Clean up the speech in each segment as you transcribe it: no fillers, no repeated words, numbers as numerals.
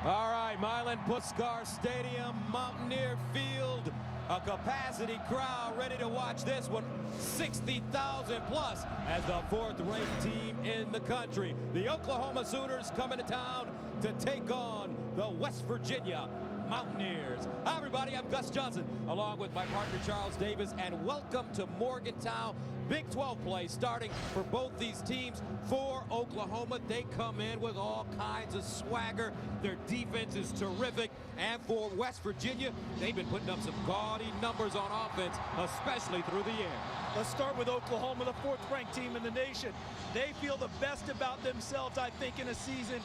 All right, Milan Puskar Stadium, Mountaineer Field, a capacity crowd ready to watch this one. 60,000 plus as the fourth-ranked team in the country. The Oklahoma Sooners coming to town to take on the West Virginia Mountaineers. Hi, everybody. I'm Gus Johnson, along with my partner Charles Davis, and welcome to Morgantown. Big 12 play starting for both these teams. For Oklahoma, they come in with all kinds of swagger. Their defense is terrific. And for West Virginia, they've been putting up some gaudy numbers on offense, especially through the air. Let's start with Oklahoma, the fourth-ranked team in the nation. They feel the best about themselves, I think, in a season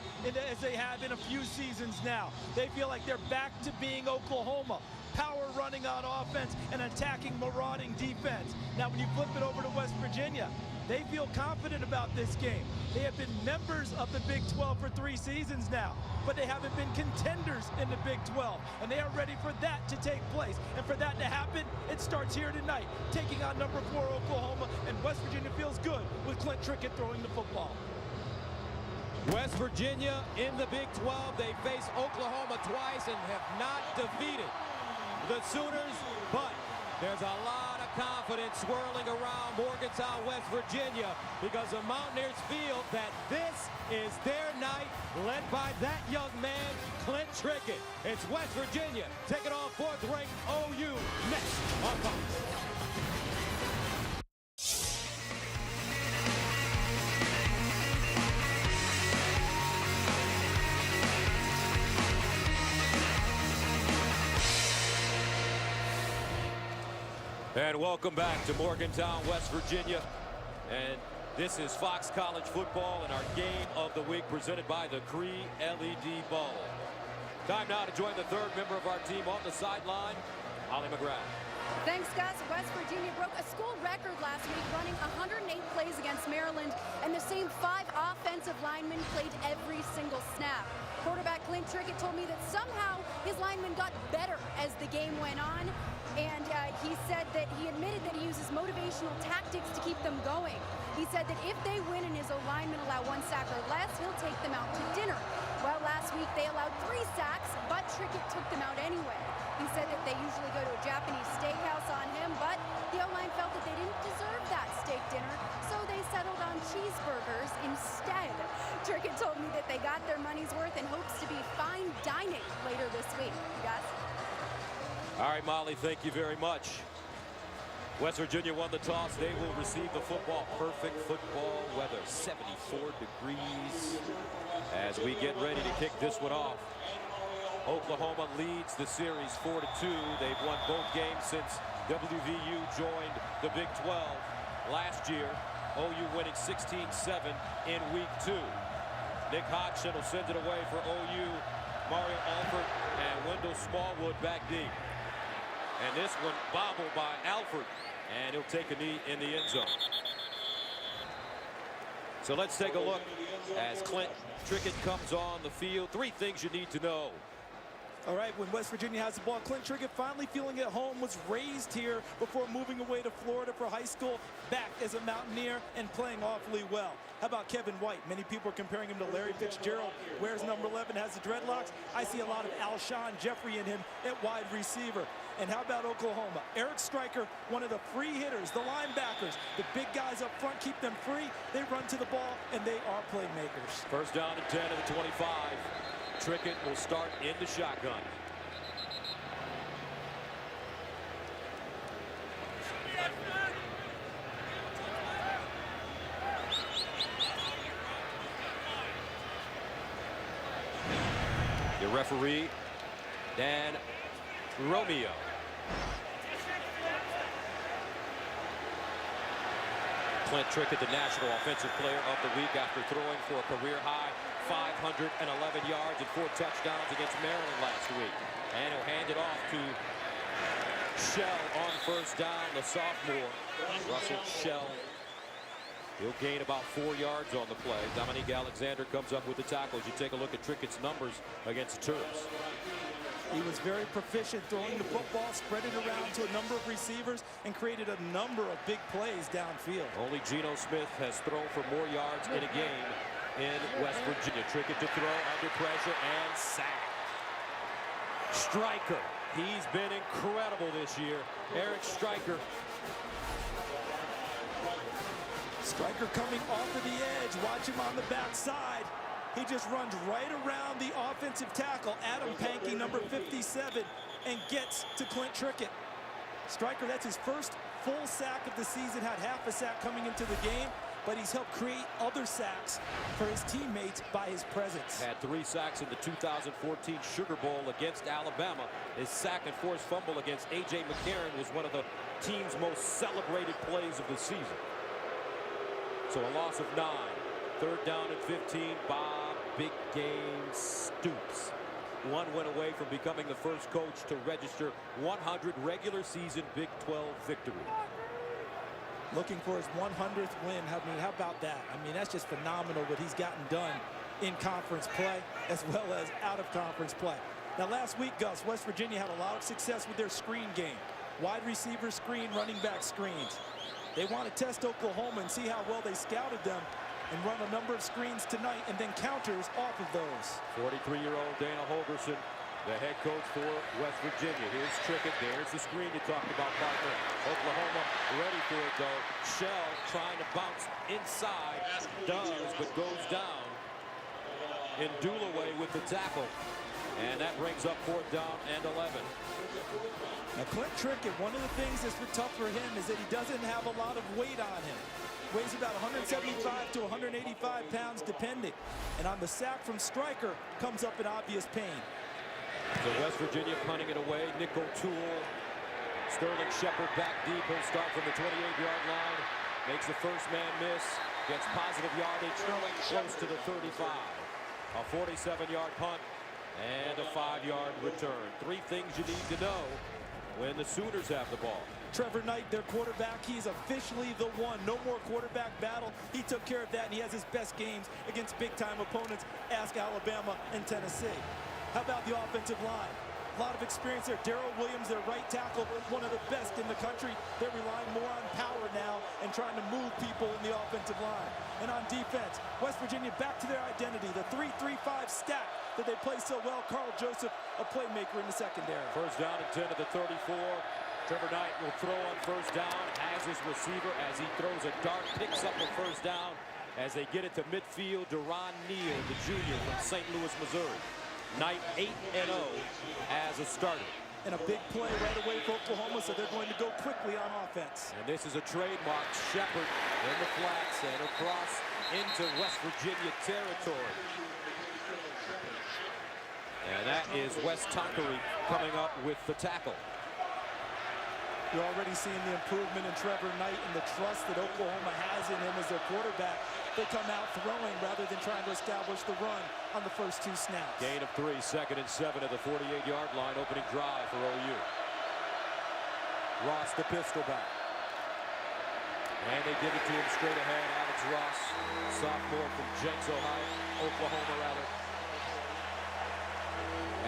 as they have in a few seasons now. They feel like they're back to being Oklahoma. Power running on offense and attacking, marauding defense. Now, when you flip it over to West Virginia, they feel confident about this game. They have been members of the Big 12 for 3 seasons now, but they haven't been contenders in the Big 12, and they are ready for that to take place. And for that to happen, it starts here tonight, taking on number 4 Oklahoma, and West Virginia feels good with Clint Trickett throwing the football. West Virginia in the Big 12. They face Oklahoma twice and have not defeated the Sooners, but there's a lot of confidence swirling around Morgantown, West Virginia, because the Mountaineers feel that this is their night, led by that young man, Clint Trickett. It's West Virginia taking on fourth-ranked OU next on Fox. And welcome back to Morgantown, West Virginia. And this is Fox College Football and our game of the week presented by the Cree LED Bulb. Time now to join the third member of our team on the sideline, Holly McGrath. Thanks, Gus. West Virginia broke a school record last week, running 108 plays against Maryland, and the same 5 offensive linemen played every single snap. Quarterback Clint Trickett told me that somehow his linemen got better as the game went on. And he said that he admitted that he uses motivational tactics to keep them going. He said that if they win and his linemen allow 1 sack or less, he'll take them out to dinner. Well, last week they allowed 3 sacks, but Trickett took them out anyway. He said that they usually go to a Japanese steakhouse on him, but the O-line felt that they didn't deserve that steak dinner, so they settled on cheeseburgers instead. Trickett told me that they got their money's worth and hopes to be fine dining later this week. Gus? All right, Molly, thank you very much. West Virginia won the toss. They will receive the football. Perfect football weather, 74 degrees as we get ready to kick this one off. Oklahoma leads the series 4-2. They've won both games since WVU joined the Big 12 last year. OU winning 16-7 in week 2. Nick Hodgson will send it away for OU. Mario Alford and Wendell Smallwood back deep. And this one bobbled by Alford, and he'll take a knee in the end zone. So let's take a look as Clint Trickett comes on the field. 3 things you need to know. All right, when West Virginia has the ball, Clint Trickett finally feeling at home, was raised here before moving away to Florida for high school, back as a Mountaineer and playing awfully well. How about Kevin White? Many people are comparing him to Larry Fitzgerald. Wears number 11, has the dreadlocks. I see a lot of Alshon Jeffrey in him at wide receiver. And how about Oklahoma? Eric Stryker, one of the free hitters, the linebackers. The big guys up front keep them free. They run to the ball, and they are playmakers. First down and 10 at the 25. Trickett will start in the shotgun. Your referee, Dan Romeo. Clint Trickett, the National Offensive Player of the Week after throwing for a career-high 511 yards and 4 touchdowns against Maryland last week. And he'll hand it off to Shell on first down, the sophomore, Russell Shell. He'll gain about 4 yards on the play. Dominique Alexander comes up with the tackles. You take a look at Trickett's numbers against the Terps. He was very proficient throwing the football, spread it around to a number of receivers, and created a number of big plays downfield. Only Geno Smith has thrown for more yards in a game in West Virginia. Trickett to throw under pressure and sack. Stryker, he's been incredible this year. Eric Stryker. Stryker coming off of the edge. Watch him on the backside. He just runs right around the offensive tackle, Adam Pankey, number 57, and gets to Clint Trickett. Stryker, that's his first full sack of the season, had half a sack coming into the game, but he's helped create other sacks for his teammates by his presence. Had 3 sacks in the 2014 Sugar Bowl against Alabama. His sack and forced fumble against A.J. McCarron was one of the team's most celebrated plays of the season. So a loss of 9. 3rd down and 15. Bob Big Game Stoops. One went away from becoming the first coach to register 100 regular season Big 12 victories. Looking for his 100th win. I mean, how about that? I mean, that's just phenomenal what he's gotten done in conference play as well as out of conference play. Now, last week, Gus, West Virginia had a lot of success with their screen game. Wide receiver screen, running back screens. They want to test Oklahoma and see how well they scouted them and run a number of screens tonight and then counters off of those. 43-year-old Dana Holgerson, the head coach for West Virginia. Here's Trickett. There's the screen you talked about, partner. Oklahoma ready for it, though. Shell trying to bounce inside. Does, but goes down. In Dulaway with the tackle. And that brings up 4th down and 11. Now, Clint Trickett, one of the things that's been tough for him is that he doesn't have a lot of weight on him. Weighs about 175 to 185 pounds depending. And on the sack from Stryker comes up in obvious pain. So West Virginia punting it away. Nick O'Toole. Sterling Shepard back deep. He'll start from the 28-yard line. Makes the first man miss. Gets positive yardage close to the 35. A 47-yard punt and a 5-yard return. 3 things you need to know when the Sooners have the ball. Trevor Knight, their quarterback, he's officially the one. No more quarterback battle. He took care of that, and he has his best games against big-time opponents. Ask Alabama and Tennessee. How about the offensive line? A lot of experience there. Darrell Williams, their right tackle, one of the best in the country. They're relying more on power now and trying to move people in the offensive line. And on defense, West Virginia back to their identity, the 3-3-5 stack that they play so well. Carl Joseph, a playmaker in the secondary. 1st down and 10 at the 34. Trevor Knight will throw on 1st down as his receiver as he throws a dart, picks up a 1st down as they get it to midfield. Deron Neal, the junior from St. Louis, Missouri. Knight 8-0 as a starter. And a big play right away for Oklahoma, so they're going to go quickly on offense. And this is a trademark. Shepard in the flats and across into West Virginia territory. And that is Wes Tonkery coming up with the tackle. You're already seeing the improvement in Trevor Knight and the trust that Oklahoma has in him as their quarterback. They come out throwing rather than trying to establish the run on the first 2 snaps. Gain of 3, 2nd and 7 at the 48-yard line, opening drive for OU. Ross, the pistol back. And they give it to him straight ahead. Alex Ross, sophomore from Jenks, Ohio, Oklahoma rather.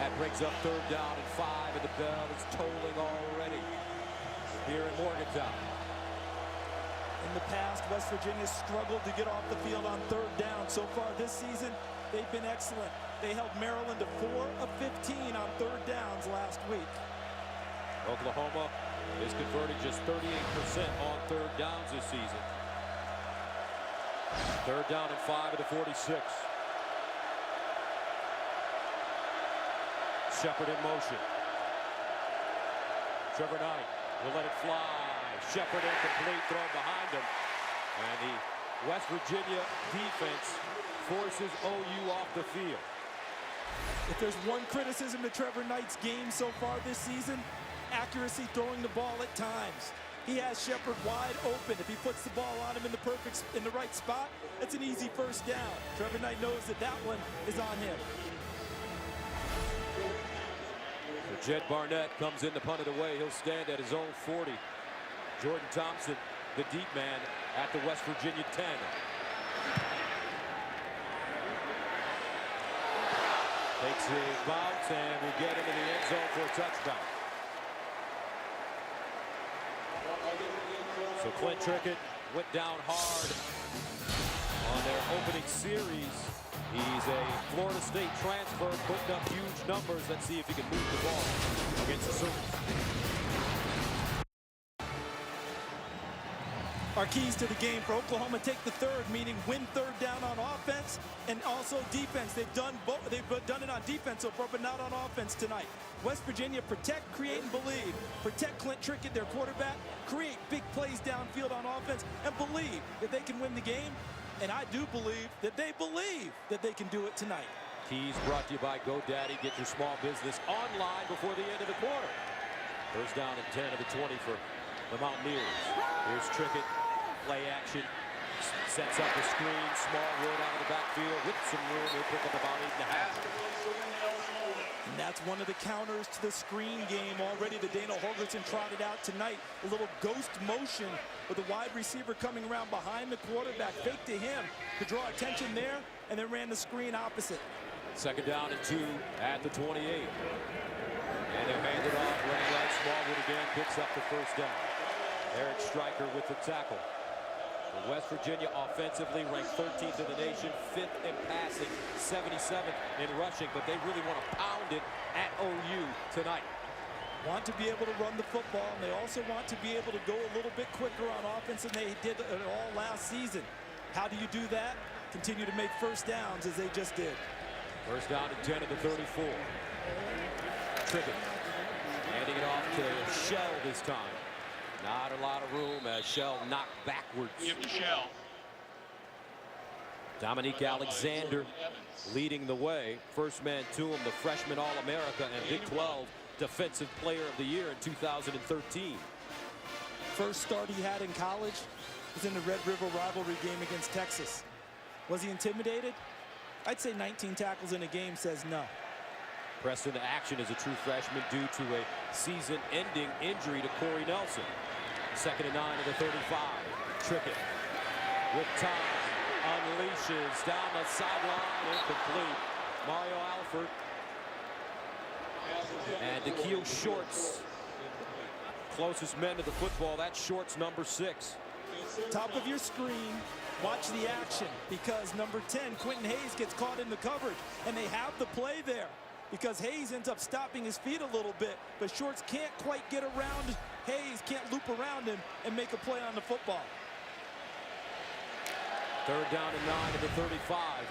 That brings up 3rd down and 5, and the bell is tolling already here in Morgantown. In the past, West Virginia struggled to get off the field on 3rd down. So far this season, they've been excellent. They held Maryland to 4 of 15 on 3rd downs last week. Oklahoma is converting just 38% on 3rd downs this season. 3rd down and 5 at the 46. Shepard in motion. Trevor Knight will let it fly. Shepard incomplete, thrown behind him. And the West Virginia defense forces OU off the field. If there's one criticism to Trevor Knight's game so far this season, accuracy throwing the ball at times. He has Shepard wide open. If he puts the ball on him in the right spot, it's an easy 1st down. Trevor Knight knows that that one is on him. So Jed Barnett comes in to punt it away. He'll stand at his own 40. Jordan Thompson, the deep man, at the West Virginia 10. Takes his bounce and will get into the end zone for a touchdown. So Clint Trickett went down hard. on their opening series. He's a Florida State transfer, putting up huge numbers. Let's see if he can move the ball against the Sooners. Our keys to the game for Oklahoma: take the third, meaning win third down on offense and also defense. They've done both. They've done it on defense so far, but not on offense tonight. West Virginia, protect, create, and believe. Protect Clint Trickett, their quarterback. Create big plays downfield on offense, and believe that they can win the game. And I do believe that they can do it tonight. Keys brought to you by GoDaddy. Get your small business online before the end of the quarter. First down and 10 of the 20 for the Mountaineers. Here's Trickett. Play action. Sets up the screen. Smallwood out of the backfield with some room. He'll pick up about 8.5. And that's one of the counters to the screen game already that Dana Holgorsen trotted out tonight. A little ghost motion with the wide receiver coming around behind the quarterback. Fake to him to draw attention there, and then ran the screen opposite. Second down and 2 at the 28. And they'll hand it off. Running right. Smallwood again picks up the first down. Eric Stryker with the tackle. West Virginia offensively ranked 13th in the nation, 5th in passing, 77th in rushing, but they really want to pound it at OU tonight. Want to be able to run the football, and they also want to be able to go a little bit quicker on offense than they did it all last season. How do you do that? Continue to make first downs as they just did. First down and 10 at the 34. Trickett handing it off to Shell this time. Not a lot of room as Shell knocked backwards. Give to Shell. Dominique Alexander leading the way. First man to him, the freshman All-America and Big 12 Defensive Player of the Year in 2013. First start he had in college was in the Red River rivalry game against Texas. Was he intimidated? I'd say 19 tackles in a game says no. Pressed into action as a true freshman due to a season-ending injury to Corey Nelson. Second and 9 of the 35. Trickett with time unleashes down the sideline, incomplete. Mario Alford and Dikio Shorts, closest men to the football. That's Shorts, number 6. Top of your screen, watch the action, because number 10, Quentin Hayes, gets caught in the coverage, and they have the play there because Hayes ends up stopping his feet a little bit, but Shorts can't quite get around Hayes, can't loop around him and make a play on the football. Third down and 9 to the 35.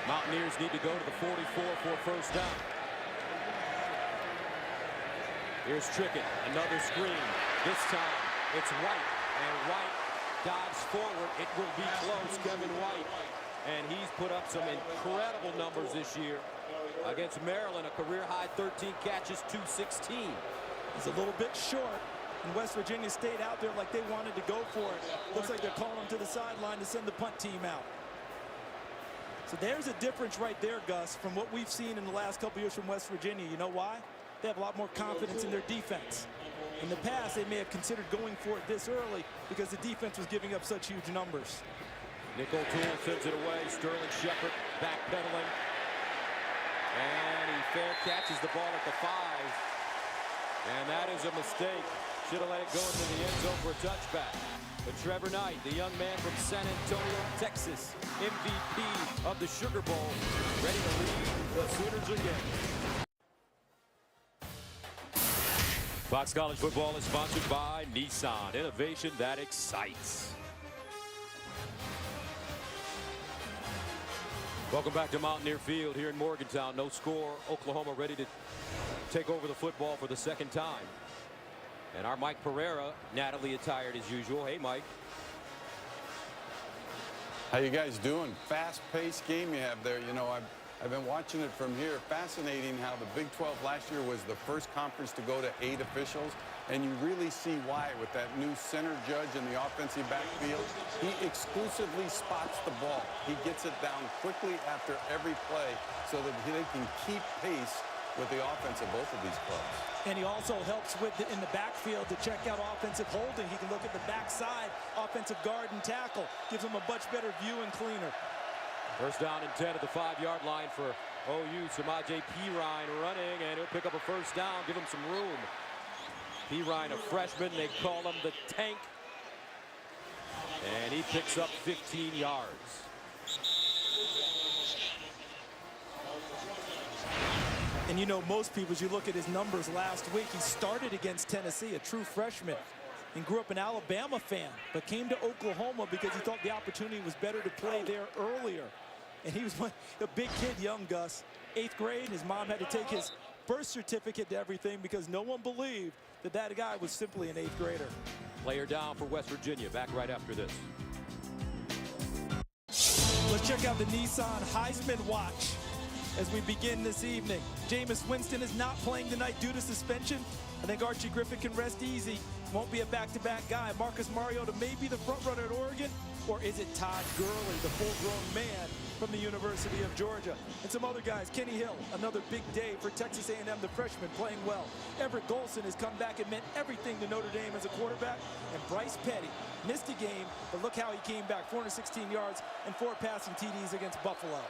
Mountaineers need to go to the 44 for first down. Here's Trickett, another screen. This time it's White, and White dives forward. It will be close, Kevin White. And he's put up some incredible numbers this year against Maryland. A career-high 13 catches, 216. He's a little bit short, and West Virginia stayed out there like they wanted to go for it. Looks like they're calling him to the sideline to send the punt team out. So there's a difference right there, Gus, from what we've seen in the last couple years from West Virginia. You know why? They have a lot more confidence in their defense. In the past, they may have considered going for it this early because the defense was giving up such huge numbers. Nick O'Toole sends it away. Sterling Shepard backpedaling. And he fair catches the ball at the 5. And that is a mistake. Should have let it go into the end zone for a touchback. But Trevor Knight, the young man from San Antonio, Texas, MVP of the Sugar Bowl, ready to lead the Sooners again. Fox College Football is sponsored by Nissan. Innovation that excites. Welcome back to Mountaineer Field here in Morgantown. No score. Oklahoma ready to take over the football for the second time. And our Mike Pereira, Natalie attired as usual. Hey, Mike. How you guys doing? Fast-paced game you have there. You know, I've been watching it from here. Fascinating how the Big 12 last year was the first conference to go to 8 officials. And you really see why with that new center judge in the offensive backfield. He exclusively spots the ball. He gets it down quickly after every play so that they can keep pace with the offense of both of these clubs. And he also helps with in the backfield to check out offensive holding. He can look at the backside, offensive guard and tackle. Gives him a much better view and cleaner. First down and 10 at the 5-yard line for OU. Samaje Perine running, and he'll pick up a first down, give him some room. Perine, a freshman, they call him the Tank. And he picks up 15 yards. And you know, most people, as you look at his numbers last week, he started against Tennessee, a true freshman, and grew up an Alabama fan, but came to Oklahoma because he thought the opportunity was better to play there earlier. And he was a big kid, young Gus, 8th grade. His mom had to take his birth certificate to everything because no one believed that that guy was simply an 8th grader. Player down for West Virginia. Back right after this. Let's check out the Nissan Heisman Watch as we begin this evening. Jameis Winston is not playing tonight due to suspension. I think Archie Griffin can rest easy. Won't be a back-to-back guy. Marcus Mariota may be the front runner at Oregon, or is it Todd Gurley, the full-grown man from the University of Georgia? And some other guys, Kenny Hill, another big day for Texas A&M, the freshman, playing well. Everett Golson has come back and meant everything to Notre Dame as a quarterback. And Bryce Petty missed a game, but look how he came back, 416 yards and 4 passing TDs against Buffalo.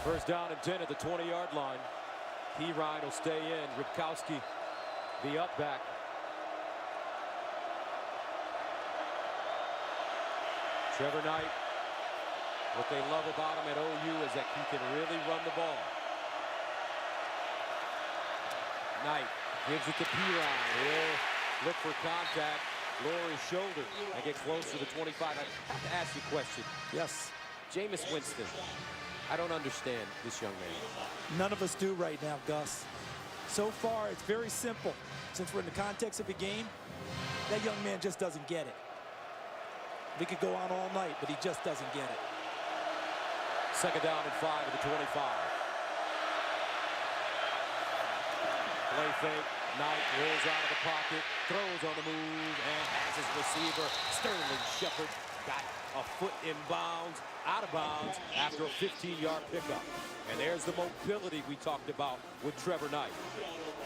First down and 10 at the 20-yard line. Ryan will stay in. Ripkowski, the up back. Trevor Knight, what they love about him at OU is that he can really run the ball. Knight gives it to Ryan. He'll look for contact, lower his shoulder, and get close to the 25. I have to ask you a question. Yes. Jameis Winston. I don't understand this young man. None of us do right now, Gus. So far, it's very simple. Since we're in the context of a game, that young man just doesn't get it. We could go on all night, but he just doesn't get it. Second down and 5 at the 25. Play fake. Knight rolls out of the pocket, throws on the move, and has his receiver, Sterling Shepard, got a foot in bounds, out of bounds after a 15-yard pickup. And there's the mobility we talked about with Trevor Knight.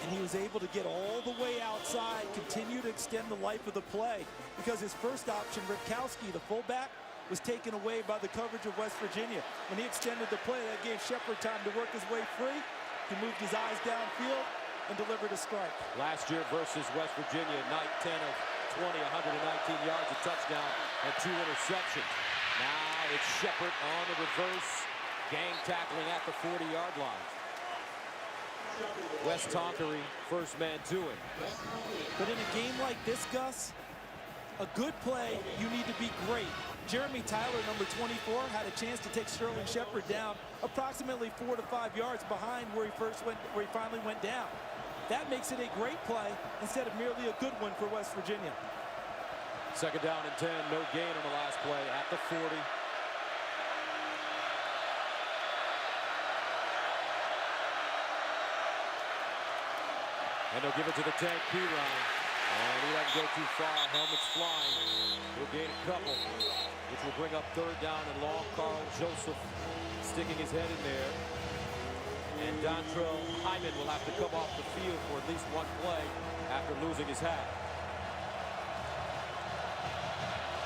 And he was able to get all the way outside, continue to extend the life of the play, because his first option, Ripkowski, the fullback, was taken away by the coverage of West Virginia. When he extended the play, that gave Shepard time to work his way free. He moved his eyes downfield and delivered a strike. Last year versus West Virginia, Knight 10 of 20, 119 yards, a touchdown, and 2 interceptions. Now it's Shepard on the reverse, gang tackling at the 40-yard line. Wes Tonkery, first man to him. But in a game like this, Gus, a good play, you need to be great. Jeremy Tyler, number 24, had a chance to take Sterling Shepard down approximately 4 to 5 yards behind where he finally went down. That makes it a great play instead of merely a good one for West Virginia. Second down and 10, no gain on the last play at the 40. And they'll give it to the tank, Ryan. And he doesn't go too far. Helmets flying. He'll gain a couple, which will bring up third down and long. Carl Joseph sticking his head in there. And Dontrell Hyman will have to come off the field for at least one play after losing his hat.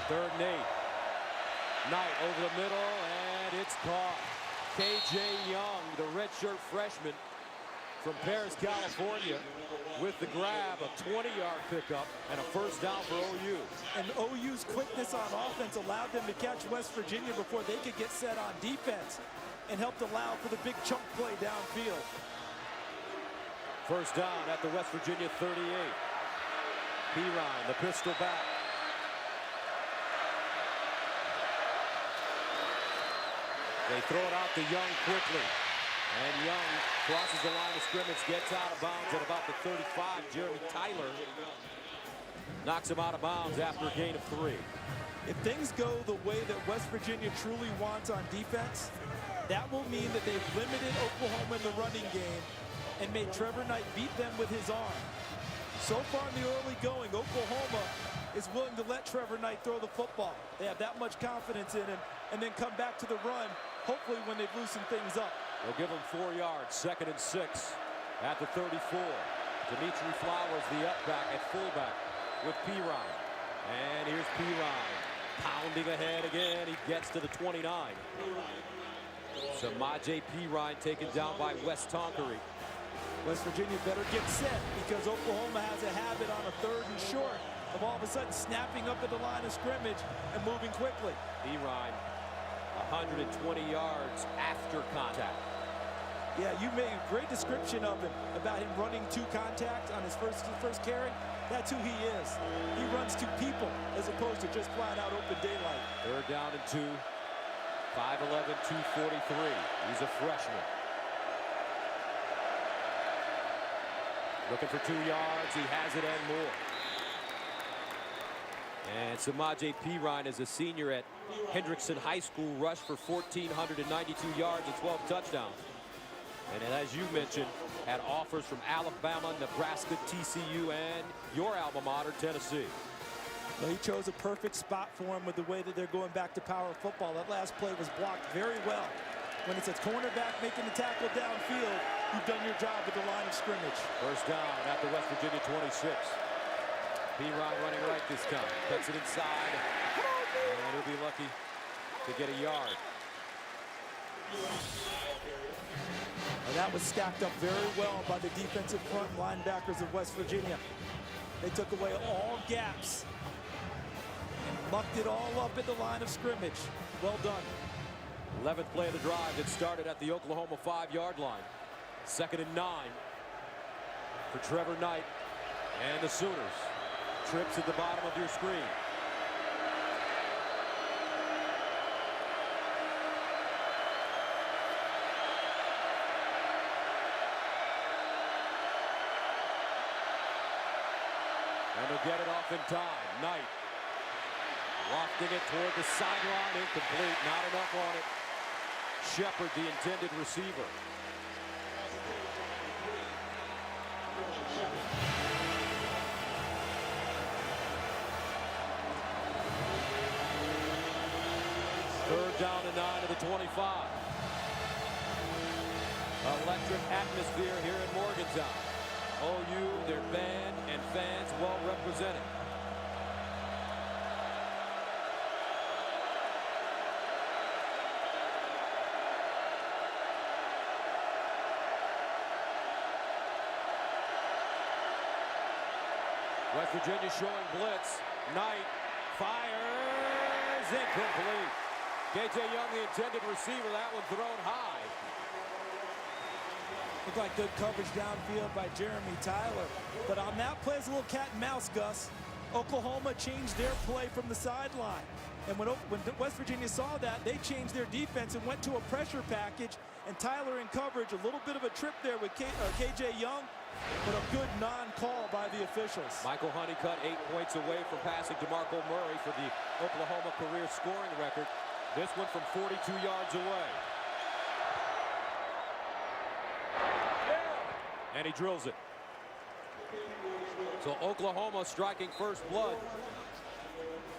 Third and 8. Knight over the middle, and it's caught. K.J. Young, the redshirt freshman from Paris, California, with the grab, a 20-yard pickup, and a first down for OU. And OU's quickness on offense allowed them to catch West Virginia before they could get set on defense, and helped allow for the big chunk play downfield. First down at the West Virginia 38. Ryan, the pistol back. They throw it out to Young quickly. And Young crosses the line of scrimmage, gets out of bounds at about the 35. Jeremy Tyler knocks him out of bounds after a gain of 3. If things go the way that West Virginia truly wants on defense, that will mean that they've limited Oklahoma in the running game and made Trevor Knight beat them with his arm. So far in the early going, Oklahoma is willing to let Trevor Knight throw the football. They have that much confidence in him, and then come back to the run, hopefully when they've loosened things up. They'll give him 4 yards, 2nd and 6 at the 34. Dimitri Flowers, the up back at fullback with Ryan. And here's Ryan pounding ahead again. He gets to the 29. Samaje Ryan taken down by Wes Tonkery. West Virginia better get set because Oklahoma has a habit on a 3rd and short of all of a sudden snapping up at the line of scrimmage and moving quickly. Perine, 120 yards after contact. Yeah, you made a great description of him, about him running to contact on his first carry. That's who he is. He runs to people as opposed to just flat out open daylight. Third down and 2. 5'11", 243. He's a freshman. Looking for 2 yards. He has it and more. And Samaje Perine is a senior at Hendrickson High School, rushed for 1,492 yards and 12 touchdowns. And as you mentioned, had offers from Alabama, Nebraska, TCU, and your alma mater, Tennessee. Well, he chose a perfect spot for him with the way that they're going back to power football. That last play was blocked very well. When it's a cornerback making the tackle downfield, you've done your job at the line of scrimmage. First down at the West Virginia 26. Perine running right this time. Cuts it inside. And he'll be lucky to get a yard. And that was stacked up very well by the defensive front linebackers of West Virginia. They took away all gaps and mucked it all up at the line of scrimmage. Well done. 11th play of the drive that started at the Oklahoma 5-yard line. 2nd and 9 for Trevor Knight and the Sooners. Trips at the bottom of your screen. And he'll get it off in time. Knight wafting it toward the sideline. Incomplete. Not enough on it. Shepard, the intended receiver. Third down and 9 to the 25. Electric atmosphere here in Morgantown. OU, their band and fans well represented. West Virginia showing blitz. Knight fires, incomplete. K.J. Young, the intended receiver, that one thrown high. Looked like good coverage downfield by Jeremy Tyler. But on that play, it's a little cat and mouse, Gus. Oklahoma changed their play from the sideline. And when West Virginia saw that, they changed their defense and went to a pressure package. And Tyler in coverage, a little bit of a trip there with K.J. Young, but a good non-call by the officials. Michael Honeycutt 8 points away from passing DeMarco Murray for the Oklahoma career scoring record. This one from 42 yards away. And he drills it. So Oklahoma striking first blood.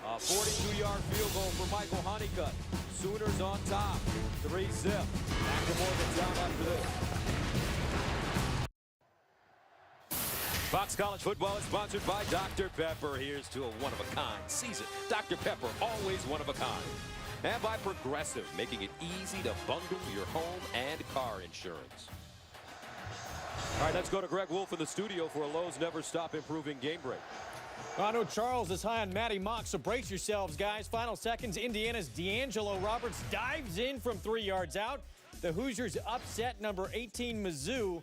A 42-yard field goal for Michael Honeycutt. Sooners on top. 3-zip. Back to Morgantown after this. Fox College Football is sponsored by Dr. Pepper. Here's to a one-of-a-kind season. Dr. Pepper, always one of a kind. And by Progressive, making it easy to bundle your home and car insurance. All right, let's go to Greg Wolf in the studio for a Lowe's Never Stop Improving game break. I know Charles is high on Matty Mock, so brace yourselves, guys. Final seconds, Indiana's D'Angelo Roberts dives in from 3 yards out. The Hoosiers upset number 18 Mizzou,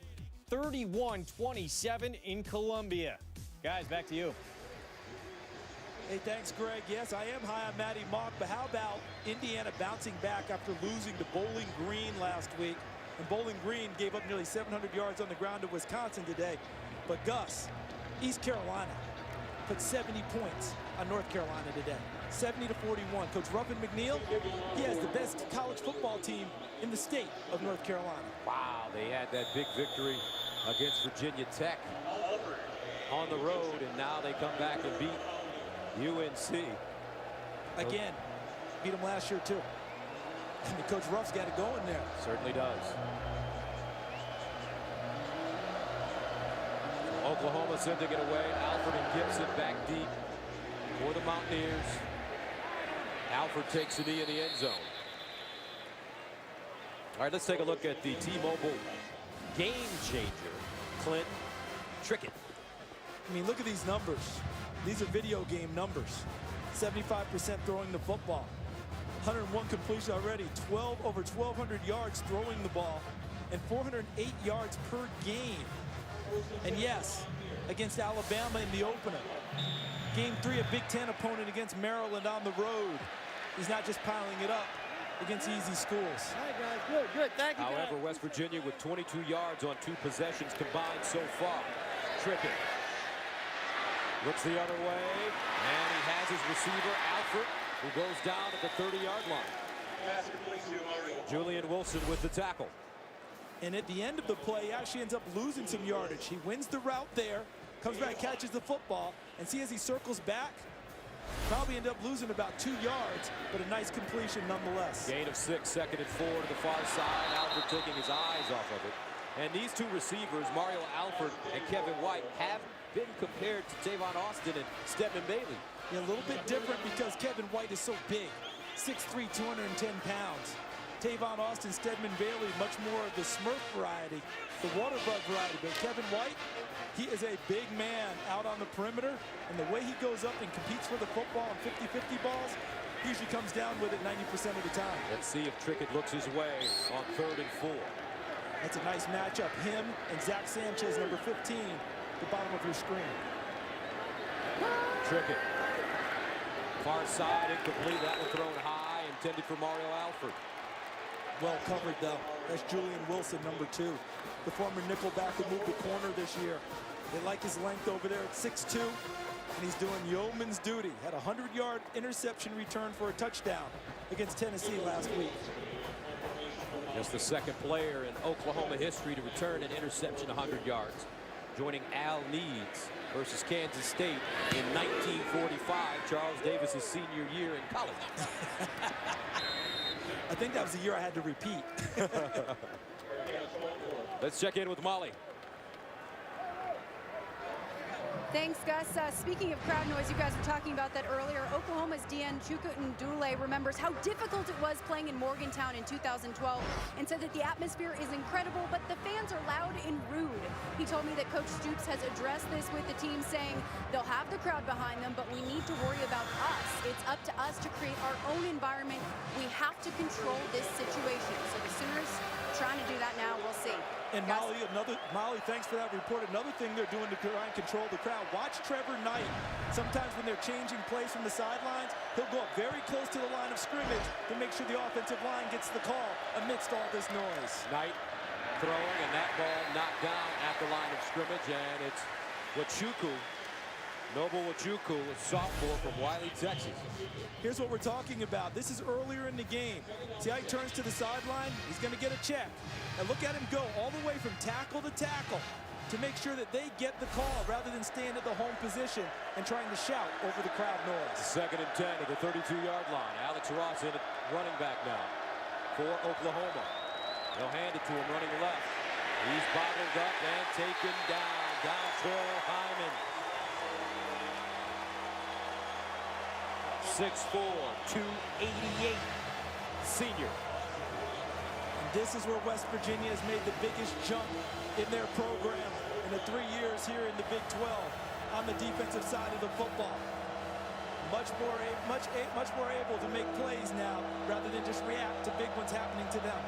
31-27 in Columbia. Guys, back to you. Hey, thanks, Greg. Yes, I am high on Matty Mock, but how about Indiana bouncing back after losing to Bowling Green last week? And Bowling Green gave up nearly 700 yards on the ground to Wisconsin today. But Gus, East Carolina put 70 points on North Carolina today. 70-41. Coach Ruffin McNeil, he has the best college football team in the state of North Carolina. Wow, they had that big victory against Virginia Tech on the road, and now they come back and beat UNC. Again, beat them last year too. I mean, Coach Ruff's got it going there. Certainly does. Oklahoma sending it away. Alford and Gibson back deep for the Mountaineers. Alford takes a knee in the end zone. All right, let's take a look at the T-Mobile game changer, Clint Trickett. I mean, look at these numbers. These are video game numbers. 75% throwing the football. 101 completion already. Over 1,200 yards throwing the ball. And 408 yards per game. And yes, against Alabama in the opener. Game 3, a Big Ten opponent against Maryland on the road. He's not just piling it up against easy schools. All right, guys, good, good. Thank you, However, guys. West Virginia with 22 yards on 2 possessions combined so far. Trickett looks the other way, and he has his receiver, Alford, who goes down at the 30-yard line. Julian Wilson with the tackle. And at the end of the play, he actually ends up losing some yardage. He wins the route there, comes back, catches the football, and see as he circles back, probably end up losing about 2 yards, but a nice completion nonetheless. Gain of 6, 2nd and 4 to the far side. Alford taking his eyes off of it. And these two receivers, Mario Alford and Kevin White, have been compared to Tavon Austin and Stedman Bailey. Yeah, a little bit different because Kevin White is so big, 6'3", 210 pounds. Tavon Austin, Stedman Bailey, much more of the Smurf variety, the water bug variety. But Kevin White, he is a big man out on the perimeter, and the way he goes up and competes for the football on 50-50 balls, he usually comes down with it 90% of the time. Let's see if Trickett looks his way on 3rd and 4. That's a nice matchup. Him and Zach Sanchez, number 15, the bottom of your screen. Trickett. Far side, incomplete. That one thrown high, intended for Mario Alford. Well covered, though. That's Julian Wilson, number 2. The former nickelback who moved the corner this year. They like his length over there at 6'2", and he's doing yeoman's duty. Had a 100-yard interception return for a touchdown against Tennessee last week. Just the 2nd player in Oklahoma history to return an interception 100 yards. Joining Al Needs versus Kansas State in 1945, Charles Davis's senior year in college. I think that was the year I had to repeat. Let's check in with Molly. Thanks, Gus. Speaking of crowd noise, you guys were talking about that earlier. Oklahoma's Dean Chukwu-Ndule remembers how difficult it was playing in Morgantown in 2012 and said that the atmosphere is incredible, but the fans are loud and rude. He told me that Coach Stoops has addressed this with the team, saying they'll have the crowd behind them, but we need to worry about us. It's up to us to create our own environment. We have to control this situation. So the Sooners trying to do that now. We'll see. And Molly, thanks for that report. Another thing they're doing to try and control the crowd. Watch Trevor Knight. Sometimes when they're changing plays from the sidelines, he'll go up very close to the line of scrimmage to make sure the offensive line gets the call amidst all this noise. Knight throwing, and that ball knocked down at the line of scrimmage, and it's Wachukwu. Noble Wachukwu, a sophomore from Wiley, Texas. Here's what we're talking about. This is earlier in the game. See how he turns to the sideline? He's going to get a check. And look at him go all the way from tackle to tackle to make sure that they get the call rather than stand at the home position and trying to shout over the crowd noise. 2nd and 10 at the 32-yard line. Alex Ross in at running back now for Oklahoma. They'll hand it to him running left. He's bottled up and taken down. Dontrell Hyman. 6'4", 288 senior. And this is where West Virginia has made the biggest jump in their program in the 3 years here in the Big 12 on the defensive side of the football. Much more able to make plays now rather than just react to big ones happening to them.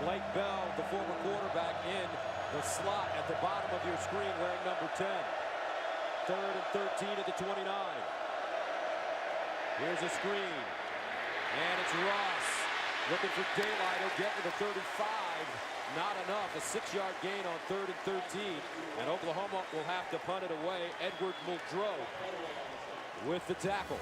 Blake Bell, the former quarterback, in the slot at the bottom of your screen wearing number 10. 3rd and 13 at the 29. Here's a screen, and it's Ross looking for daylight. He'll get to the 35. Not enough. A 6-yard gain on 3rd and 13, and Oklahoma will have to punt it away. Edward Muldrow with the tackle.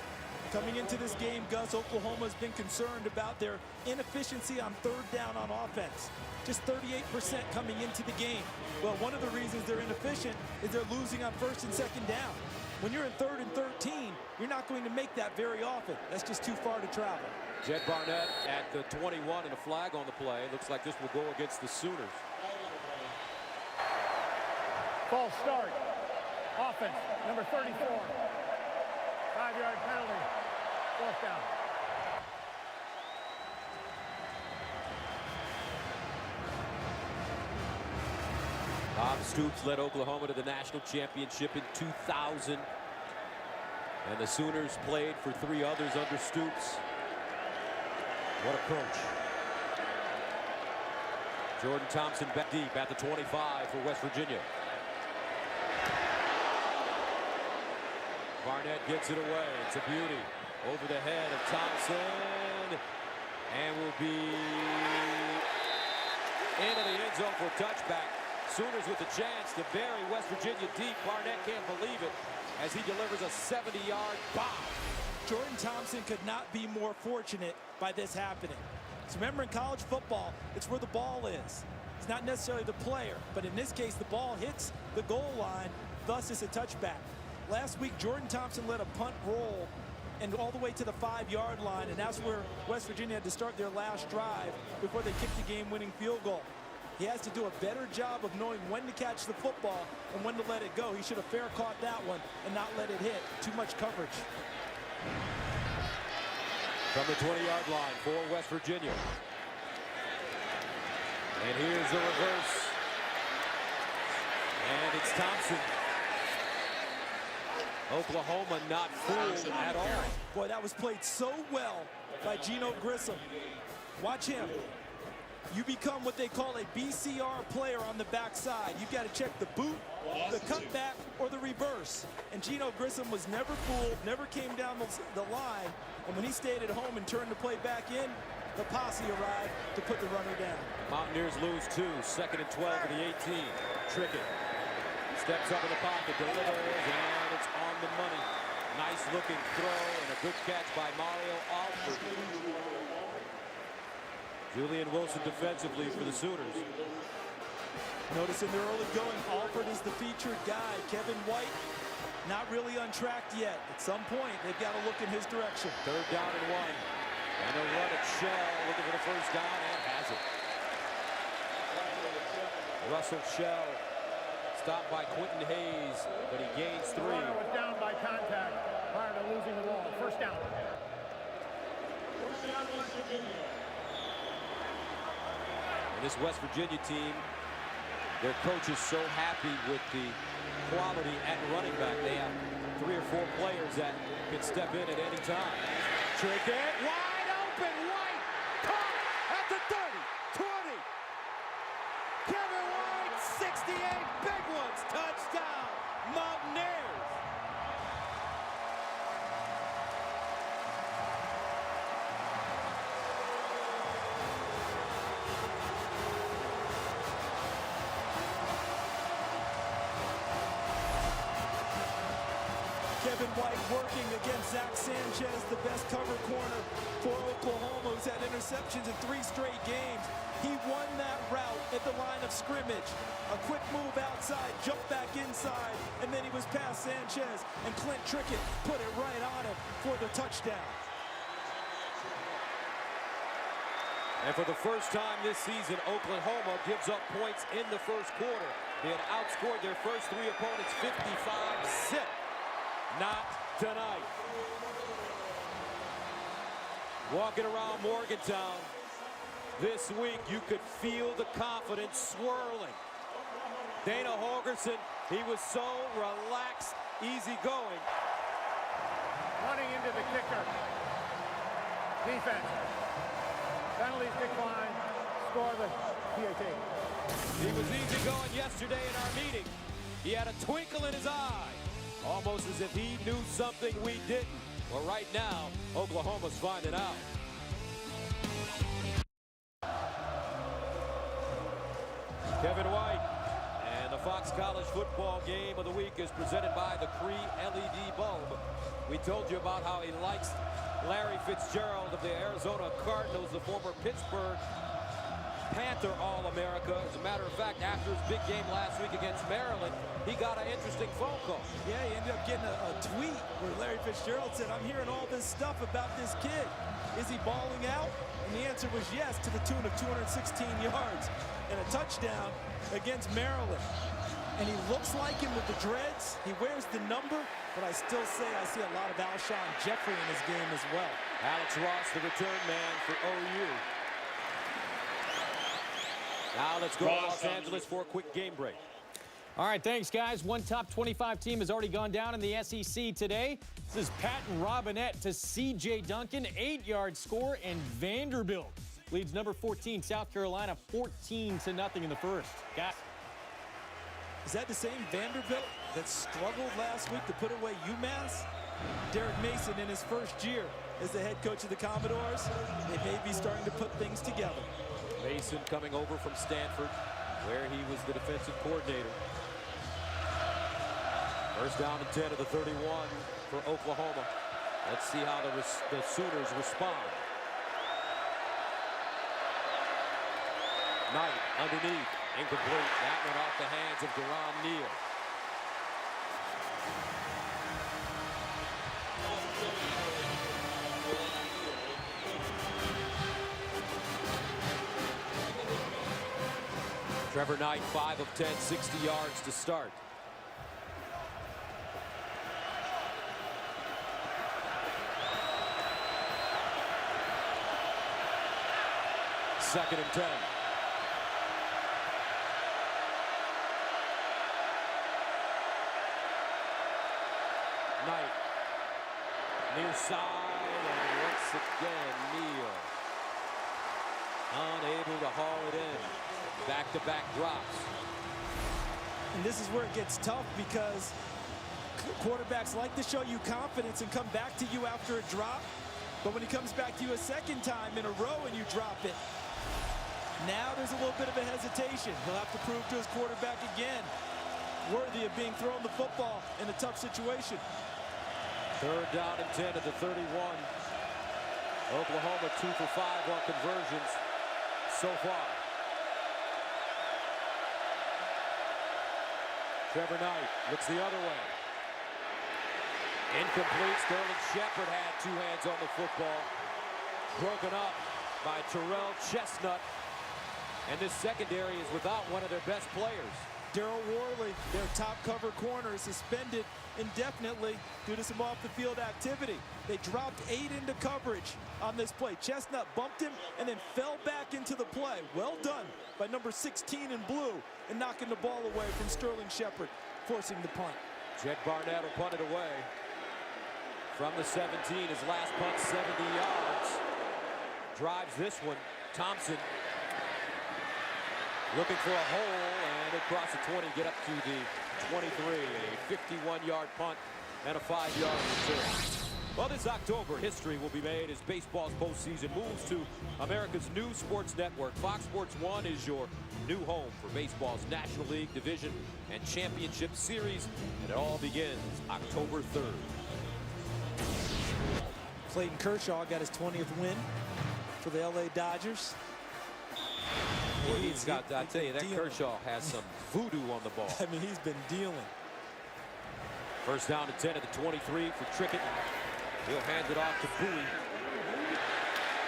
Coming into this game, Gus, Oklahoma's been concerned about their inefficiency on 3rd down on offense. Just 38% coming into the game. Well, one of the reasons they're inefficient is they're losing on 1st and 2nd down. When you're in 3rd and 13, you're not going to make that very often. That's just too far to travel. Jed Barnett at the 21 and a flag on the play. Looks like this will go against the Sooners. False start. Offense, number 34. 5-yard penalty. 4th down. Bob Stoops led Oklahoma to the national championship in 2000. And the Sooners played for 3 others under Stoops. What a coach. Jordan Thompson back deep at the 25 for West Virginia. Barnett gets it away. It's a beauty. Over the head of Thompson. And will be into the end zone for a touchback. Sooners with a chance to bury West Virginia deep. Barnett can't believe it as he delivers a 70-yard bomb. Jordan Thompson could not be more fortunate by this happening. So remember, in college football, it's where the ball is. It's not necessarily the player, but in this case, the ball hits the goal line, thus it's a touchback. Last week, Jordan Thompson led a punt roll and all the way to the 5-yard line, and that's where West Virginia had to start their last drive before they kicked the game-winning field goal. He has to do a better job of knowing when to catch the football and when to let it go. He should have fair caught that one and not let it hit. Too much coverage. From the 20-yard line for West Virginia. And here's the reverse. And it's Thompson. Oklahoma not fooled at all. Boy, that was played so well by Geno Grissom. Watch him. You become what they call a BCR player on the backside. You've got to check the boot, the cutback, or the reverse. And Geno Grissom was never fooled, never came down the line. And when he stayed at home and turned the play back in, the posse arrived to put the runner down. Mountaineers lose 2, 2nd and 12 at the 18. Trickett steps up in the pocket, delivers, and it's on the money. Nice looking throw and a good catch by Mario Alford. Julian Wilson defensively for the Sooners. Notice in their early going, Alford is the featured guy. Kevin White, not really untracked yet. At some point, they've got to look in his direction. 3rd down and 1. And they'll run at Shell, looking for the first down, and has it. Russell Shell, stopped by Quentin Hayes, but he gains 3. The runner was down by contact prior to losing the ball. First down. This West Virginia team, their coach is so happy with the quality at running back. They have 3 or 4 players that can step in at any time. Trickett, wide open, White, caught at the 30, 20. Kevin White, 68 big ones, touchdown, Mountaineers. Kevin White working against Zach Sanchez, the best cover corner for Oklahoma, who's had interceptions in 3 straight games. He won that route at the line of scrimmage. A quick move outside, jumped back inside, and then he was past Sanchez, and Clint Trickett put it right on him for the touchdown. And for the first time this season, Oklahoma gives up points in the first quarter. They had outscored their first 3 opponents 55-0. Not tonight. Walking around Morgantown this week, you could feel the confidence swirling. Dana Holgerson, he was so relaxed, easygoing. Running into the kicker. Defense. Penalties decline. Score the PAT. He was easygoing yesterday in our meeting. He had a twinkle in his eye. Almost as if he knew something we didn't. Well, right now, Oklahoma's finding out. Kevin White. And the Fox College football game of the week is presented by the Cree LED bulb. We told you about how he likes Larry Fitzgerald of the Arizona Cardinals, the former Pittsburgh Panther All-America. As a matter of fact, after his big game last week against Maryland, he got an interesting phone call. Yeah, he ended up getting a tweet where Larry Fitzgerald said, "I'm hearing all this stuff about this kid. Is he balling out?" And the answer was yes, to the tune of 216 yards and a touchdown against Maryland. And he looks like him with the dreads. He wears the number, but I still say I see a lot of Alshon Jeffrey in his game as well. Alex Ross, the return man for OU. Now let's go to Los Angeles for a quick game break. All right, thanks, guys. One top 25 team has already gone down in the SEC today. This is Patton Robinette to C.J. Duncan, 8-yard score, and Vanderbilt leads number 14 South Carolina 14-0 in the first. Guys. Is that the same Vanderbilt that struggled last week to put away UMass? Derek Mason in his first year as the head coach of the Commodores. They may be starting to put things together. Mason coming over from Stanford, where he was the defensive coordinator. First down and 10 of the 31 for Oklahoma. Let's see how the Sooners respond. Knight underneath, incomplete. That one off the hands of Deron Neal. Trevor Knight, 5 of 10, 60 yards to start. Second and 10. Knight near side, and once again Neal unable to haul it in. Back-to-back drops. And this is where it gets tough because quarterbacks like to show you confidence and come back to you after a drop. But when he comes back to you a second time in a row and you drop it, now there's a little bit of a hesitation. He'll have to prove to his quarterback again, worthy of being thrown the football in a tough situation. Third down and 10 of the 31. Oklahoma 2 for 5 on conversions so far. Trevor Knight looks the other way. Incomplete. Sterling Shepard had 2 hands on the football. Broken up by Terrell Chestnut. And this secondary is without one of their best players. Daryl Worley, their top cover corner, suspended indefinitely due to some off-the-field activity. They dropped 8 into coverage on this play. Chestnut bumped him and then fell back into the play. Well done by number 16 in blue and knocking the ball away from Sterling Shepard, forcing the punt. Jed Barnett will punt it away from the 17. His last punt, 70 yards. Drives this one. Thompson looking for a hole, and across the 20, get up to the 23. A 51-yard punt and a 5-yard return. Well, this October, history will be made as baseball's postseason moves to America's new sports network. Fox Sports 1 is your new home for baseball's National League Division and Championship Series, and it all begins October 3rd. Clayton Kershaw got his 20th win for the LA Dodgers. Well, he's got, I tell you, that dealing. Kershaw has some voodoo on the ball. I mean, he's been dealing. First down to 10 at the 23 for Trickett. He'll hand it off to Bowie.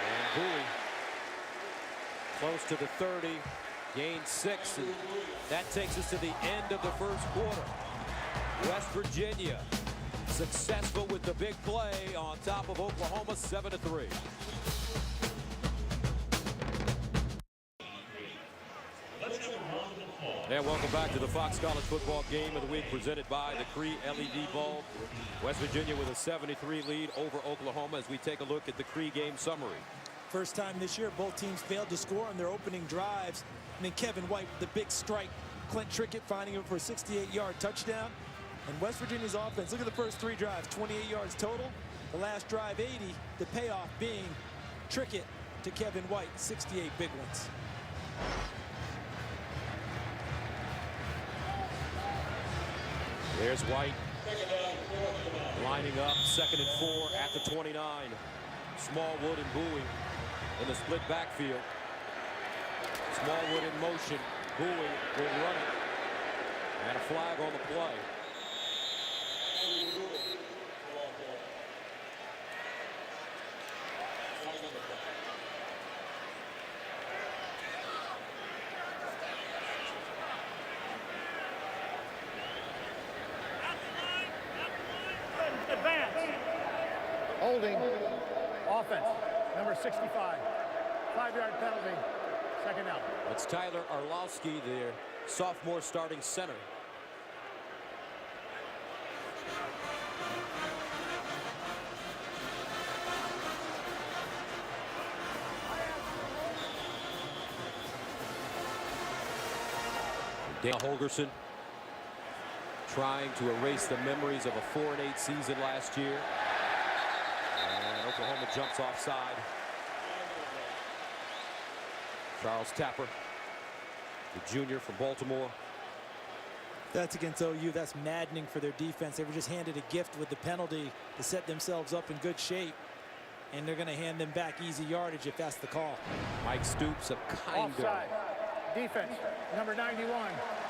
And Bowie close to the 30, gains 6, and that takes us to the end of the first quarter. West Virginia successful with the big play on top of Oklahoma, 7-3. And welcome back to the Fox College Football Game of the Week presented by the Cree LED bulb. West Virginia with a 73 lead over Oklahoma as we take a look at the Cree game summary. First time this year, both teams failed to score on their opening drives. And then Kevin White with the big strike. Clint Trickett finding him for a 68-yard touchdown. And West Virginia's offense, look at the first 3 drives, 28 yards total. The last drive, 80. The payoff being Trickett to Kevin White, 68 big ones. There's White lining up, 2nd and 4 at the 29. Smallwood and Bowie in the split backfield. Smallwood in motion. Bowie will run it. And a flag on the play. Holding. Offense. Number 65. 5-yard penalty. Second down. It's Tyler Arlowski, their sophomore starting center. Dan Holgerson trying to erase the memories of a 4-8 season last year. And Oklahoma jumps offside. Charles Tapper, the junior from Baltimore. That's against OU. That's maddening for their defense. They were just handed a gift with the penalty to set themselves up in good shape. And they're going to hand them back easy yardage if that's the call. Mike Stoops, a kinder. Offside. Defense, number 91,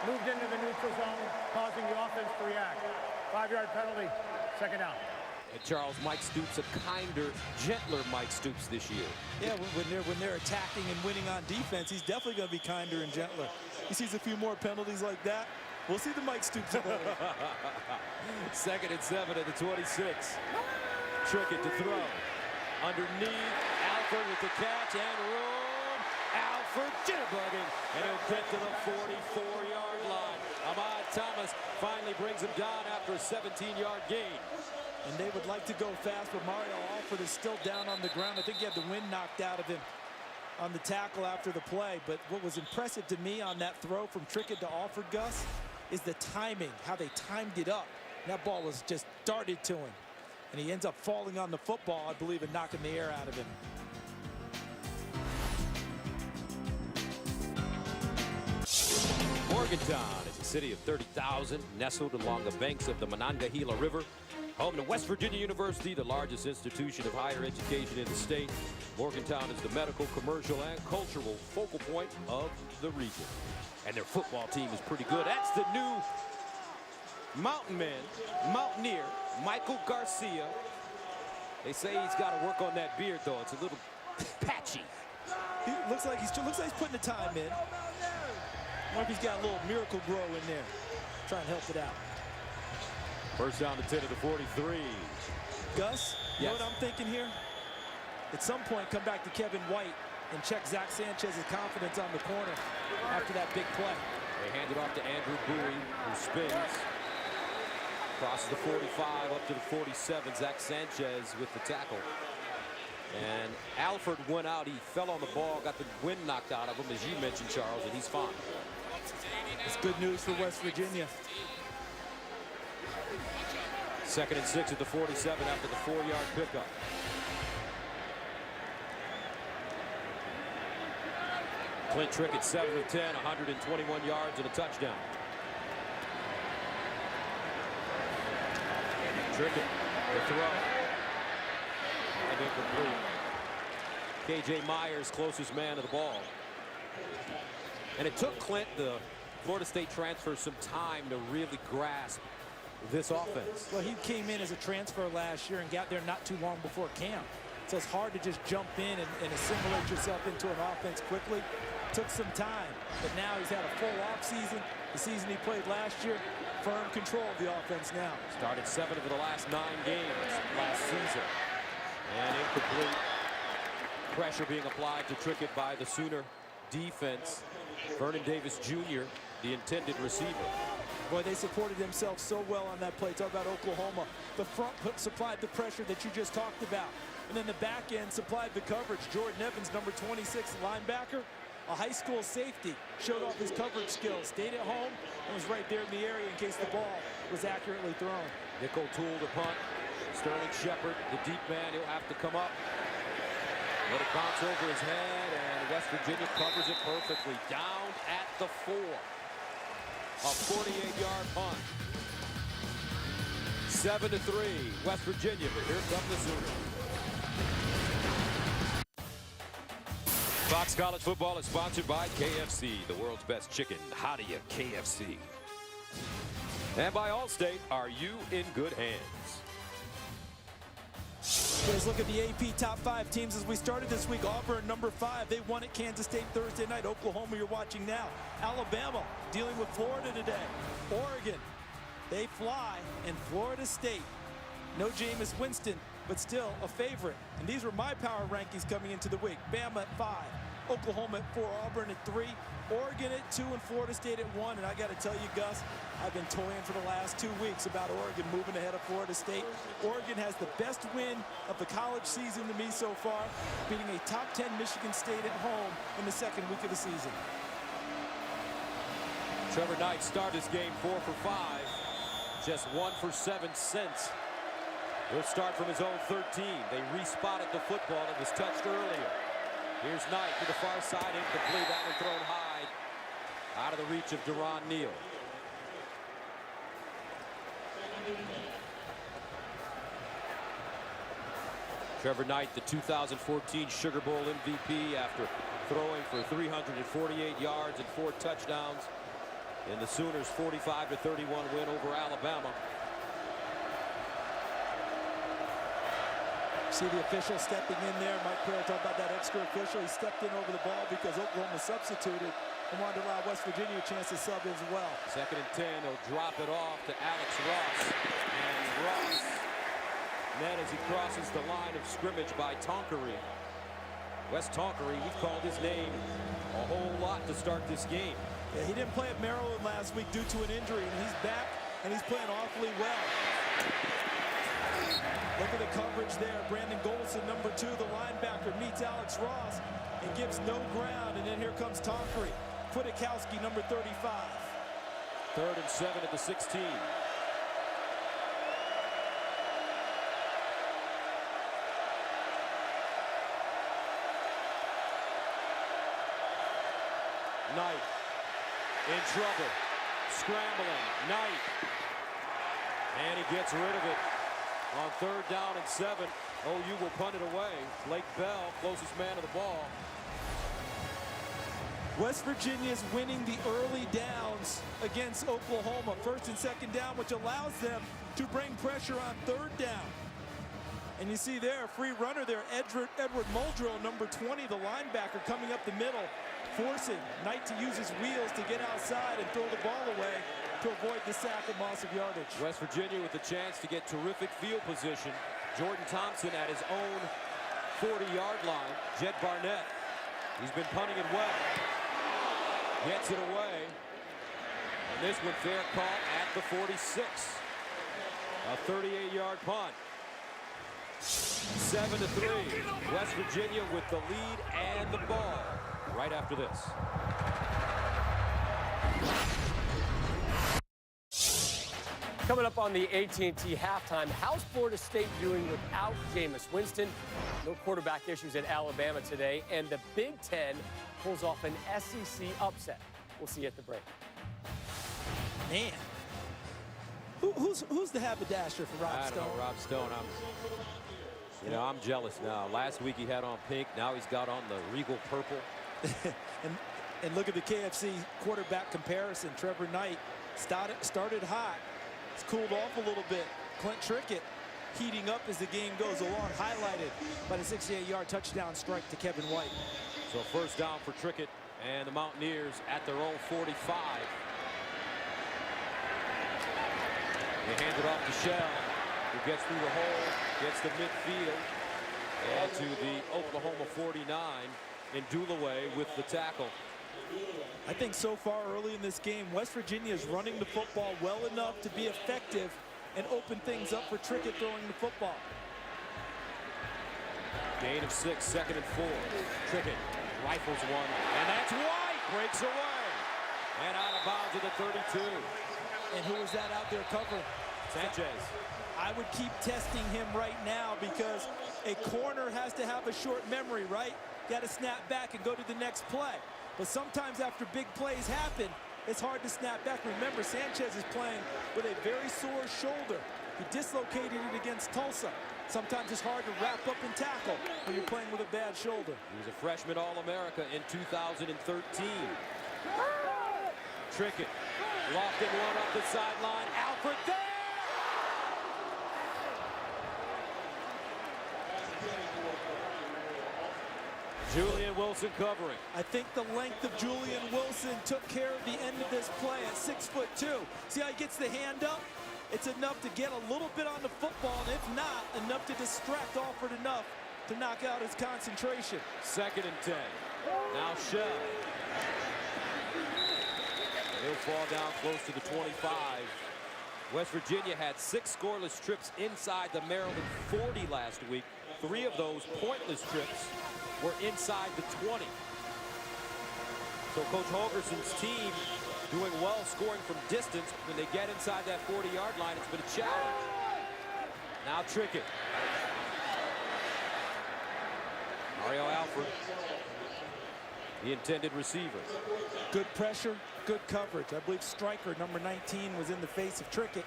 moved into the neutral zone, causing the offense to react. 5-yard penalty, second down. And Charles, Mike Stoops, a kinder, gentler Mike Stoops this year. Yeah, when they're attacking and winning on defense, he's definitely going to be kinder and gentler. He sees a few more penalties like that. We'll see the Mike Stoops. 2nd and 7 at the 26. Trickett to throw. Underneath, Alford with the catch and room. Alford jitterbugging, and he'll get to the 44-yard line. Ahmad Thomas finally brings him down after a 17-yard gain. And they would like to go fast, but Mario Alford is still down on the ground. I think he had the wind knocked out of him on the tackle after the play. But what was impressive to me on that throw from Trickett to Alford, Gus, is the timing, how they timed it up. And that ball was just darted to him. And he ends up falling on the football, I believe, and knocking the air out of him. Morgantown is a city of 30,000, nestled along the banks of the Monongahela River. Home to West Virginia University, the largest institution of higher education in the state. Morgantown is the medical, commercial, and cultural focal point of the region. And their football team is pretty good. That's the new Mountaineer, Michael Garcia. They say he's got to work on that beard, though. It's a little patchy. He looks like he's putting the time in. I wonder if he's got a little miracle grow in there. Try and help it out. First down to 10 at the 43. Gus, you know Yes. what I'm thinking here? At some point, come back to Kevin White and check Zach Sanchez's confidence on the corner after that big play. They hand it off to Andrew Bowie, who spins. Crosses the 45 up to the 47. Zach Sanchez with the tackle. And Alford went out. He fell on the ball, got the wind knocked out of him, as you mentioned, Charles, and he's fine. It's good news for West Virginia. 2nd and 6 at the 47 after the 4-yard pickup. Clint Trickett, 7 of 10, 121 yards and a touchdown. Trickett, the throw. And incomplete. K.J. Myers, closest man to the ball. And it took Clint, the Florida State transfer, some time to really grasp this offense. Well, he came in as a transfer last year and got there not too long before camp. So it's hard to just jump in and assimilate yourself into an offense quickly. Took some time, but now he's had a full off season. The season he played last year, firm control of the offense now. Started 7 of the last 9 games last season. And incomplete. Pressure being applied to Trickett by the Sooner defense. Vernon Davis Jr., the intended receiver. Boy, they supported themselves so well on that play. Talk about Oklahoma. The front supplied the pressure that you just talked about. And then the back end supplied the coverage. Jordan Evans, number 26 linebacker, a high school safety, showed off his coverage skills. Stayed at home and was right there in the area in case the ball was accurately thrown. Nick O'Toole to punt. Sterling Shepard, the deep man, he'll have to come up. Let it bounce over his head, and West Virginia covers it perfectly. Down at the 4. A 48-yard punt. 7-3, West Virginia, but here come the Sooners. Fox College Football is sponsored by KFC, the world's best chicken. How do you KFC? And by Allstate, are you in good hands? Guys, look at the AP top 5 teams as we started this week. Auburn, number 5. They won at Kansas State Thursday night. Oklahoma, you're watching now. Alabama dealing with Florida today. Oregon, they fly. And Florida State, no Jameis Winston, but still a favorite. And these were my power rankings coming into the week. Bama at 5, Oklahoma at 4, Auburn at 3, Oregon at 2, and Florida State at 1. And I got to tell you, Gus, I've been toying for the last 2 weeks about Oregon moving ahead of Florida State. Oregon has the best win of the college season to me so far, beating a top 10 Michigan State at home in the 2nd week of the season. Trevor Knight started this game 4 for 5. Just 1 for 7 since. He'll start from his own 13. They respotted the football. It was touched earlier. Here's Knight to the far side, incomplete. That one thrown high, out of the reach of Deron Neal. Trevor Knight, the 2014 Sugar Bowl MVP, after throwing for 348 yards and 4 touchdowns in the Sooners' 45-31 win over Alabama. See the official stepping in there. Mike Pearl talked about that extra official. He stepped in over the ball because Oklahoma substituted and wanted to allow West Virginia a chance to sub as well. 2nd and 10. He'll drop it off to Alex Ross. And Ross net as he crosses the line of scrimmage by Tonkery. Wes Tonkery, we've called his name a whole lot to start this game. Yeah, he didn't play at Maryland last week due to an injury, and he's back, and he's playing awfully well. Look at the coverage there. Brandon Golson, number 2, the linebacker, meets Alex Ross and gives no ground. And then here comes Tonkery. Kwiatkowski, number 35. 3rd and 7 at the 16. Knight in trouble. Scrambling. Knight. And he gets rid of it. On 3rd down and 7, OU will punt it away. Blake Bell, closest man of the ball. West Virginia is winning the early downs against Oklahoma. 1st and 2nd down, which allows them to bring pressure on 3rd down. And you see there, a free runner there, Edward Muldrow, number 20, the linebacker, coming up the middle, forcing Knight to use his wheels to get outside and throw the ball away to avoid the sack and loss of yardage. West Virginia with a chance to get terrific field position. Jordan Thompson at his own 40-yard line. Jed Barnett, he's been punting it well. Gets it away. And this one fair caught at the 46. A 38-yard punt. 7-3. West Virginia with the lead and the ball right after this. Coming up on the AT&T halftime, how's Florida State doing without Jameis Winston? No quarterback issues at Alabama today, and the Big Ten pulls off an SEC upset. We'll see you at the break. Man, who's the haberdasher for Rob Stone? I don't know, Rob Stone. I'm jealous now. Last week he had on pink. Now he's got on the regal purple. and look at the KFC quarterback comparison. Trevor Knight started hot. It's cooled off a little bit. Clint Trickett heating up as the game goes along, highlighted by the 68-yard touchdown strike to Kevin White. So 1st down for Trickett and the Mountaineers at their own 45. They hand it off to Shell, who gets through the hole, gets to midfield, and to the Oklahoma 49, and Dulaway with the tackle. I think so far early in this game, West Virginia is running the football well enough to be effective and open things up for Trickett throwing the football. Gain of 6, 2nd and 4. Trickett rifles one, and that's White, breaks away, and out of bounds at the 32. And who is that out there covering? Sanchez. I would keep testing him right now because a corner has to have a short memory, right? Got to snap back and go to the next play. But sometimes after big plays happen, it's hard to snap back. Remember, Sanchez is playing with a very sore shoulder. He dislocated it against Tulsa. Sometimes it's hard to wrap up and tackle when you're playing with a bad shoulder. He was a freshman All-America in 2013. Trickett lofted one up the sideline. Alfred there! Julian Wilson covering. I think the length of Julian Wilson took care of the end of this play at 6'2". See how he gets the hand up? It's enough to get a little bit on the football, and if not, enough to distract Alford enough to knock out his concentration. 2nd and 10. Now Shell. He'll fall down close to the 25. West Virginia had 6 scoreless trips inside the Maryland 40 last week. 3 of those pointless trips were inside the 20. So Coach Holgerson's team doing well scoring from distance. When they get inside that 40-yard line, it's been a challenge. Now Trickett. Mario Alford, the intended receiver. Good pressure, good coverage. I believe striker number 19 was in the face of Trickett.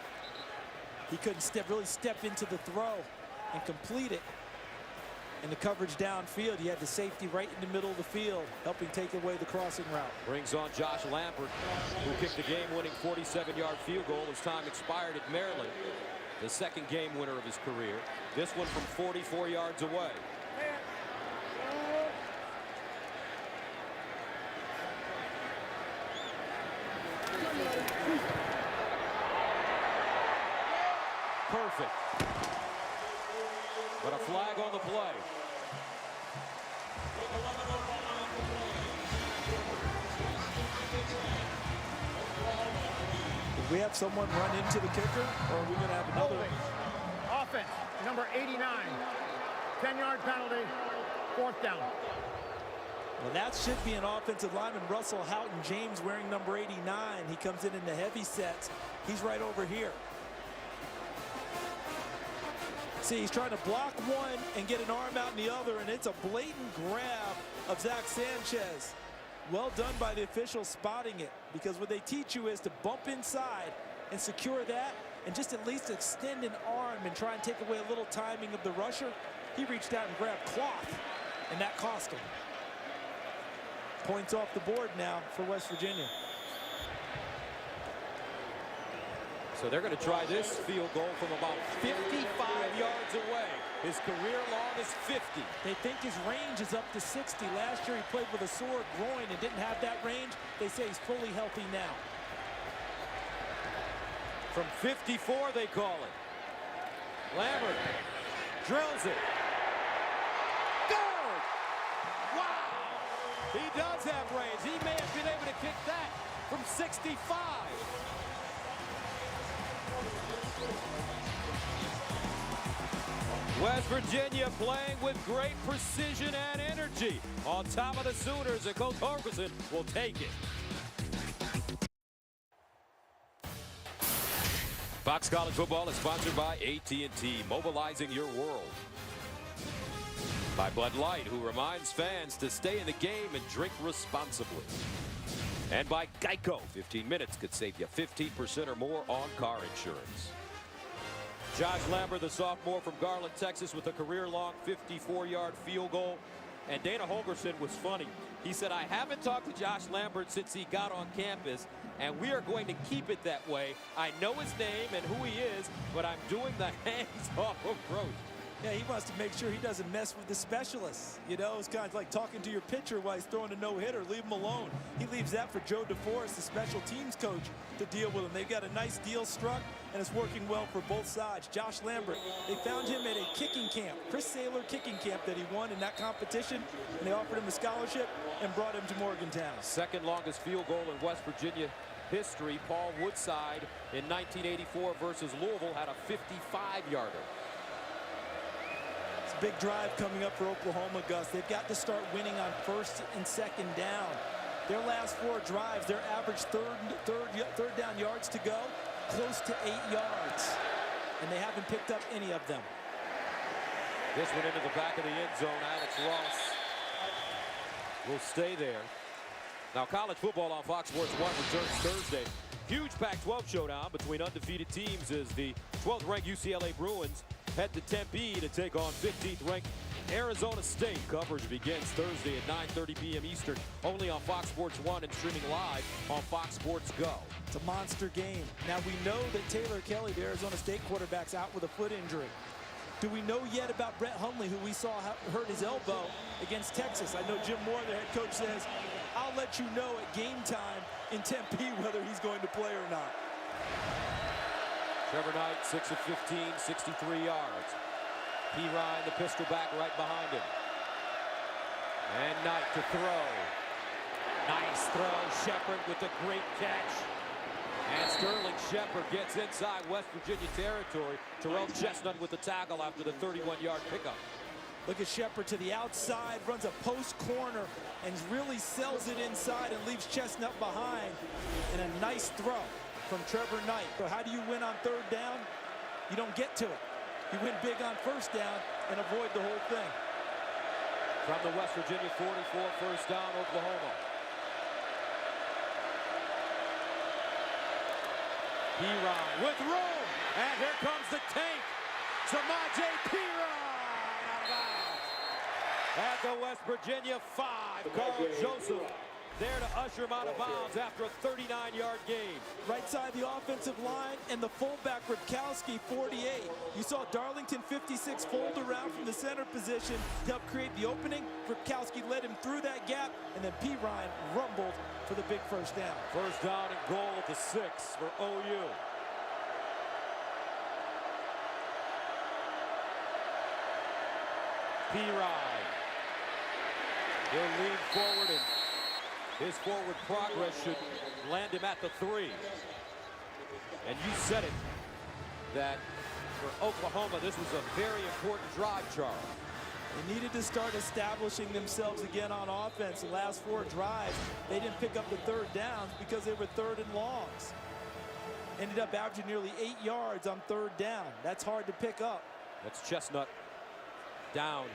He couldn't really step into the throw and complete it. And the coverage downfield, he had the safety right in the middle of the field, helping take away the crossing route. Brings on Josh Lambert, who kicked the game-winning 47-yard field goal as time expired at Maryland. The second game winner of his career. This one from 44 yards away. Perfect. But a flag on the play. Did we have someone run into the kicker, or are we going to have another? Offense, number 89. 10-yard penalty, 4th down. Well, that should be an offensive lineman, Russell Houghton James, wearing number 89. He comes in the heavy sets. He's right over here. See, he's trying to block one and get an arm out in the other, and it's a blatant grab of Zach Sanchez. Well done by the official spotting it, because what they teach you is to bump inside and secure that and just at least extend an arm and try and take away a little timing of the rusher. He reached out and grabbed cloth, and that cost him. Points off the board now for West Virginia. So they're going to try this field goal from about 55 yards away. His career long is 50. They think his range is up to 60. Last year he played with a sore groin and didn't have that range. They say he's fully healthy now. From 54 they call it. Lambert drills it. Good! Wow! He does have range. He may have been able to kick that from 65. West Virginia playing with great precision and energy. On top of the Sooners, and Coach Holgorsen will take it. Fox College Football is sponsored by AT&T, mobilizing your world. By Bud Light, who reminds fans to stay in the game and drink responsibly. And by Geico, 15 minutes could save you 15% or more on car insurance. Josh Lambert, the sophomore from Garland, Texas, with a career-long 54-yard field goal. And Dana Holgorsen was funny. He said, I haven't talked to Josh Lambert since he got on campus, and we are going to keep it that way. I know his name and who he is, but I'm doing the hands-off approach. Yeah, he wants to make sure he doesn't mess with the specialists. You know, it's kind of like talking to your pitcher while he's throwing a no-hitter. Leave him alone. He leaves that for Joe DeForest, the special teams coach, to deal with him. They've got a nice deal struck, and it's working well for both sides. Josh Lambert, they found him at a kicking camp, Chris Saylor kicking camp that he won in that competition, and they offered him a scholarship and brought him to Morgantown. Second longest field goal in West Virginia history. Paul Woodside in 1984 versus Louisville had a 55-yarder. Big drive coming up for Oklahoma, Gus. They've got to start winning on 1st and 2nd down. Their last 4 drives, their average third down yards to go, close to 8 yards. And they haven't picked up any of them. This one into the back of the end zone. Alex Ross will stay there. Now, college football on Fox Sports 1 returns Thursday. Huge Pac-12 showdown between undefeated teams as the 12th-ranked UCLA Bruins head to Tempe to take on 15th-ranked Arizona State. Coverage begins Thursday at 9:30 p.m. Eastern, only on Fox Sports 1 and streaming live on Fox Sports Go. It's a monster game. Now, we know that Taylor Kelly, the Arizona State quarterback's out with a foot injury. Do we know yet about Brett Hundley, who we saw hurt his elbow against Texas? I know Jim Moore, the head coach, says, I'll let you know at game time in Tempe whether he's going to play or not. Trevor Knight, 6 of 15, 63 yards. P. Ryan, the pistol back right behind him. And Knight to throw. Nice throw. Shepard with a great catch. And Sterling Shepard gets inside West Virginia territory. Terrell Chestnut with the tackle after the 31-yard pickup. Look at Shepard to the outside, runs a post corner, and really sells it inside and leaves Chestnut behind. And a nice throw from Trevor Knight. So how do you win on third down? You don't get to it. You win big on first down and avoid the whole thing. From the West Virginia 44, first down, Oklahoma. Perine with room, and here comes the tank. Samaje Perine out of bounds. At the West Virginia 5, Carl Joseph there to usher him out of bounds after a 39-yard gain. Right side of the offensive line, and the fullback, Ripkowski, 48. You saw Darlington, 56, fold around from the center position to help create the opening. Ripkowski led him through that gap, and then Perine rumbled for the big first down. First down and goal at the 6 for OU. Perine. He'll lean forward, and his forward progress should land him at the 3. And you said it, that for Oklahoma, this was a very important drive, Charles. They needed to start establishing themselves again on offense. The last 4 drives, they didn't pick up the third downs because they were third and longs. Ended up averaging nearly 8 yards on third down. That's hard to pick up. That's Chestnut down.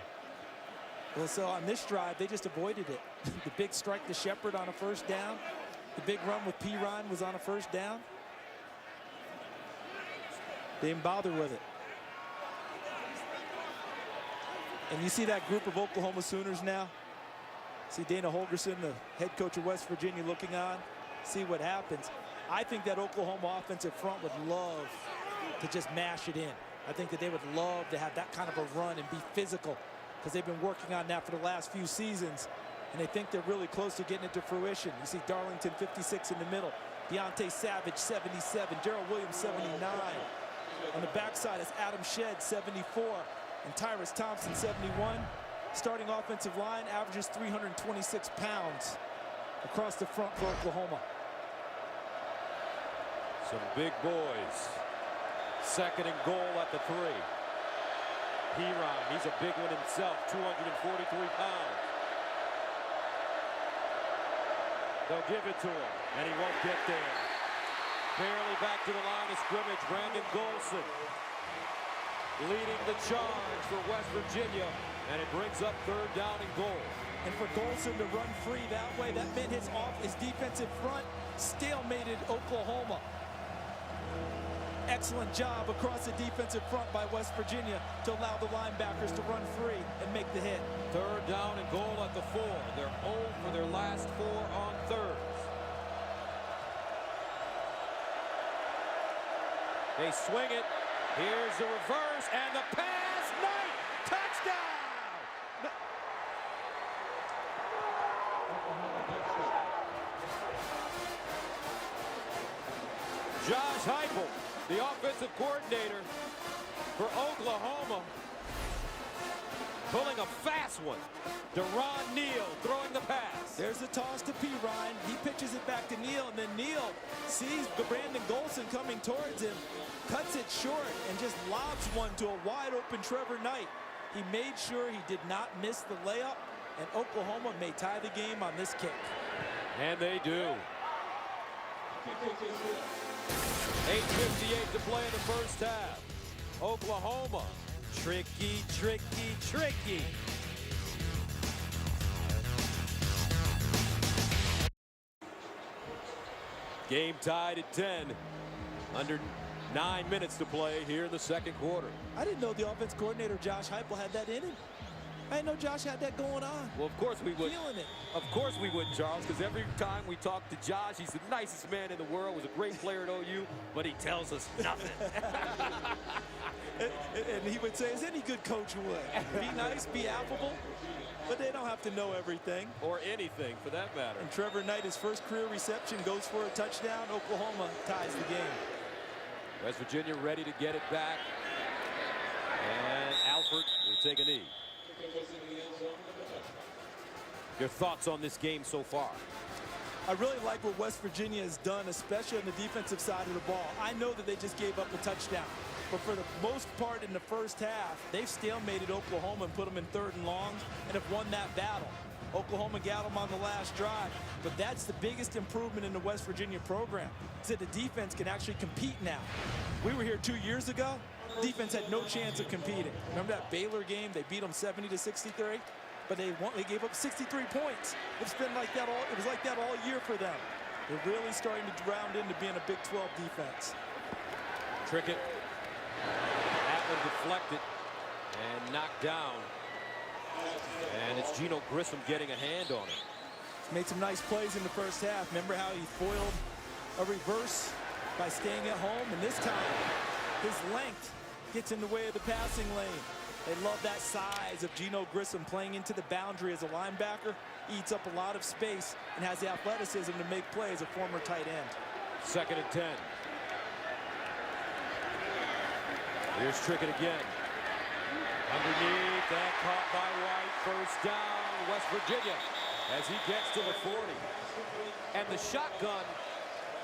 Well, so on this drive, they just avoided it. The big strike to Shepard on a first down. The big run with Perine was on a first down. They didn't bother with it. And you see that group of Oklahoma Sooners now? See Dana Holgorsen, the head coach of West Virginia, looking on. See what happens. I think that Oklahoma offensive front would love to just mash it in. I think that they would love to have that kind of a run and be physical, because they've been working on that for the last few seasons, and they think they're really close to getting it to fruition. You see Darlington, 56 in the middle. Deontay Savage, 77. Gerald Williams, 79. On the backside is Adam Shedd, 74. And Tyrus Thompson, 71. Starting offensive line averages 326 pounds across the front for Oklahoma. Some big boys. Second and goal at the 3. Perine, he's a big one himself, 243 pounds. They'll give it to him, and he won't get there. Barely back to the line of scrimmage, Brandon Golson leading the charge for West Virginia, and it brings up third down and goal. And for Golson to run free that way, that meant his defensive front stalemated Oklahoma. Excellent job across the defensive front by West Virginia to allow the linebackers to run free and make the hit. Third down and goal at the 4. They're 0 for their last 4 on thirds. They swing it. Here's the reverse and the pass. Knight, touchdown! Josh Heupel, the offensive coordinator for Oklahoma, pulling a fast one. Deron Neal throwing the pass. There's the toss to Perine. He pitches it back to Neal, and then Neal sees Brandon Golson coming towards him, cuts it short, and just lobs one to a wide-open Trevor Knight. He made sure he did not miss the layup, and Oklahoma may tie the game on this kick. And they do. 8:58 to play in the first half. Oklahoma, tricky, tricky, tricky. Game tied at 10. Under 9 minutes to play here in the second quarter. I didn't know the offense coordinator, Josh Heupel, had that in him. I didn't know Josh had that going on. Well, of course we would. Feeling it. Of course we would, Charles, because every time we talk to Josh, he's the nicest man in the world, was a great player at OU, but he tells us nothing. And he would say, as any good coach would, be nice, be affable, but they don't have to know everything. Or anything, for that matter. And Trevor Knight, his first career reception, goes for a touchdown. Oklahoma ties the game. West Virginia ready to get it back. And Alford will take a knee. Your thoughts on this game so far? I really like what West Virginia has done, especially on the defensive side of the ball. I know that they just gave up a touchdown, but for the most part in the first half, they've stalemated Oklahoma and put them in third and longs and have won that battle. Oklahoma got them on the last drive. But that's the biggest improvement in the West Virginia program. So the defense can actually compete now. We were here 2 years ago. Defense had no chance of competing. Remember that Baylor game? They beat them 70-63, but they gave up 63 points. It's been like that all. It was like that all year for them. They're really starting to round into being a Big 12 defense. Trickett. That one deflected and knocked down. And it's Gino Grissom getting a hand on it. Made some nice plays in the first half. Remember how he foiled a reverse by staying at home? And this time, his length gets in the way of the passing lane. They love that size of Gino Grissom playing into the boundary as a linebacker. Eats up a lot of space and has the athleticism to make plays, a former tight end. 2nd and 10. Here's Trickett again. Underneath, that caught by White. First down, West Virginia, as he gets to the 40. And the shotgun,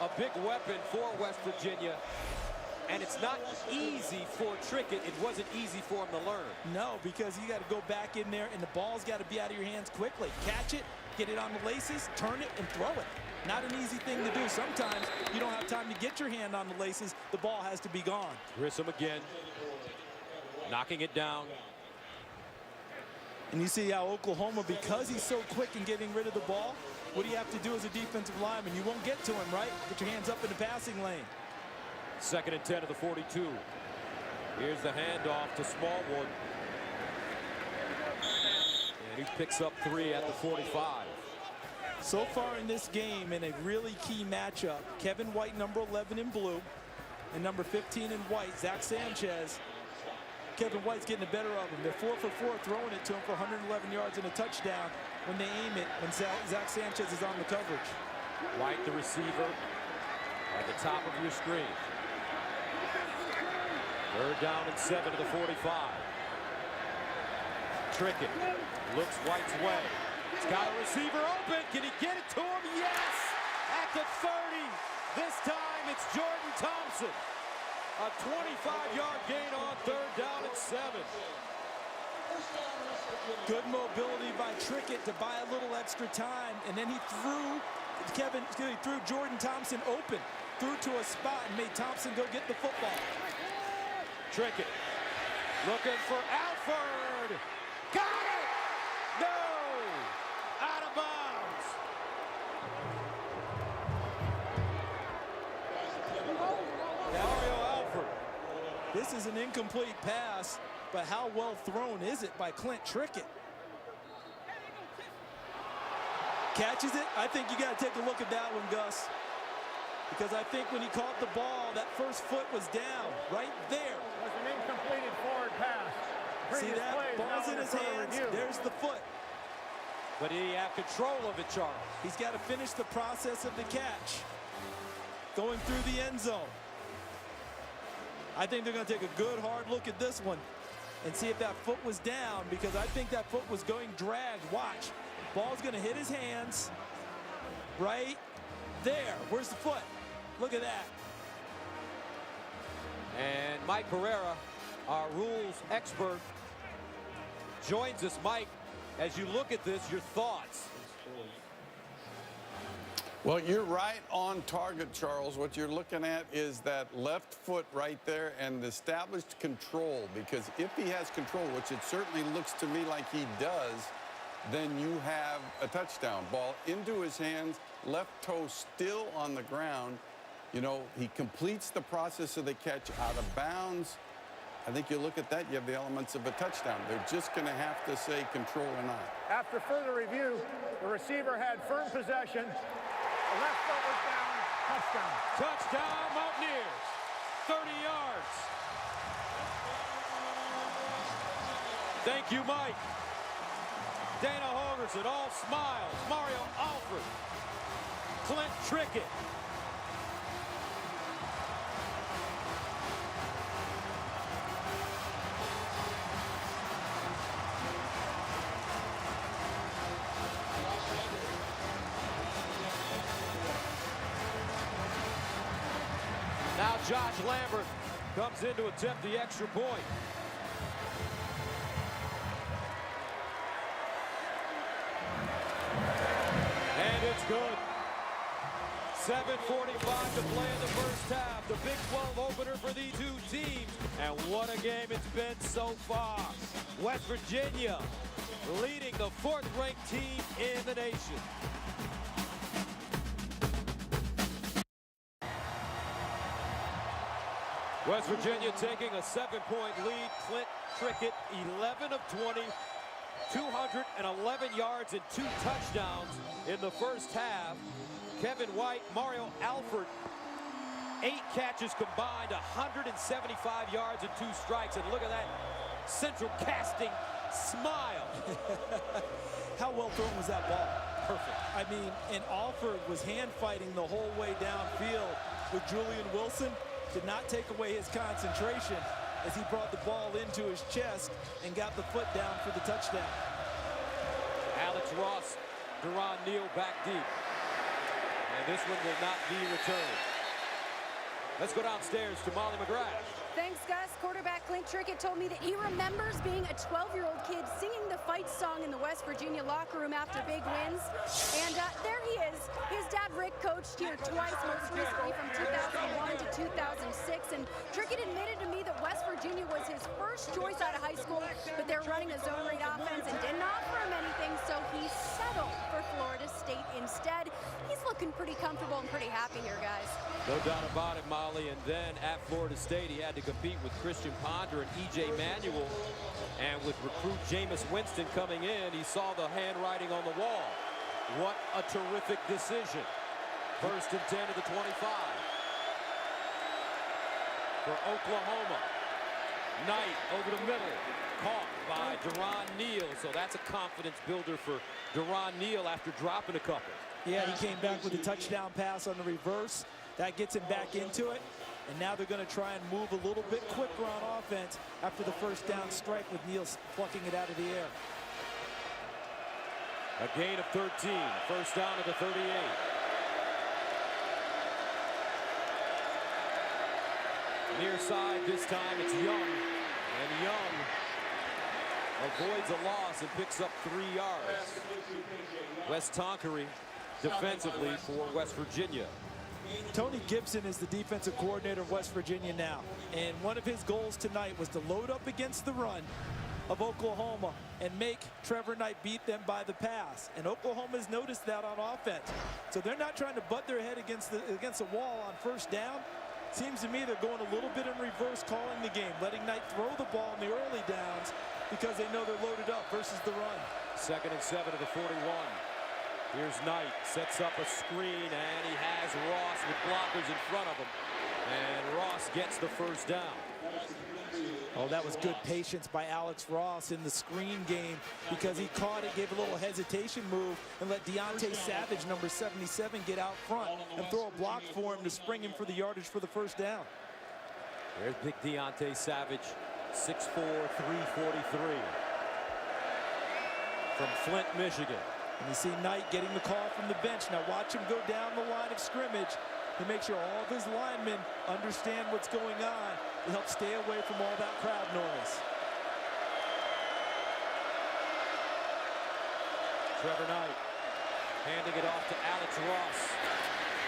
a big weapon for West Virginia. And it's not easy for Trickett. It wasn't easy for him to learn. No, because you got to go back in there, and the ball's got to be out of your hands quickly. Catch it, get it on the laces, turn it, and throw it. Not an easy thing to do. Sometimes you don't have time to get your hand on the laces. The ball has to be gone. Grissom again, knocking it down. And you see how Oklahoma, because he's so quick in getting rid of the ball, what do you have to do as a defensive lineman? You won't get to him, right? Get your hands up in the passing lane. 2nd and 10 of the 42. Here's the handoff to Smallwood. And he picks up 3 at the 45. So far in this game, in a really key matchup, Kevin White, number 11 in blue, and number 15 in white, Zach Sanchez. Kevin White's getting the better of him. They're 4 for 4 throwing it to him for 111 yards and a touchdown when they aim it, when Zach Sanchez is on the coverage. White, the receiver, at the top of your screen. 3rd down and 7 to the 45. Trickett looks White's way. He's got a receiver open. Can he get it to him? Yes! At the 30. This time it's Jordan Thompson. A 25-yard gain on 3rd down and 7. Good mobility by Trickett to buy a little extra time, and then he threw Jordan Thompson open, threw to a spot and made Thompson go get the football. Trickett looking for Alford. Got it! No! Out of bounds. Mario Alford. This is an incomplete pass, but how well thrown is it by Clint Trickett? Catches it. I think you got to take a look at that one, Gus. Because I think when he caught the ball, that first foot was down, right there. It was an incompleted forward pass. See that? Ball's in his hands. There's the foot. But he had control of it, Charles. He's got to finish the process of the catch. Going through the end zone. I think they're going to take a good hard look at this one and see if that foot was down, because I think that foot was going dragged. Watch. Ball's going to hit his hands right there. Where's the foot? Look at that. And Mike Pereira, our rules expert, joins us. Mike, as you look at this, your thoughts? Well, you're right on target, Charles. What you're looking at is that left foot right there and the established control, because if he has control, which it certainly looks to me like he does, then you have a touchdown. Ball into his hands, left toe still on the ground. You know, he completes the process of the catch out of bounds. I think you look at that, you have the elements of a touchdown. They're just going to have to say control or not. After further review, the receiver had firm possession. The left foot was down. Touchdown. Touchdown, Mountaineers. 30 yards. Thank you, Mike. Dana Holgerson, all smiles. Mario Alford. Clint Trickett. Now Josh Lambert comes in to attempt the extra point. It's good. 7:45 to play in the first half. The Big 12 opener for these two teams. And what a game it's been so far. West Virginia leading the 4th-ranked team in the nation. West Virginia taking a 7-point lead. Clint Trickett, 11 of 20, 211 yards and 2 touchdowns in the first half. Kevin White, Mario Alford, 8 catches combined, 175 yards and 2 strikes. And look at that central casting smile. How well thrown was that ball? Perfect. I mean, and Alford was hand fighting the whole way downfield with Julian Wilson. Did not take away his concentration as he brought the ball into his chest and got the foot down for the touchdown. Alex Ross, Deron Neal back deep. And this one will not be returned. Let's go downstairs to Molly McGrath. Thanks, Gus. Quarterback Clint Trickett told me that he remembers being a 12-year-old kid singing the fight song in the West Virginia locker room after big wins. And there he is. His dad, Rick, coached here twice, most recently from 2001 to 2006. And Trickett admitted to me that West Virginia was his first choice out of high school, but they're running a zone read offense and didn't offer him anything, so he settled for Florida State instead. He's looking pretty comfortable and pretty happy here, guys. No doubt about it, Molly. And then at Florida State, he had to compete with Christian Ponder and E.J. Manuel. And with recruit Jameis Winston coming in, he saw the handwriting on the wall. What a terrific decision. 1st and 10 to the 25. For Oklahoma. Knight over the middle. Caught by Deron Neal. So that's a confidence builder for Deron Neal after dropping a couple. Yeah, he came back with a touchdown pass on the reverse. That gets him back into it. And now they're going to try and move a little bit quicker on offense after the first down strike with Neal plucking it out of the air. A gain of 13. First down at the 38. Near side this time, it's Young. And Young avoids a loss and picks up 3 yards. Wes Tonkery defensively for West Virginia. Tony Gibson is the defensive coordinator of West Virginia now. And one of his goals tonight was to load up against the run of Oklahoma and make Trevor Knight beat them by the pass. And Oklahoma's noticed that on offense. So they're not trying to butt their head against the wall on first down. Seems to me they're going a little bit in reverse, calling the game, letting Knight throw the ball in the early downs because they know they're loaded up versus the run. 2nd and 7 to the 41. Here's Knight, sets up a screen, and he has Ross with blockers in front of him. And Ross gets the first down. Oh, that was good patience by Alex Ross in the screen game because he caught it, gave a little hesitation move, and let Deontay Savage, number 77, get out front and throw a block for him to spring him for the yardage for the first down. There's big Deontay Savage, 6'4", 343. From Flint, Michigan. And you see Knight getting the call from the bench. Now watch him go down the line of scrimmage to make sure all of his linemen understand what's going on to help stay away from all that crowd noise. Trevor Knight handing it off to Alex Ross.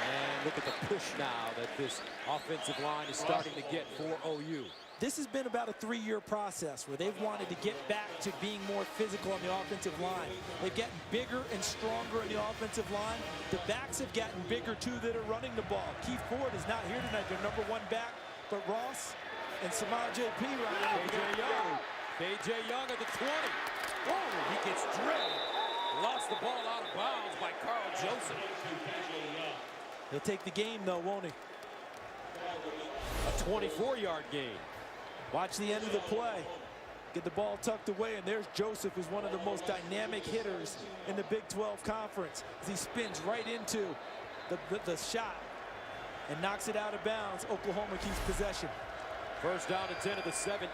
And look at the push now that this offensive line is starting to get for OU. This has been about a 3-year process where they've wanted to get back to being more physical on the offensive line. They've gotten bigger and stronger in the offensive line. The backs have gotten bigger, too, that are running the ball. Keith Ford is not here tonight, their number 1 back, but Ross and Samaj P. KJ Young at the 20. Oh, he gets drilled. Lost the ball out of bounds by Carl Joseph. He'll take the game, though, won't he? A 24-yard gain. Watch the end of the play. Get the ball tucked away, and there's Joseph, who's one of the most dynamic hitters in the Big 12 Conference, as he spins right into the shot and knocks it out of bounds. Oklahoma keeps possession. First down and 10 to the 17.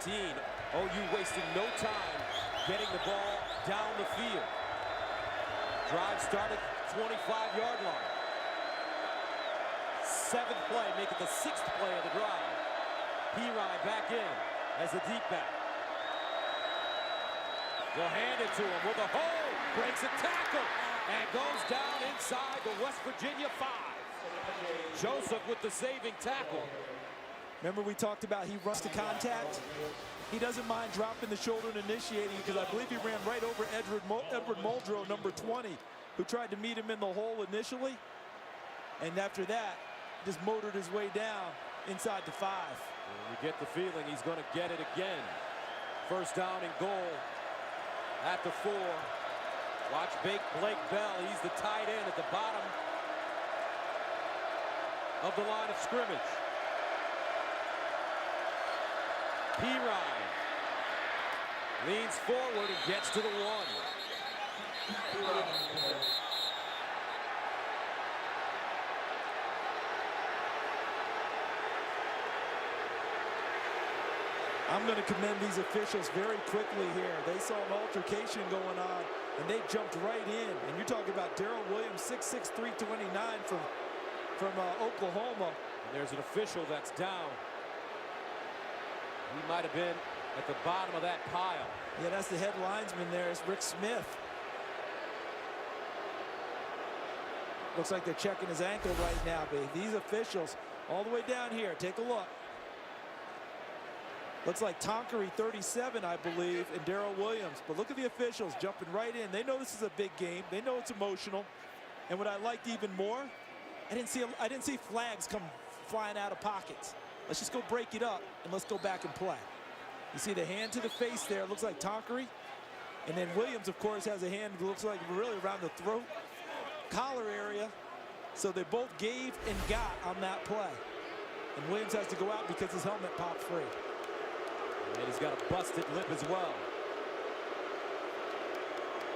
OU wasting no time getting the ball down the field. Drive started 25-yard line. 7th play, make it the 6th play of the drive. P-Rye back in as a deep back. They'll hand it to him with a hole. Breaks a tackle. and goes down inside the West Virginia 5. Joseph with the saving tackle. Remember we talked about he runs to contact? He doesn't mind dropping the shoulder and initiating, because I believe he ran right over Edward Muldrow, number 20, who tried to meet him in the hole initially. And after that, just motored his way down inside the 5. And you get the feeling he's going to get it again. First down and goal at the 4. Watch Blake Bell. He's the tight end at the bottom of the line of scrimmage. Ryan leans forward and gets to the 1. I'm going to commend these officials very quickly here. They saw an altercation going on, and they jumped right in. And you're talking about Darrell Williams, 6'6", 329 from Oklahoma. And there's an official that's down. He might have been at the bottom of that pile. Yeah, that's the head linesman there. It's Rick Smith. Looks like they're checking his ankle right now, but these officials all the way down here, take a look. Looks like Tonkery, 37, I believe, and Darrell Williams. But look at the officials jumping right in. They know this is a big game. They know it's emotional. And what I liked even more, I didn't see flags come flying out of pockets. Let's just go break it up, and let's go back and play. You see the hand to the face there. It looks like Tonkery. And then Williams, of course, has a hand that looks like really around the throat, collar area. So they both gave and got on that play. And Williams has to go out because his helmet popped free. And he's got a busted lip as well.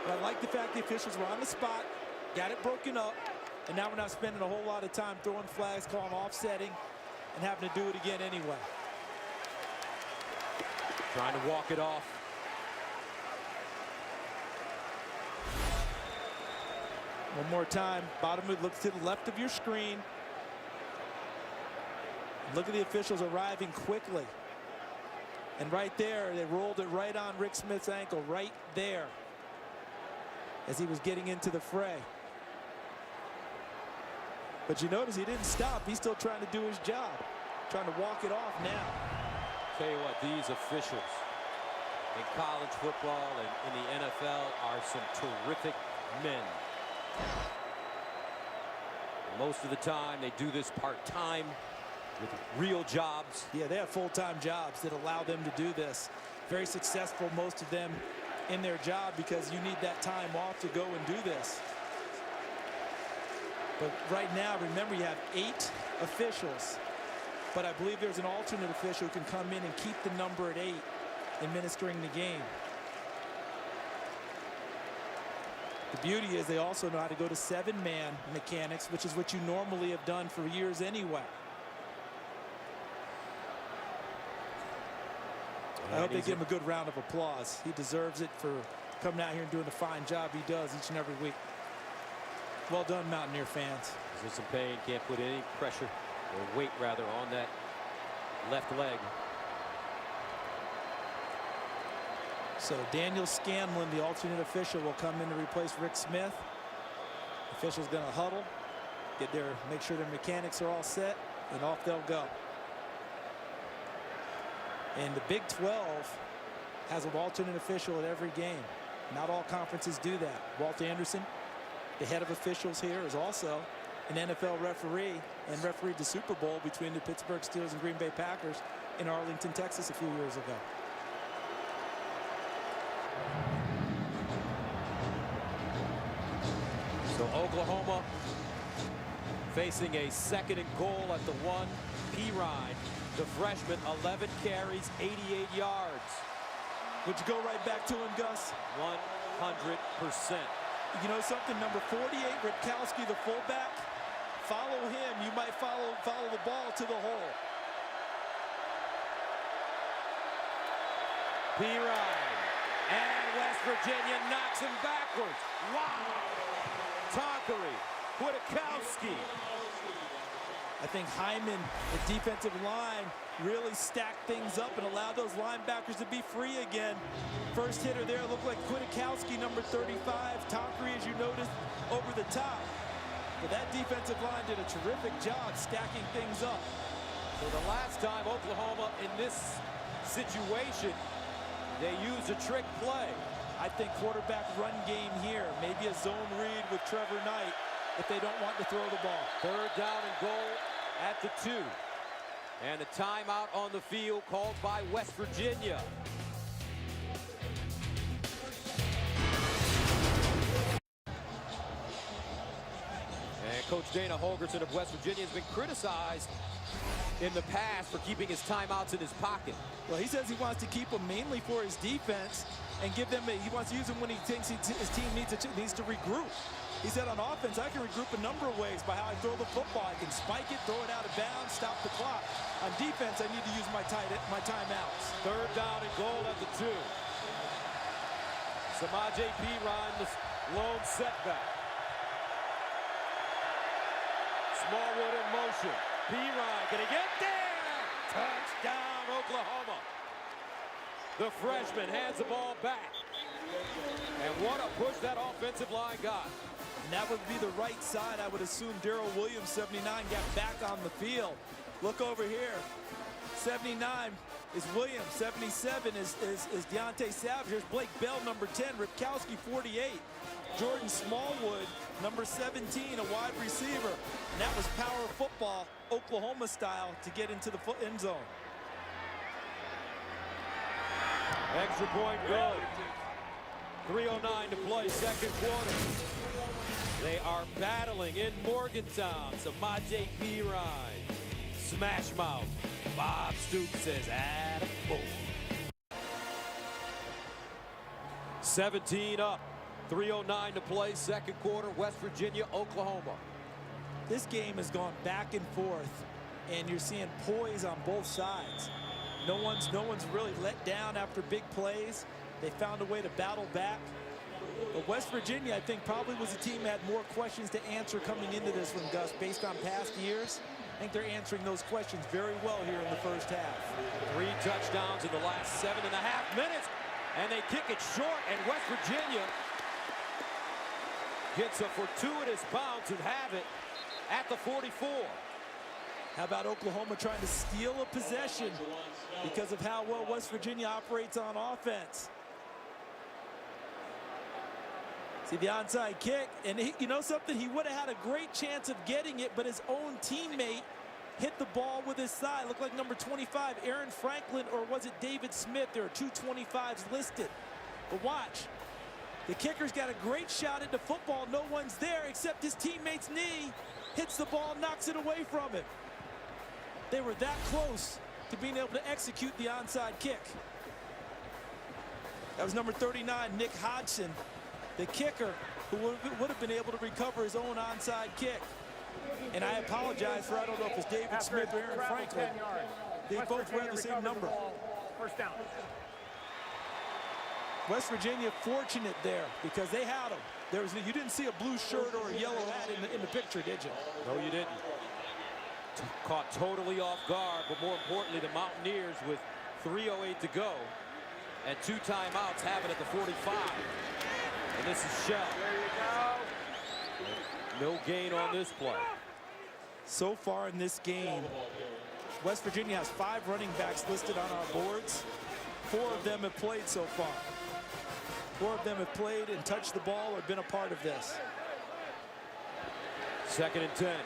But I like the fact the officials were on the spot, got it broken up, and now we're not spending a whole lot of time throwing flags, calling offsetting, and having to do it again anyway. Trying to walk it off. One more time. Bottom of it, look to the left of your screen. Look at the officials arriving quickly. And right there, they rolled it right on Rick Smith's ankle, right there, as he was getting into the fray. But you notice he didn't stop. He's still trying to do his job, trying to walk it off now. Tell you what, these officials in college football and in the NFL are some terrific men. Most of the time, they do this part-time with real jobs. Yeah, they have full-time jobs that allow them to do this. Very successful, most of them, in their job, because you need that time off to go and do this. But right now, remember, you have 8 officials. But I believe there's an alternate official who can come in and keep the number at 8, administering the game. The beauty is they also know how to go to 7-man mechanics, which is what you normally have done for years anyway. I hope they give him a good round of applause. He deserves it for coming out here and doing the fine job he does each and every week. Well done, Mountaineer fans. He's in some pain, can't put any pressure, or weight rather, on that left leg. So Daniel Scanlon, the alternate official, will come in to replace Rick Smith. The official's going to huddle, make sure their mechanics are all set, and off they'll go. And the Big 12 has an alternate official at every game. Not all conferences do that. Walt Anderson, the head of officials here, is also an NFL referee and refereed the Super Bowl between the Pittsburgh Steelers and Green Bay Packers in Arlington, Texas a few years ago. So Oklahoma facing a 2nd and goal at the 1. Ryan, the freshman, 11 carries, 88 yards. Would you go right back to him, Gus? 100%. You know something, number 48, Ripkowski, the fullback, follow him. You might follow the ball to the hole. Ryan, and West Virginia knocks him backwards. Wow! Tonkery, Witkowski. I think Hyman, the defensive line, really stacked things up and allowed those linebackers to be free again. First hitter there looked like Kwiatkowski, number 35. Tonkery, as you noticed, over the top. But that defensive line did a terrific job stacking things up. So the last time Oklahoma in this situation, they used a trick play. I think quarterback run game here. Maybe a zone read with Trevor Knight if they don't want to throw the ball. Third down and goal at the 2. And a timeout on the field called by West Virginia. And Coach Dana Holgorsen of West Virginia has been criticized in the past for keeping his timeouts in his pocket. Well, he says he wants to keep them mainly for his defense and give them, he wants to use them when he thinks his team needs to regroup. He said on offense, I can regroup a number of ways by how I throw the football. I can spike it, throw it out of bounds, stop the clock. On defense, I need to use my timeouts. Third down and goal at the 2. Samaje Perine, the lone setback. Smallwood in motion. Perine, can he get there? Touchdown, Oklahoma. The freshman hands the ball back. And what a push that offensive line got. And that would be the right side. I would assume Darrell Williams, 79, got back on the field. Look over here. 79 is Williams. 77 is Deontay Savage. Here's Blake Bell, number 10. Ripkowski, 48. Jordan Smallwood, number 17, a wide receiver. And that was power football, Oklahoma style, to get into the end zone. Extra point goal. 3:09 to play, second quarter. They are battling in Morgantown. Samaje Perine. Smash mouth. Bob Stoops says, attaboy. 17 up. 3:09 to play, second quarter, West Virginia, Oklahoma. This game has gone back and forth, and you're seeing poise on both sides. No one's really let down after big plays. They found a way to battle back. But West Virginia, I think, probably was a team that had more questions to answer coming into this one, Gus, based on past years. I think they're answering those questions very well here in the first half. 3 touchdowns in the last 7.5 minutes, and they kick it short, and West Virginia gets a fortuitous bounce and have it at the 44. How about Oklahoma trying to steal a possession because of how well West Virginia operates on offense? See the onside kick, and you know something? He would have had a great chance of getting it, but his own teammate hit the ball with his side. Looked like number 25, Aaron Franklin, or was it David Smith? There are 2 25s listed. But watch. The kicker's got a great shot at the football. No one's there except his teammate's knee. Hits the ball, knocks it away from him. They were that close to being able to execute the onside kick. That was number 39, Nick Hodgson, the kicker, who would have been able to recover his own onside kick. And I apologize for, I don't know if it's David Smith or Aaron Franklin. They both wear the same number. First down. West Virginia fortunate there because they had him. You didn't see a blue shirt or a yellow hat in the picture, did you? No, you didn't. Caught totally off guard, but more importantly, the Mountaineers with 3:08 to go and 2 timeouts have it at the 45. And this is Shell. There you go. No gain on this play. So far in this game, West Virginia has 5 running backs listed on our boards. 4 of them have played so far. 4 of them have played and touched the ball or been a part of this. 2nd and 10.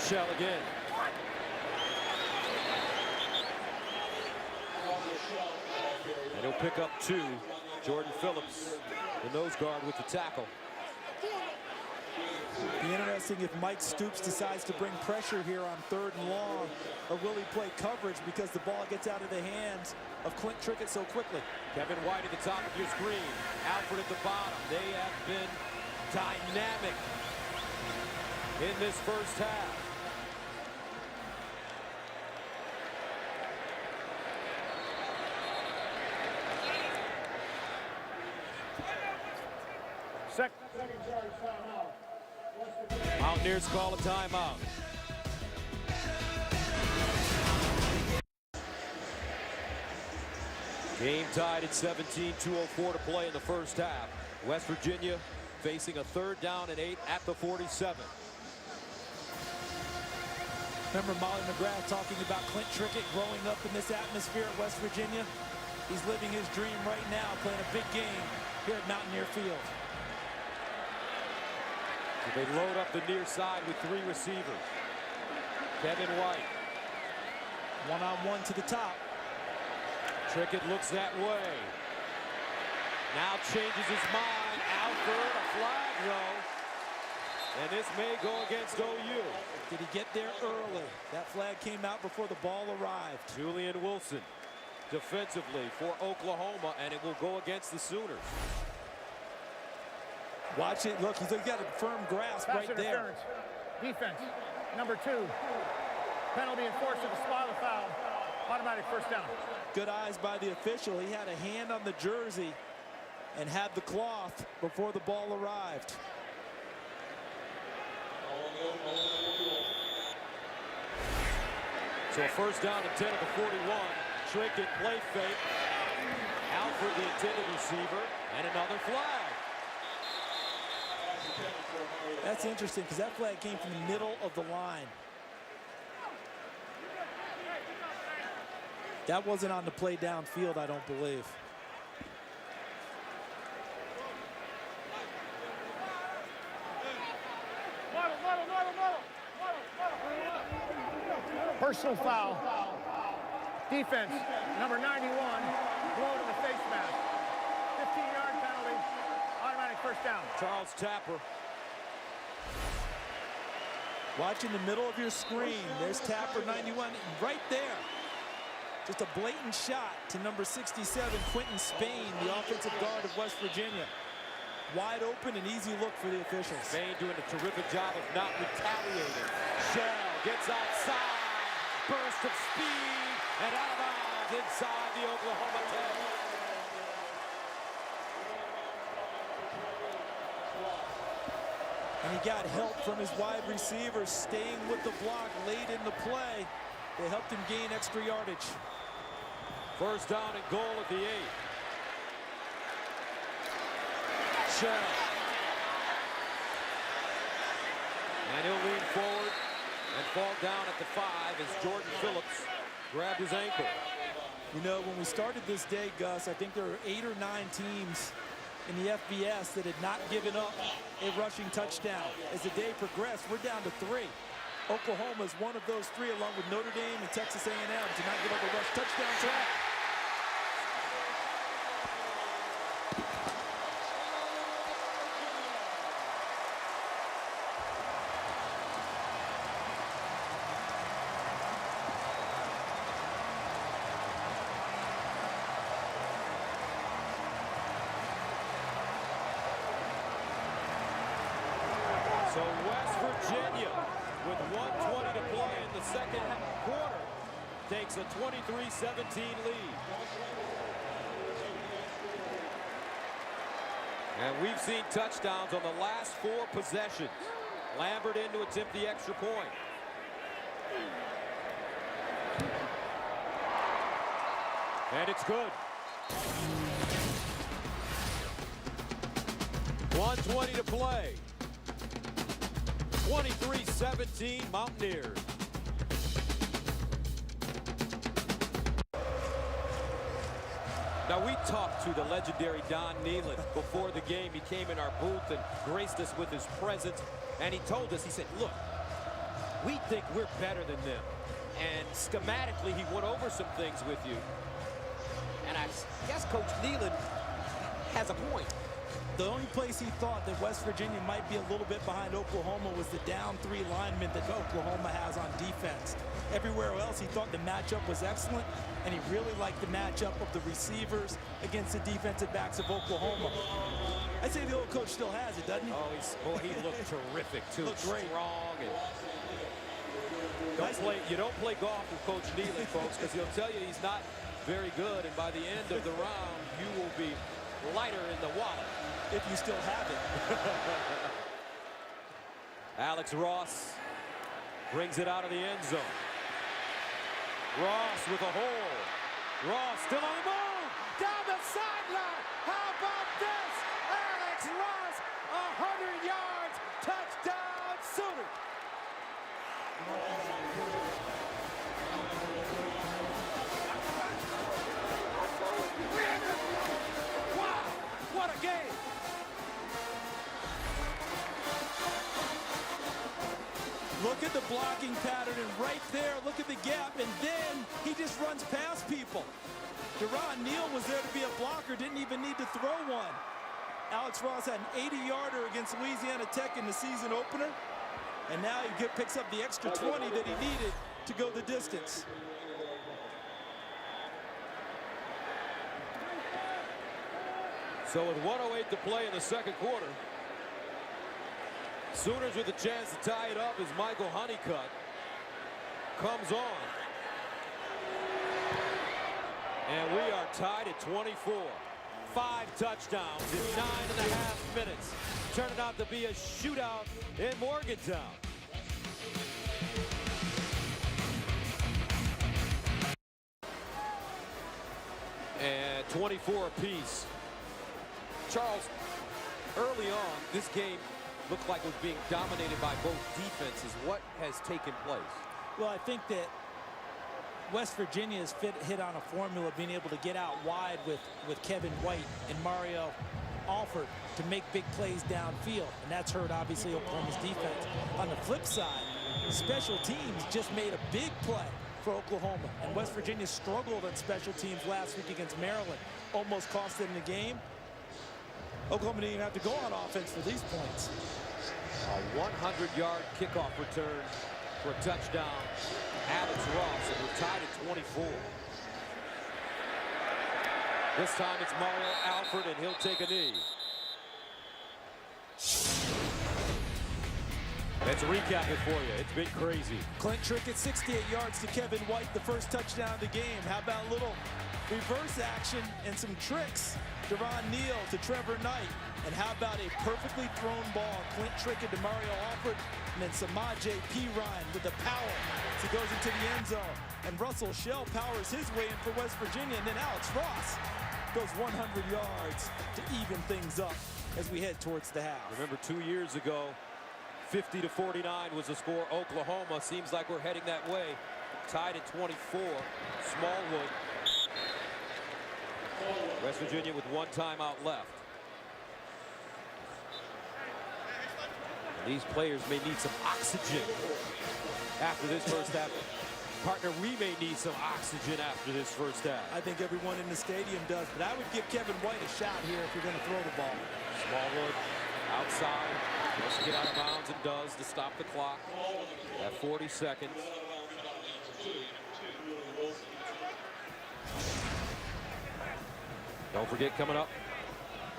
Shell again. And he'll pick up 2. Jordan Phillips, the nose guard, with the tackle. Be interesting if Mike Stoops decides to bring pressure here on 3rd and long, or will he play coverage because the ball gets out of the hands of Clint Trickett so quickly. Kevin White at the top of your screen. Alfred at the bottom. They have been dynamic in this first half. Mountaineers call a timeout. Game tied at 17, 2:04 to play in the first half. West Virginia facing a 3rd down and 8 at the 47. Remember Molly McGrath talking about Clint Trickett growing up in this atmosphere at West Virginia? He's living his dream right now, playing a big game here at Mountaineer Field. So they load up the near side with 3 receivers. Kevin White. One-on-one to the top. Trickett looks that way. Now changes his mind. Alford, a flag though. And this may go against OU. Did he get there early? That flag came out before the ball arrived. Julian Wilson defensively for Oklahoma, and it will go against the Sooners. Watch it. Look, he's got a firm grasp Pass right there. interference. Defense, number 2. Penalty enforced at the spot of the foul. Automatic first down. Good eyes by the official. He had a hand on the jersey and had the cloth before the ball arrived. So a first down and 10 at the 41. Trickett play fake. Alford the intended receiver, and another flag. That's interesting because that flag came from the middle of the line. That wasn't on the play downfield, I don't believe. Personal foul. Defense, number 91, blow to the face mask. 15-yard penalty, automatic first down. Charles Tapper. Watch in the middle of your screen. There's Tapper 91 right there. Just a blatant shot to number 67, Quentin Spain, the offensive guard of West Virginia. Wide open and easy look for the officials. Spain doing a terrific job of not retaliating. Shell gets outside, burst of speed, and out of bounds inside the Oklahoma 10. And he got help from his wide receivers staying with the block late in the play. They helped him gain extra yardage. First down and goal at the 8. Shell. And he'll lean forward and fall down at the 5 as Jordan Phillips grabbed his ankle. You know, when we started this day, Gus, I think there were 8 or 9 teams in the FBS that had not given up a rushing touchdown. As the day progressed, we're down to 3. Oklahoma is one of those 3, along with Notre Dame and Texas A&M, to not give up a rush touchdown try. So West Virginia, with 1:20 to play in the second quarter, takes a 23-17 lead. And we've seen touchdowns on the last 4 possessions. Lambert in to attempt the extra point. And it's good. 1:20 to play. 23-17 Mountaineers. Now, we talked to the legendary Don Nealon before the game. He came in our booth and graced us with his presence. And he told us, he said, look, we think we're better than them. And schematically, he went over some things with you. And I guess Coach Nealon has a point. The only place he thought that West Virginia might be a little bit behind Oklahoma was the down 3 linemen that Oklahoma has on defense. Everywhere else, he thought the matchup was excellent, and he really liked the matchup of the receivers against the defensive backs of Oklahoma. I'd say the old coach still has it, doesn't he? Oh, he looked terrific, too. Looked great. Strong. And you don't play golf with Coach Nealon, folks, because he'll tell you he's not very good, and by the end of the round, you will be lighter in the wallet. if you still have it. Alex Ross brings it out of the end zone. Ross with a hole. Ross still on the move. Down the sideline. How about this? Alex Ross, 100 yards. Touchdown, Sooners. Wow, what a game. Look at the blocking pattern, and right there, look at the gap, and then he just runs past people. Deron Neal was there to be a blocker, didn't even need to throw one. Alex Ross had an 80-yarder against Louisiana Tech in the season opener, and now he picks up the extra 20 that he needed to go the distance. So with 1:08 to play in the second quarter, Sooners with a chance to tie it up as Michael Honeycutt comes on. And we are tied at 24. 5 touchdowns in 9.5 minutes. Turning out to be a shootout in Morgantown. And 24 apiece. Charles, early on, this game looked like it was being dominated by both defenses. What has taken place? Well, I think that West Virginia has hit on a formula of being able to get out wide with Kevin White and Mario Alford to make big plays downfield, and that's hurt, obviously, Oklahoma's defense. On the flip side, special teams just made a big play for Oklahoma, and West Virginia struggled on special teams last week against Maryland, almost cost them the game. Oklahoma didn't even have to go on offense for these points. A 100-yard kickoff return for a touchdown. Alex Ross, and we're tied at 24. This time it's Mario Alford, and he'll take a knee. Let's recap it for you. It's been crazy. Clint Trickett, 68 yards to Kevin White, the first touchdown of the game. How about a little reverse action and some tricks? Deron Neal to Trevor Knight. And how about a perfectly thrown ball? Clint Trickett to Mario Alford, and then Samaje Perine with the power as he goes into the end zone. And Russell Shell powers his way in for West Virginia, and then Alex Ross goes 100 yards to even things up as we head towards the half. Remember 2 years ago, 50-49 was the score. Oklahoma seems like we're heading that way. Tied at 24. Smallwood. West Virginia with 1 timeout left. These players may need some oxygen after this first half. Partner, we may need some oxygen after this first half. I think everyone in the stadium does, but I would give Kevin White a shot here if you're going to throw the ball. Smallwood outside. Let's get out of bounds and does to stop the clock at 40 seconds. Don't forget, coming up,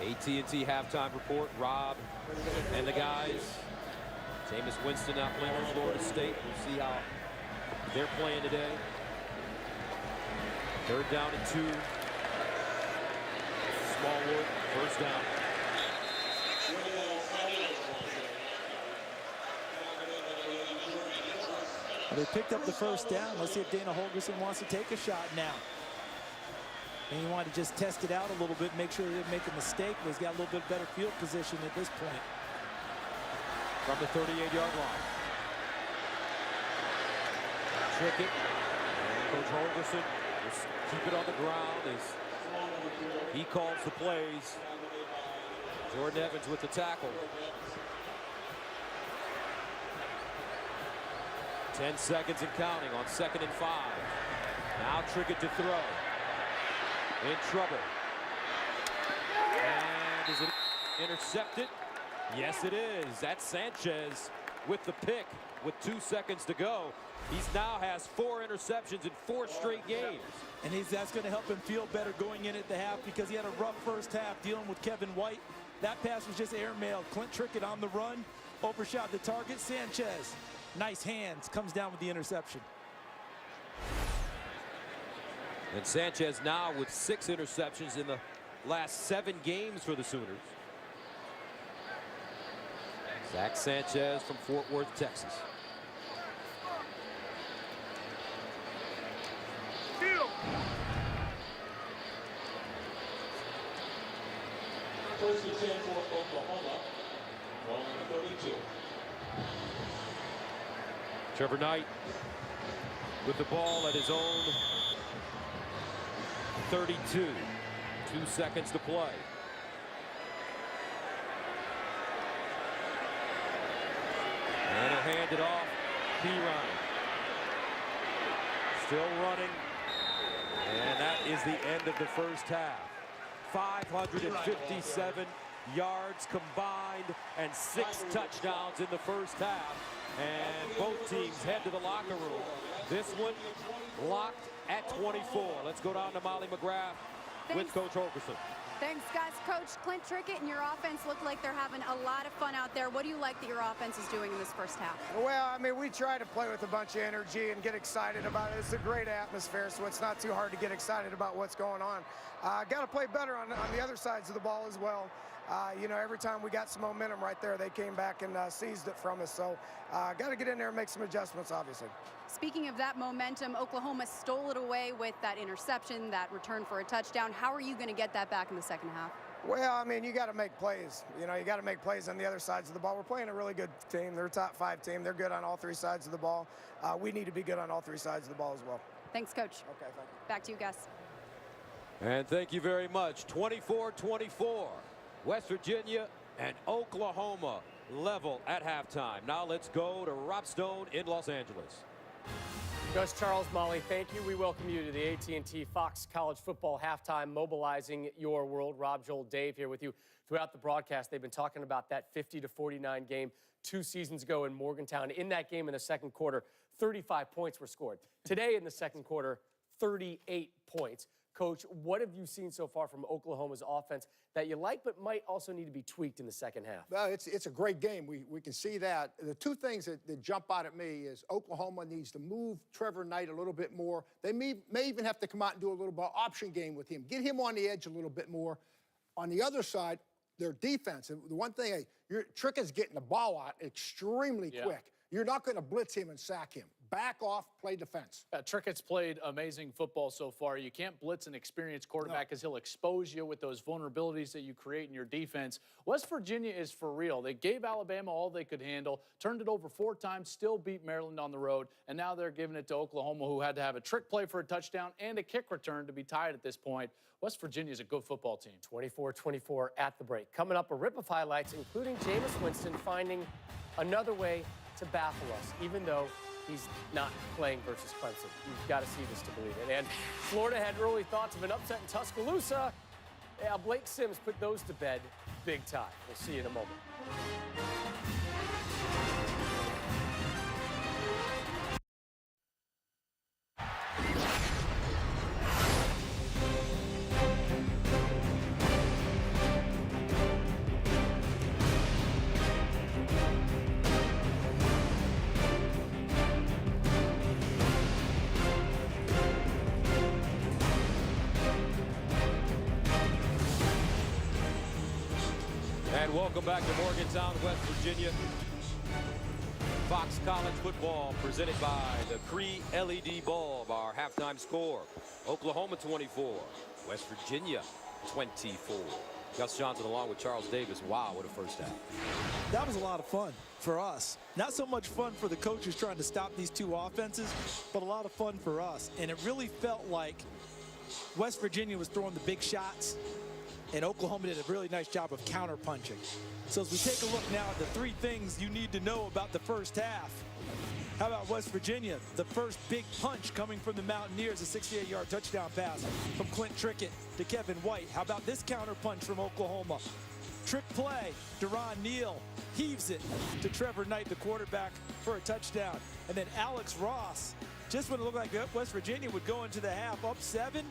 AT&T halftime report. Rob and the guys. Jameis Winston out playing for Florida State. We'll see how they're playing today. 3rd down and 2. Smallwood, first down. They picked up the first down. Let's see if Dana Holgorsen wants to take a shot now. And he wanted to just test it out a little bit, make sure he didn't make a mistake, but he's got a little bit better field position at this point. From the 38-yard line. Trickett. And Coach Holgorsen just keep it on the ground as he calls the plays. Jordan Evans with the tackle. 10 seconds and counting on 2nd and 5. Now Trickett to throw. In trouble. And is it intercepted? Yes, it is. That's Sanchez with the pick with 2 seconds to go. He now has 4 interceptions in 4 straight games. And that's going to help him feel better going in at the half because he had a rough first half dealing with Kevin White. That pass was just airmailed. Clint Trickett on the run. Overshot the target. Sanchez, nice hands, comes down with the interception. And Sanchez now with 6 interceptions in the last 7 games for the Sooners. Zach Sanchez from Fort Worth, Texas. First and 10 for Oklahoma. Rolling to 32. Trevor Knight with the ball at his own 32. 2 seconds to play. And he'll hand it off. P-Ryan. Still running. And that is the end of the first half. 557 yards combined and 6 touchdowns in the first half. And both teams head to the locker room. This one locked at 24. Let's go down to Molly McGrath with Coach Holgerson. Thanks, guys. Coach, Clint Trickett and your offense look like they're having a lot of fun out there. What do you like that your offense is doing in this first half? Well, I mean, we try to play with a bunch of energy and get excited about it. It's a great atmosphere, so it's not too hard to get excited about what's going on. Got to play better on the other sides of the ball as well. You know, every time we got some momentum right there, they came back and seized it from us. So got to get in there and make some adjustments, obviously. Speaking of that momentum, Oklahoma stole it away with that interception, that return for a touchdown. How are you going to get that back in the second half? Well, I mean, you got to make plays. You know, you got to make plays on the other sides of the ball. We're playing a really good team. They're a top 5 team. They're good on all 3 sides of the ball. We need to be good on all 3 sides of the ball as well. Thanks, Coach. Okay, thank you. Back to you, Gus. And thank you very much. 24-24. West Virginia and Oklahoma level at halftime. Now let's go to Rob Stone in Los Angeles. Gus, Charles, Molly, thank you. We welcome you to the AT&T Fox College Football Halftime, mobilizing your world. Rob, Joel, Dave here with you throughout the broadcast. They've been talking about that 50-49 game 2 seasons ago in Morgantown. In that game in the second quarter, 35 points were scored. Today in the second quarter, 38 points. Coach, what have you seen so far from Oklahoma's offense that you like but might also need to be tweaked in the second half? Well, it's a great game. We can see that. The 2 things that jump out at me is Oklahoma needs to move Trevor Knight a little bit more. They may even have to come out and do a little bit of option game with him. Get him on the edge a little bit more. On the other side, their defense. And the one thing, Trickett's getting the ball out extremely quick. You're not going to blitz him and sack him. Back off, play defense. Trickett's played amazing football so far. You can't blitz an experienced quarterback because he'll expose you with those vulnerabilities that you create in your defense. West Virginia is for real. They gave Alabama all they could handle, turned it over 4 times, still beat Maryland on the road, and now they're giving it to Oklahoma, who had to have a trick play for a touchdown and a kick return to be tied at this point. West Virginia is a good football team. 24-24 at the break. Coming up, a rip of highlights, including Jameis Winston finding another way to baffle us, even though he's not playing versus Clemson. You've got to see this to believe it. And Florida had early thoughts of an upset in Tuscaloosa. Yeah, Blake Sims put those to bed big time. We'll see you in a moment. And welcome back to Morgantown, West Virginia. Fox College Football presented by the Cree LED Bulb. Our halftime score, Oklahoma 24, West Virginia 24. Gus Johnson along with Charles Davis. Wow, what a first half. That was a lot of fun for us. Not so much fun for the coaches trying to stop these 2 offenses, but a lot of fun for us. And it really felt like West Virginia was throwing the big shots, and Oklahoma did a really nice job of counter-punching. So as we take a look now at the 3 things you need to know about the first half. How about West Virginia? The first big punch coming from the Mountaineers, a 68-yard touchdown pass from Clint Trickett to Kevin White. How about this counter-punch from Oklahoma? Trick play, Deron Neal heaves it to Trevor Knight, the quarterback, for a touchdown. And then Alex Ross, just when it looked like West Virginia would go into the half up 7,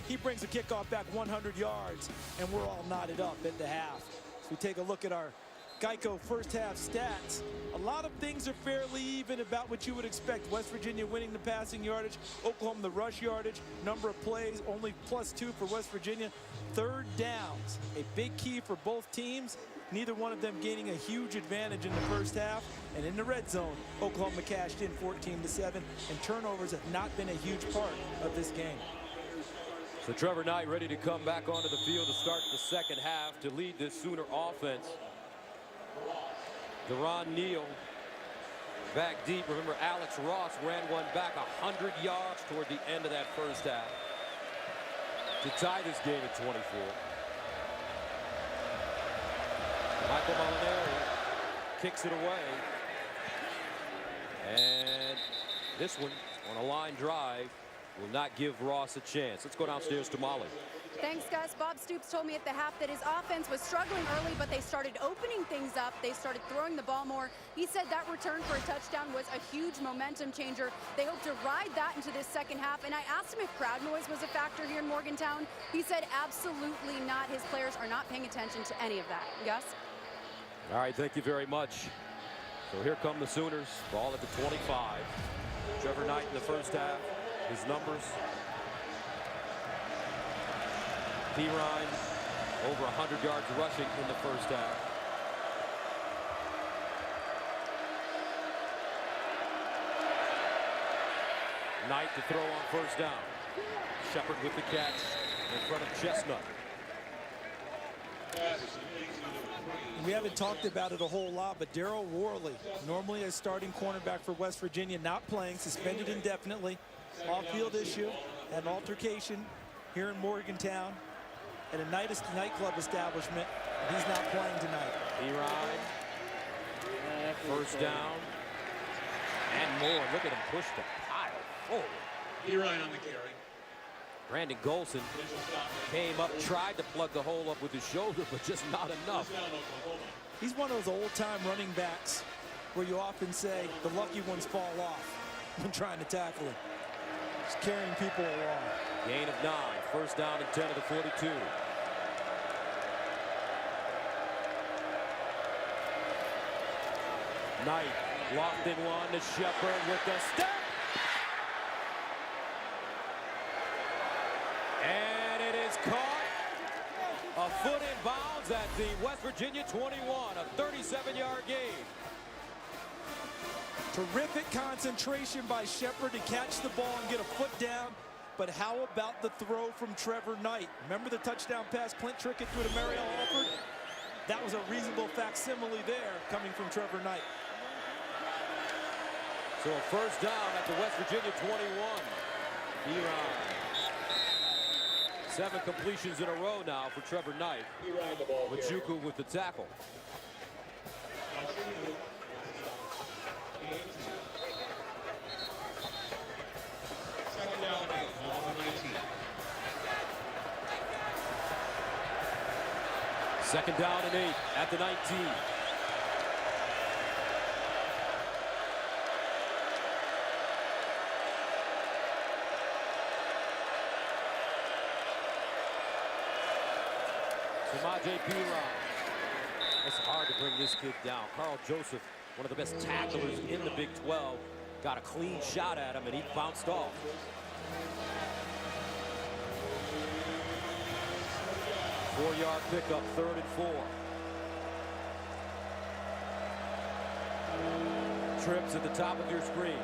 he brings the kickoff back 100 yards, and we're all knotted up at the half. As we take a look at our Geico first half stats, a lot of things are fairly even about what you would expect. West Virginia winning the passing yardage, Oklahoma the rush yardage, number of plays only +2 for West Virginia. Third downs, a big key for both teams. neither one of them gaining a huge advantage in the first half. And in the red zone, Oklahoma cashed in 14-7, and turnovers have not been a huge part of this game. So Trevor Knight ready to come back onto the field to start the second half to lead this Sooner offense. Deron Neal back deep. Remember, Alex Ross ran one back 100 yards toward the end of that first half to tie this game at 24. Michael Mountaineers kicks it away. And this one on a line drive will not give Ross a chance. Let's go downstairs to Molly. Thanks, Gus. Bob Stoops told me at the half that his offense was struggling early, but they started opening things up. They started throwing the ball more. He said that return for a touchdown was a huge momentum changer. They hope to ride that into this second half. And I asked him if crowd noise was a factor here in Morgantown. He said absolutely not. His players are not paying attention to any of that. Gus? All right, thank you very much. So here come the Sooners. Ball at the 25. Trevor Knight in the first half. His numbers. Pirine over 100 yards rushing in the first half. Knight to throw on first down. Shepard with the catch in front of Chestnut. We haven't talked about it a whole lot, but Darryl Worley, normally a starting cornerback for West Virginia, not playing, suspended indefinitely. Off-field issue, had an altercation here in Morgantown at a nightclub establishment. He's not playing tonight. Pirine. First down. And more. Look at him push the pile forward. Pirine on the carry. Brandon Golson came up, tried to plug the hole up with his shoulder, but just not enough. He's one of those old-time running backs where you often say the lucky ones fall off when trying to tackle him. Just carrying people along. Gain of 9. First down and 10 of the 42. Knight locked in one to Shepard with the step. And it is caught a foot in bounds at the West Virginia 21, a 37-yard gain. Terrific concentration by Shepard to catch the ball and get a foot down. But how about the throw from Trevor Knight? Remember the touchdown pass Clint Trickett threw to Mariel Alford? That was a reasonable facsimile there coming from Trevor Knight. So a first down at the West Virginia 21. Pirine. 7 completions in a row now for Trevor Knight. Machuku with the tackle. Second down and 8, ball on the 19. Second down and 8 at the 19. Samaje Pirine. It's hard to bring this kid down. Carl Joseph, one of the best tacklers in the Big 12, got a clean shot at him and he bounced off. Four-yard pickup, 3rd and 4. Trips at the top of your screen.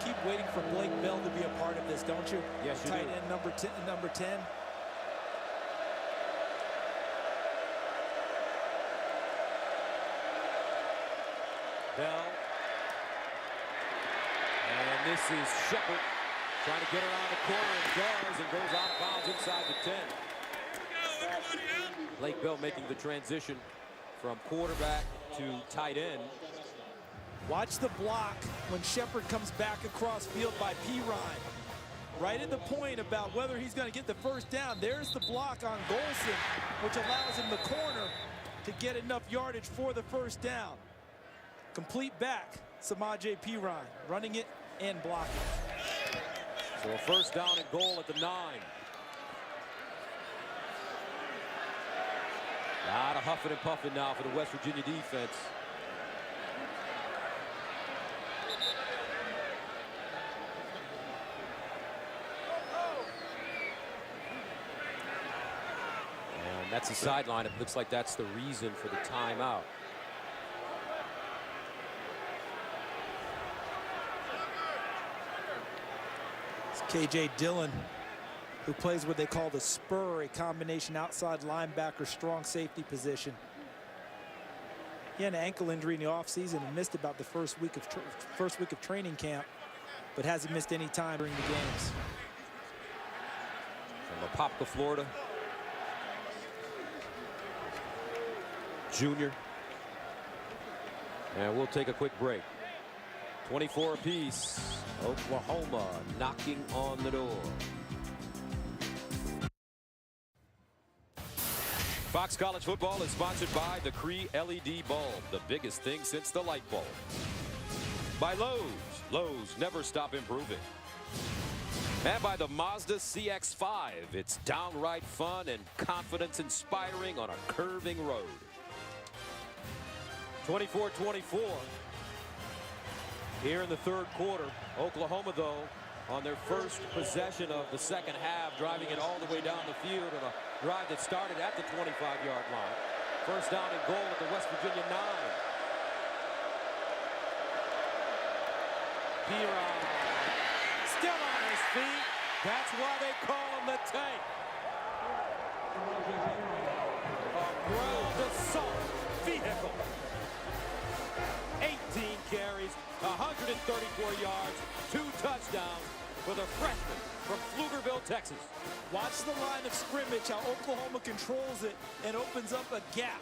Keep waiting for Blake Bell to be a part of this, don't you? Yes, you Tight do. end number 10. Bell. And this is Shepard trying to get around the corner and does, and goes out of bounds inside the 10. Blake Bell making the transition from quarterback to tight end. Watch the block when Shepard comes back across field by Pirine. Right at the point about whether he's going to get the first down. There's the block on Golson, which allows him the corner to get enough yardage for the first down. Complete back, Samaje Pirine, running it and blocking. So a first down and goal at the 9. A lot of huffing and puffing now for the West Virginia defense. And That's the sideline. It looks like that's the reason for the timeout. It's KJ Dillon, who plays what they call the spur, a combination outside linebacker, strong safety position. He had an ankle injury in the offseason and missed about the first week of training camp, but hasn't missed any time during the games. From Apopka, Florida. Junior. And we'll take a quick break. 24 apiece. Oklahoma knocking on the door. Fox College Football is sponsored by the Cree LED bulb, the biggest thing since the light bulb. By Lowe's. Lowe's never stop improving. And by the Mazda CX-5. It's downright fun and confidence inspiring on a curving road. 24-24 here in the third quarter. Oklahoma, though, on their first possession of the second half, driving it all the way down the field on a drive that started at the 25-yard line. First down and goal at the West Virginia 9. Piron still on his feet. That's why they call him the Tank. A ground assault vehicle. 18 carries, 134 yards, 2 touchdowns for the freshman from Pflugerville, Texas. Watch the line of scrimmage, how Oklahoma controls it and opens up a gap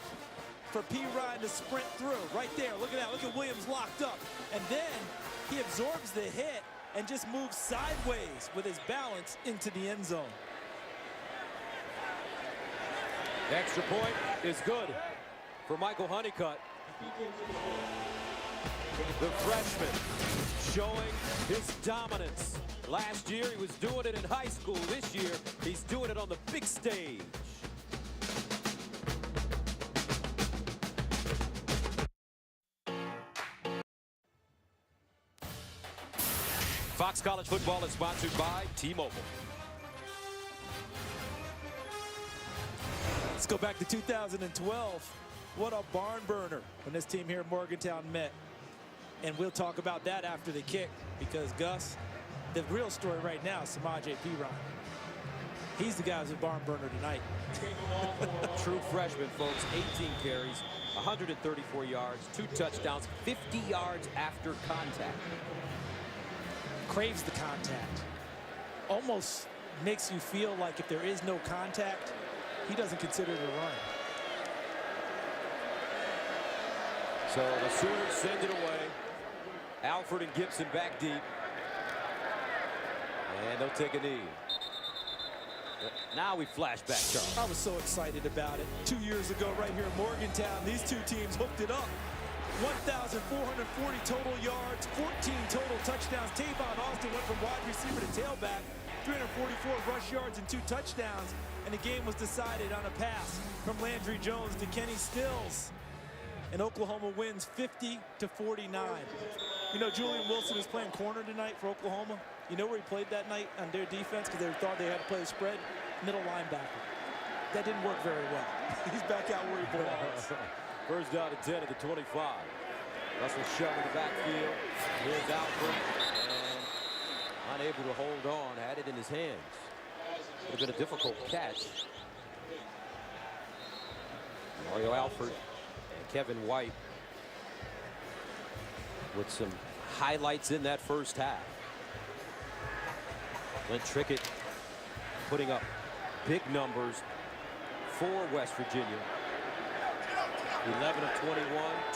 for Piron to sprint through. Right there, look at that. Look at Williams locked up. And then he absorbs the hit and just moves sideways with his balance into the end zone. The extra point is good for Michael Honeycutt. The freshman showing his dominance. Last year he was doing it in high school. This year he's doing it on the big stage. Fox College Football is sponsored by T-Mobile. Let's go back to 2012. What a barn burner when this team here in Morgantown met. And we'll talk about that after the kick, because Gus, the real story right now is Samaje Piron. He's the guy who's a barn burner tonight. True freshman, folks. 18 carries, 134 yards, 2 touchdowns, 50 yards after contact. Craves the contact. Almost makes you feel like if there is no contact, he doesn't consider it a run. So the Sooners send it away. Alford and Gibson back deep. And they'll take a knee. Now we flash back, Charles. I was so excited about it. 2 years ago, right here in Morgantown, these two teams hooked it up. 1,440 total yards, 14 total touchdowns. Tavon Austin went from wide receiver to tailback. 344 rush yards and 2 touchdowns. And the game was decided on a pass from Landry Jones to Kenny Stills. And Oklahoma wins 50-49. You know, Julian Wilson is playing corner tonight for Oklahoma. You know where he played that night on their defense, because they thought they had to play the spread? Middle linebacker. That didn't work very well. He's back out where he belongs. First down and 10 at the 25. Russell Shell in the backfield. Here's Alford. And unable to hold on. Had it in his hands. Would have been a difficult catch. Mario Alford and Kevin White with some highlights in that first half. Clint Trickett putting up big numbers for West Virginia. 11 of 21,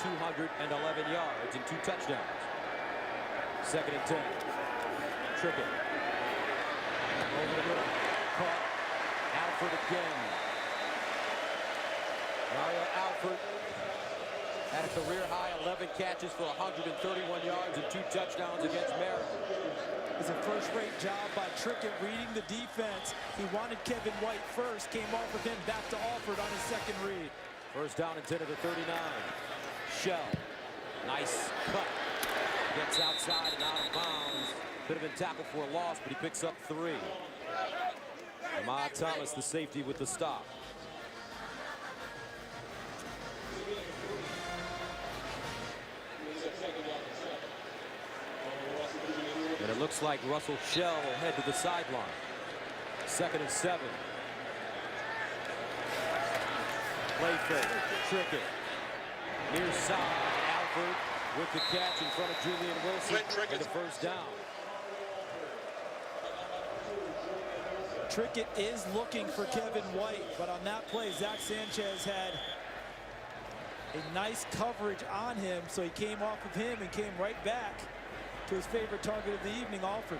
211 yards and 2 touchdowns. Second and 10. Trickett. Over the middle. Caught. Alford again. Mario Alford had a career high 11 catches for 131 yards and 2 touchdowns against Maryland. It's a first-rate job by Trickett reading the defense. He wanted Kevin White first, came off with him back to Alford on his second read. First down and 10 at the 39. Shell. Nice cut. Gets outside and out of bounds. Could have been tackled for a loss, but he picks up 3. Ahmad Thomas, the safety, with the stop. it looks like Russell Shell will head to the sideline. 2nd and 7. Play fake. Trickett. Near side. Alford with the catch in front of Julian Wilson and the first down. Trickett is looking for Kevin White, but on that play, Zach Sanchez had a nice coverage on him, so he came off of him and came right back to his favorite target of the evening, Alford.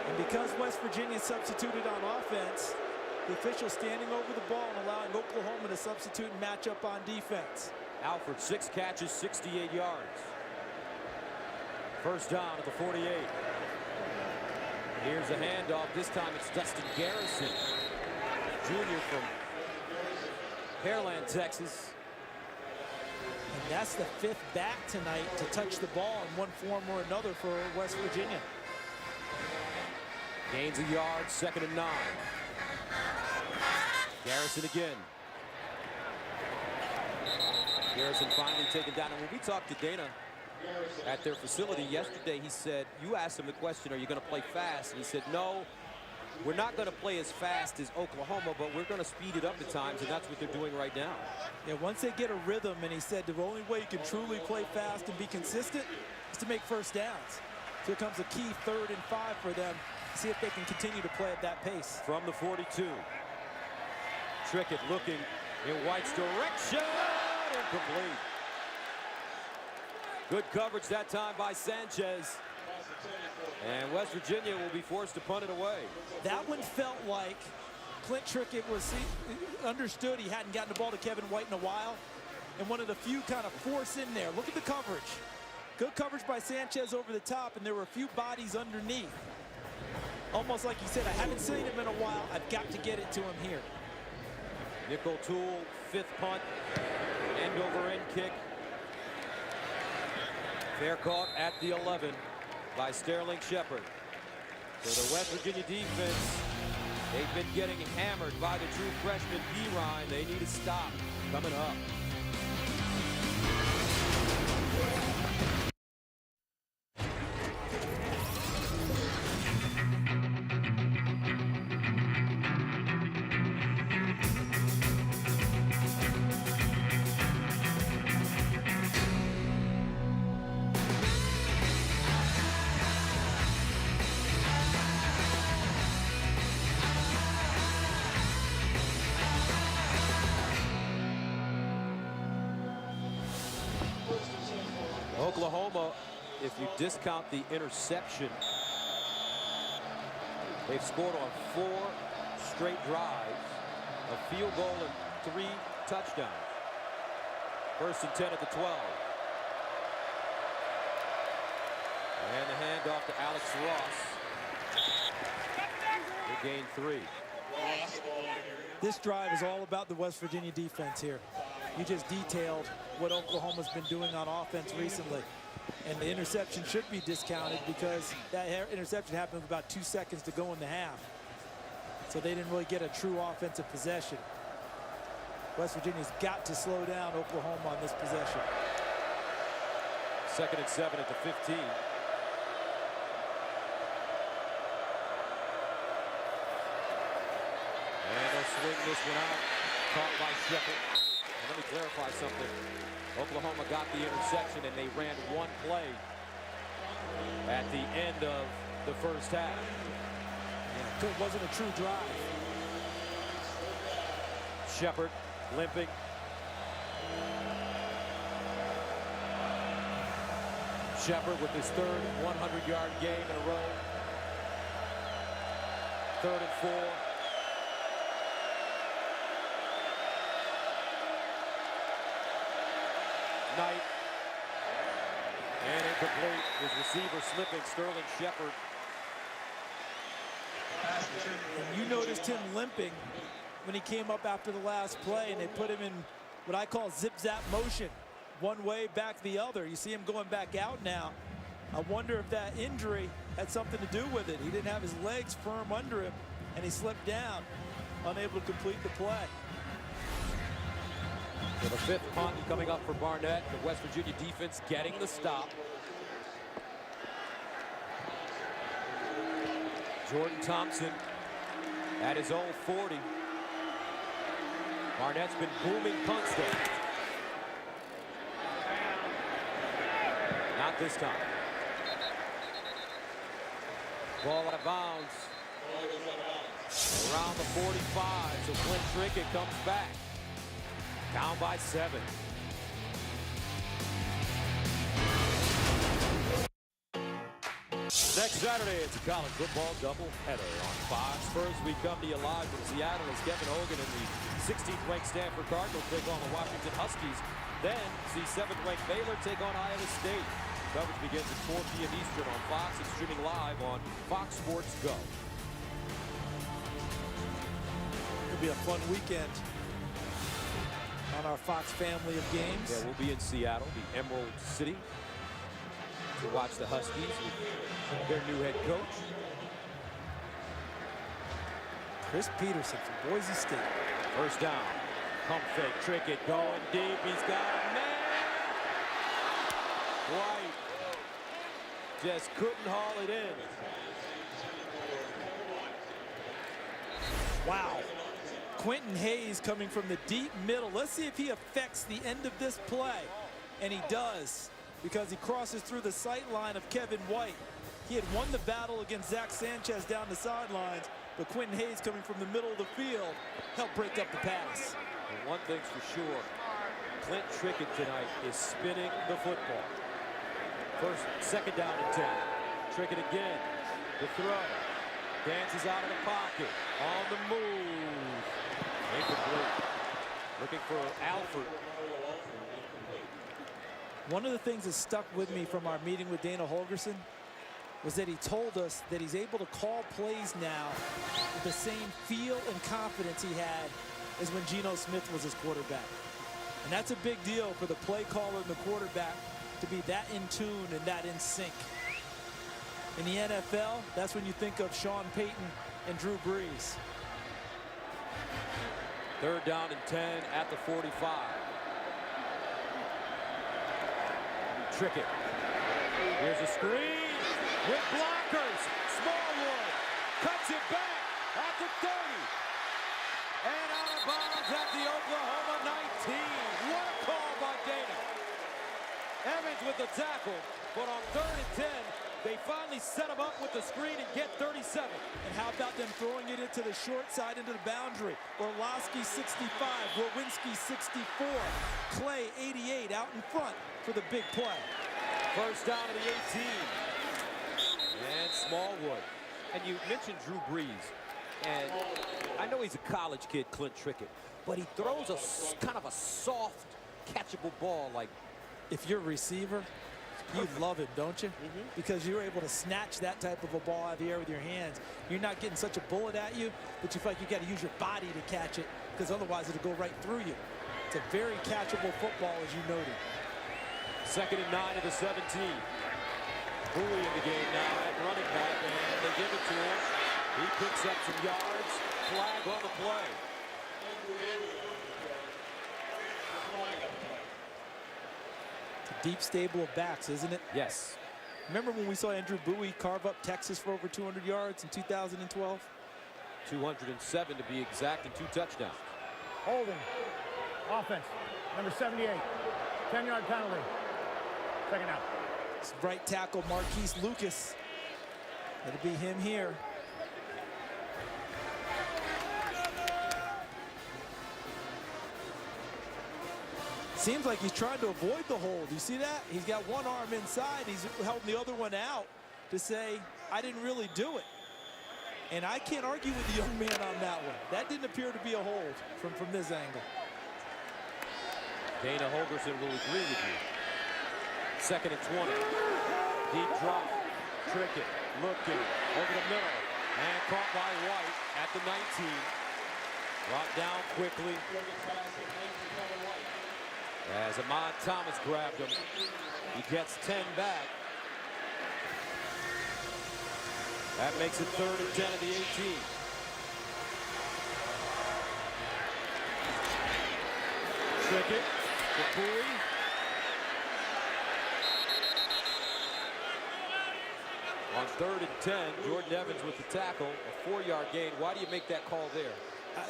And because West Virginia substituted on offense, the official standing over the ball and allowing Oklahoma to substitute and match up on defense. Alford, 6 catches, 68 yards. First down at the 48. Here's a handoff. This time it's Dustin Garrison, junior from Pearland, Texas. And that's the 5th back tonight to touch the ball in one form or another for West Virginia. Gains a yard, 2nd and 9. Garrison again. Garrison finally taken down. And when we talked to Dana at their facility yesterday, he said, you asked him the question, are you going to play fast? And he said, no, we're not going to play as fast as Oklahoma, but we're going to speed it up at times, and that's what they're doing right now. Yeah, once they get a rhythm, and he said the only way you can truly play fast and be consistent is to make first downs. So here comes a key 3rd and 5 for them. See if they can continue to play at that pace. From the 42. Trickett looking in White's direction. Incomplete. Good coverage that time by Sanchez. And West Virginia will be forced to punt it away. That one felt like Clint Trickett was understood he hadn't gotten the ball to Kevin White in a while, and one of the few kind of force in there. Look at the coverage. Good coverage by Sanchez over the top, and there were a few bodies underneath. Almost like he said, I haven't seen him in a while. I've got to get it to him here. Nick O'Toole, 5th punt. End over end kick. Fair caught at the 11 by Sterling Shepard. So the West Virginia defense, they've been getting hammered by the true freshman Perine. They need a stop coming up. Oklahoma, if you discount the interception, they've scored on 4 straight drives, a field goal and 3 touchdowns. 1st and 10 at the 12. And the handoff to Alex Ross. They gain 3. This drive is all about the West Virginia defense here. You just detailed what Oklahoma's been doing on offense recently. And the interception should be discounted because that interception happened with about 2 seconds to go in the half. So they didn't really get a true offensive possession. West Virginia's got to slow down Oklahoma on this possession. 2nd and 7 at the 15. And they'll swing this one out. Caught by Shepard. And let me clarify something. Oklahoma got the interception and they ran 1 play at the end of the first half. Yeah, it wasn't a true drive. Shepard limping. Shepard with his 3rd 100-yard game in a row. 3rd and 4. Knight. And incomplete. His receiver slipping, Sterling Shepard. And you noticed him limping when he came up after the last play, and they put him in what I call zip-zap motion. One way, back the other. You see him going back out now. I wonder if that injury had something to do with it. He didn't have his legs firm under him, and he slipped down, unable to complete the play. So the 5th punt coming up for Barnett. The West Virginia defense getting the stop. Jordan Thompson at his own 40. Barnett's been booming punts there. Not this time. Ball out of bounds. Around the 45, so Clint Trickett comes back. Down by 7. Next Saturday, it's a college football doubleheader on Fox. First, we come to you live from Seattle as Kevin Hogan and the 16th ranked Stanford Cardinals take on the Washington Huskies. Then, see 7th ranked Baylor take on Iowa State. Coverage begins at 4 p.m. Eastern on Fox and streaming live on Fox Sports Go. It'll be a fun weekend on our Fox family of games. Yeah, we'll be in Seattle, the Emerald City, to watch the Huskies with their new head coach. Chris Peterson from Boise State. First down. Pump fake. Trickett going deep. He's got a man. White just couldn't haul it in. Wow. Quentin Hayes coming from the deep middle. Let's see if he affects the end of this play. And he does, because he crosses through the sight line of Kevin White. He had won the battle against Zach Sanchez down the sidelines, but Quentin Hayes coming from the middle of the field helped break up the pass. And one thing's for sure, Clint Trickett tonight is spinning the football. Second down and 10. Trickett again. The throw. Dances out of the pocket. On the move. Incomplete. Looking for Alford. One of the things that stuck with me from our meeting with Dana Holgorsen was that he told us that he's able to call plays now with the same feel and confidence he had as when Geno Smith was his quarterback. And that's a big deal for the play caller and the quarterback to be that in tune and that in sync. In the NFL, that's when you think of Sean Payton and Drew Brees. Third down and 10 at the 45. Trickett. Here's a screen with blockers. Smallwood cuts it back at the 30. And out of bounds at the Oklahoma 19. What a call by Dana. Evans with the tackle, but on 3rd and 10, they finally set him up with the screen and get 37. And how about them throwing it into the short side, into the boundary? Orlowski 65, Lewinsky 64, Clay 88 out in front for the big play. First down to the 18. And Smallwood. And you mentioned Drew Brees. And I know he's a college kid, Clint Trickett, but he throws a kind of a soft, catchable ball like. If you're a receiver, you love it, don't you? Because you're able to snatch that type of a ball out of the air with your hands. You're not getting such a bullet at you, but you feel like you got to use your body to catch it, because otherwise it'll go right through you. It's a very catchable football, as you noted. 2nd and 9 at the 17. Bowie in the game now at running back, and they give it to him. He picks up some yards. Flag on the play. Deep stable of backs, isn't it? Yes. Remember when we saw Andrew Bowie carve up Texas for over 200 yards in 2012? 207 to be exact, and 2 touchdowns. Holding. Offense. Number 78. 10-yard penalty. Second out. It's right tackle Marquise Lucas. It'll be him here. Seems like he's trying to avoid the hold. You see that? He's got one arm inside. He's holding the other one out to say, I didn't really do it. And I can't argue with the young man on that one. That didn't appear to be a hold from this angle. Dana Holgorsen will agree with you. 2nd and 20. Deep drop. Trickett looking over the middle. And caught by White at the 19. Brought down quickly. As Ahmad Thomas grabbed him, he gets 10 back. That makes it 3rd and 10 at the 18. Trickett to Bowie. On 3rd and 10, Jordan Evans with the tackle, a 4-yard gain. Why do you make that call there?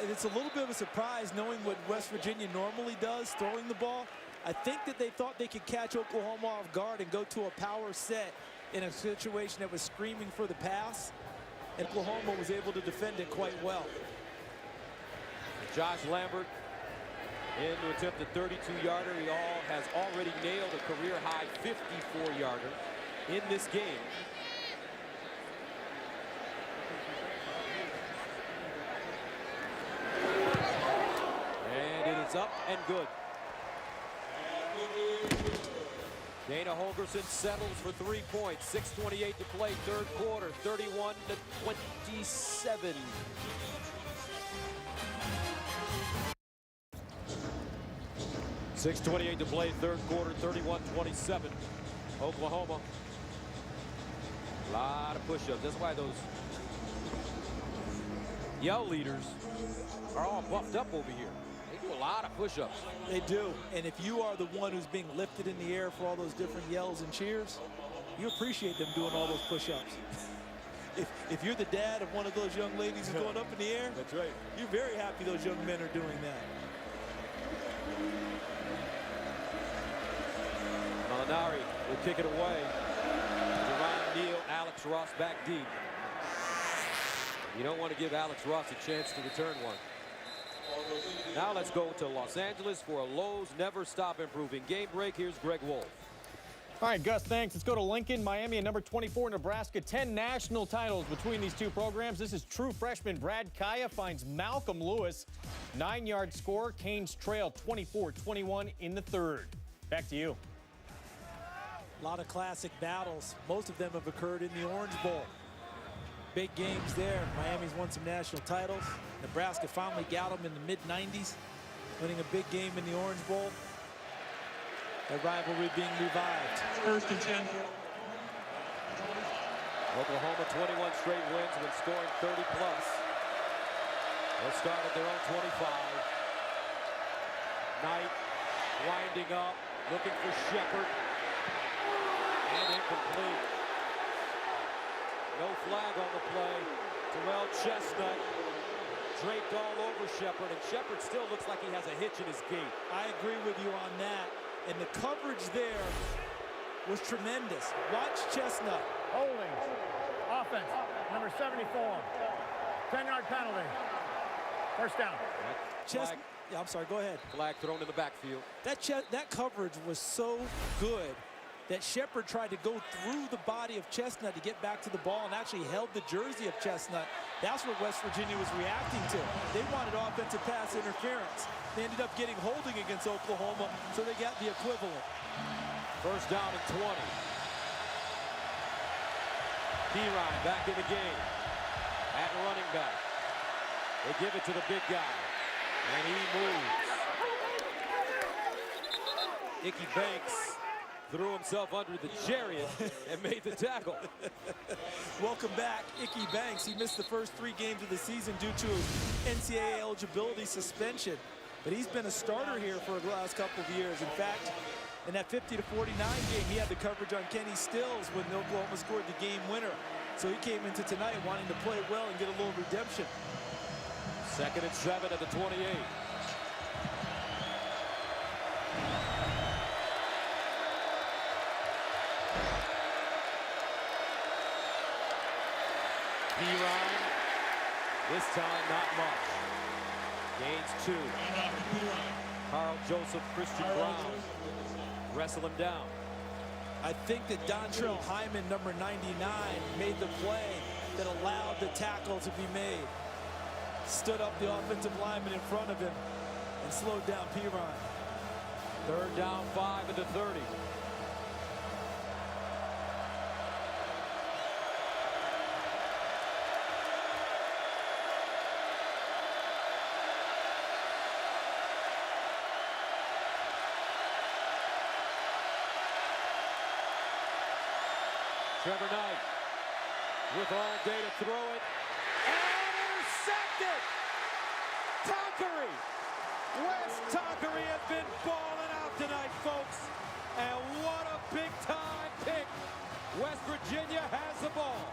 It's a little bit of a surprise knowing what West Virginia normally does, throwing the ball. I think that they thought they could catch Oklahoma off guard and go to a power set in a situation that was screaming for the pass. And Oklahoma was able to defend it quite well. Josh Lambert in to attempt a 32-yarder. He has already nailed a career-high 54-yarder in this game. And it is up and good. Dana Holgerson settles for 3 points. 6:28 to play, third quarter, 31-27. .6:28 to play, third quarter, 31-27. Oklahoma. A lot of push-ups. That's why those yell leaders are all buffed up over here. They do a lot of push-ups. They do. And if you are the one who's being lifted in the air for all those different yells and cheers, you appreciate them doing all those push-ups. If you're the dad of one of those young ladies who's going up in the air, that's right. You're very happy those young men are doing that. Molinari will kick it away. Ryan Neal, Alex Ross back deep. You don't want to give Alex Ross a chance to return one. Now let's go to Los Angeles for a Lowe's Never Stop Improving game break. Here's Greg Wolf. All right, Gus, thanks. Let's go to Lincoln, Miami, and number 24, Nebraska. 10 national titles between these two programs. This is true freshman Brad Kaya finds Malcolm Lewis. 9-yard score. Canes trail 24-21 in the third. Back to you. A lot of classic battles. Most of them have occurred in the Orange Bowl. Big games there. Miami's won some national titles. Nebraska finally got them in the mid-90s, winning a big game in the Orange Bowl. That rivalry being revived. First and 10. Oklahoma 21 straight wins when scoring 30-plus. They'll start at their own 25. Knight winding up, looking for Shepard. And incomplete. No flag on the play. Terrell Chestnut draped all over Shepard, and Shepard still looks like he has a hitch in his gait. I agree with you on that. And the coverage there was tremendous. Watch Chestnut. Holding. Offense. Number 74. 10-yard penalty. First down. Yeah, I'm sorry, go ahead. Flag thrown in the backfield. That coverage was so good that Shepard tried to go through the body of Chestnut to get back to the ball and actually held the jersey of Chestnut. That's what West Virginia was reacting to. They wanted offensive pass interference. They ended up getting holding against Oklahoma, so they got the equivalent. First down and 20. Pirine back in the game at running back. They give it to the big guy, and he moves. Ickey Banks threw himself under the chariot and made the tackle. Welcome back, Ickey Banks. He missed the first 3 games of the season due to NCAA eligibility suspension. But he's been a starter here for the last couple of years. In fact, in that 50-49 game, he had the coverage on Kenny Stills when Oklahoma scored the game winner. So he came into tonight wanting to play well and get a little redemption. 2nd and 7 at the 28. Pirine, this time not much. Gains 2. Carl Joseph, Christian Brown wrestle him down. I think that Dontrell Hyman, number 99, made the play that allowed the tackle to be made. Stood up the offensive lineman in front of him and slowed down Pirine. 3rd down, 5 at the 30. Trevor Knight with all day to throw it. And intercepted! Tonkery! Wes Tonkery has been balling out tonight, folks. And what a big-time pick. West Virginia has the ball.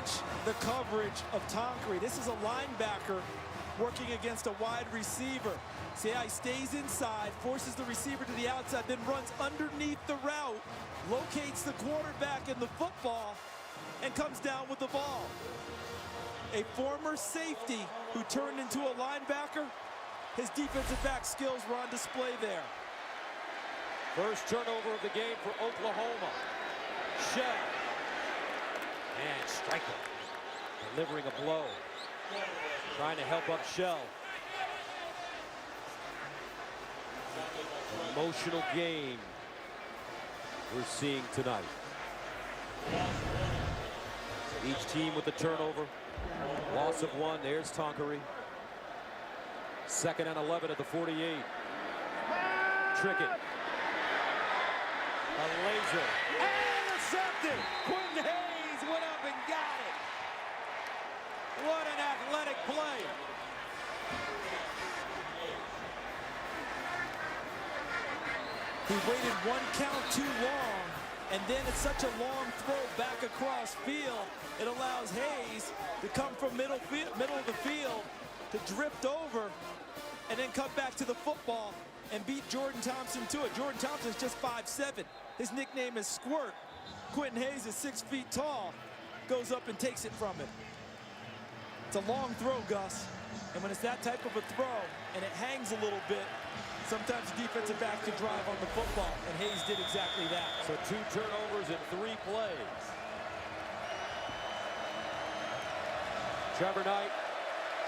watch the coverage of Tonkery. This is a linebacker working against a wide receiver. See how he stays inside, forces the receiver to the outside, then runs underneath the route, locates the quarterback in the football, and comes down with the ball. A former safety who turned into a linebacker, his defensive back skills were on display there. First turnover of the game for Oklahoma. Shell. And Stryker delivering a blow. Trying to help up Shell. Emotional game we're seeing tonight. Each team with the turnover. Loss of one. There's Tonkery. 2nd and 11 at the 48. Trickett. A laser. Intercepted. Quentin Hayes went up and got it. What an athletic play. He waited one count too long, and then it's such a long throw back across field. It allows Hayes to come from middle of the field, to drift over, and then come back to the football and beat Jordan Thompson to it. Jordan Thompson's just 5'7". His nickname is Squirt. Quentin Hayes is 6 feet tall, goes up and takes it from him. It's a long throw, Gus. And when it's that type of a throw and it hangs a little bit, sometimes the defensive back can drive on the football, and Hayes did exactly that. So 2 turnovers in 3 plays. Trevor Knight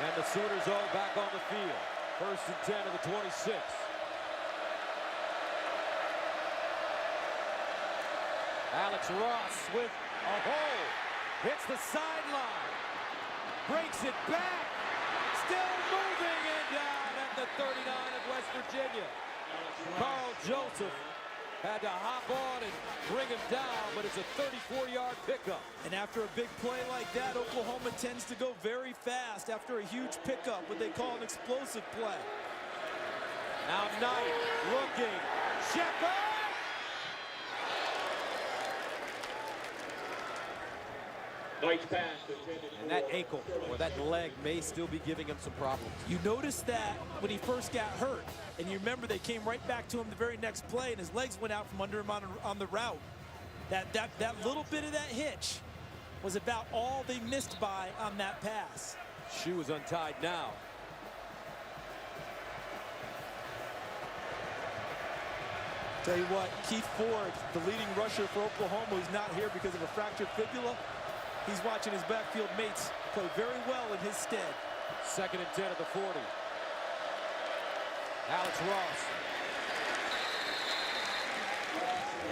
and the Sooners back on the field. 1st and 10 of the 26. Alex Ross with a hole. Hits the sideline. Breaks it back. Still moving and down at the 39 of West Virginia. Carl Joseph had to hop on and bring him down, but it's a 34-yard pickup. And after a big play like that, Oklahoma tends to go very fast after a huge pickup, what they call an explosive play. Now Knight looking. Shepard! And that ankle or that leg may still be giving him some problems. You noticed that when he first got hurt, and you remember they came right back to him the very next play, and his legs went out from under him on the route. That little bit of that hitch was about all they missed by on that pass. Shoe is untied now. Tell you what, Keith Ford, the leading rusher for Oklahoma, who's not here because of a fractured fibula, he's watching his backfield mates play very well in his stead. 2nd and 10 at the 40. Alex Ross.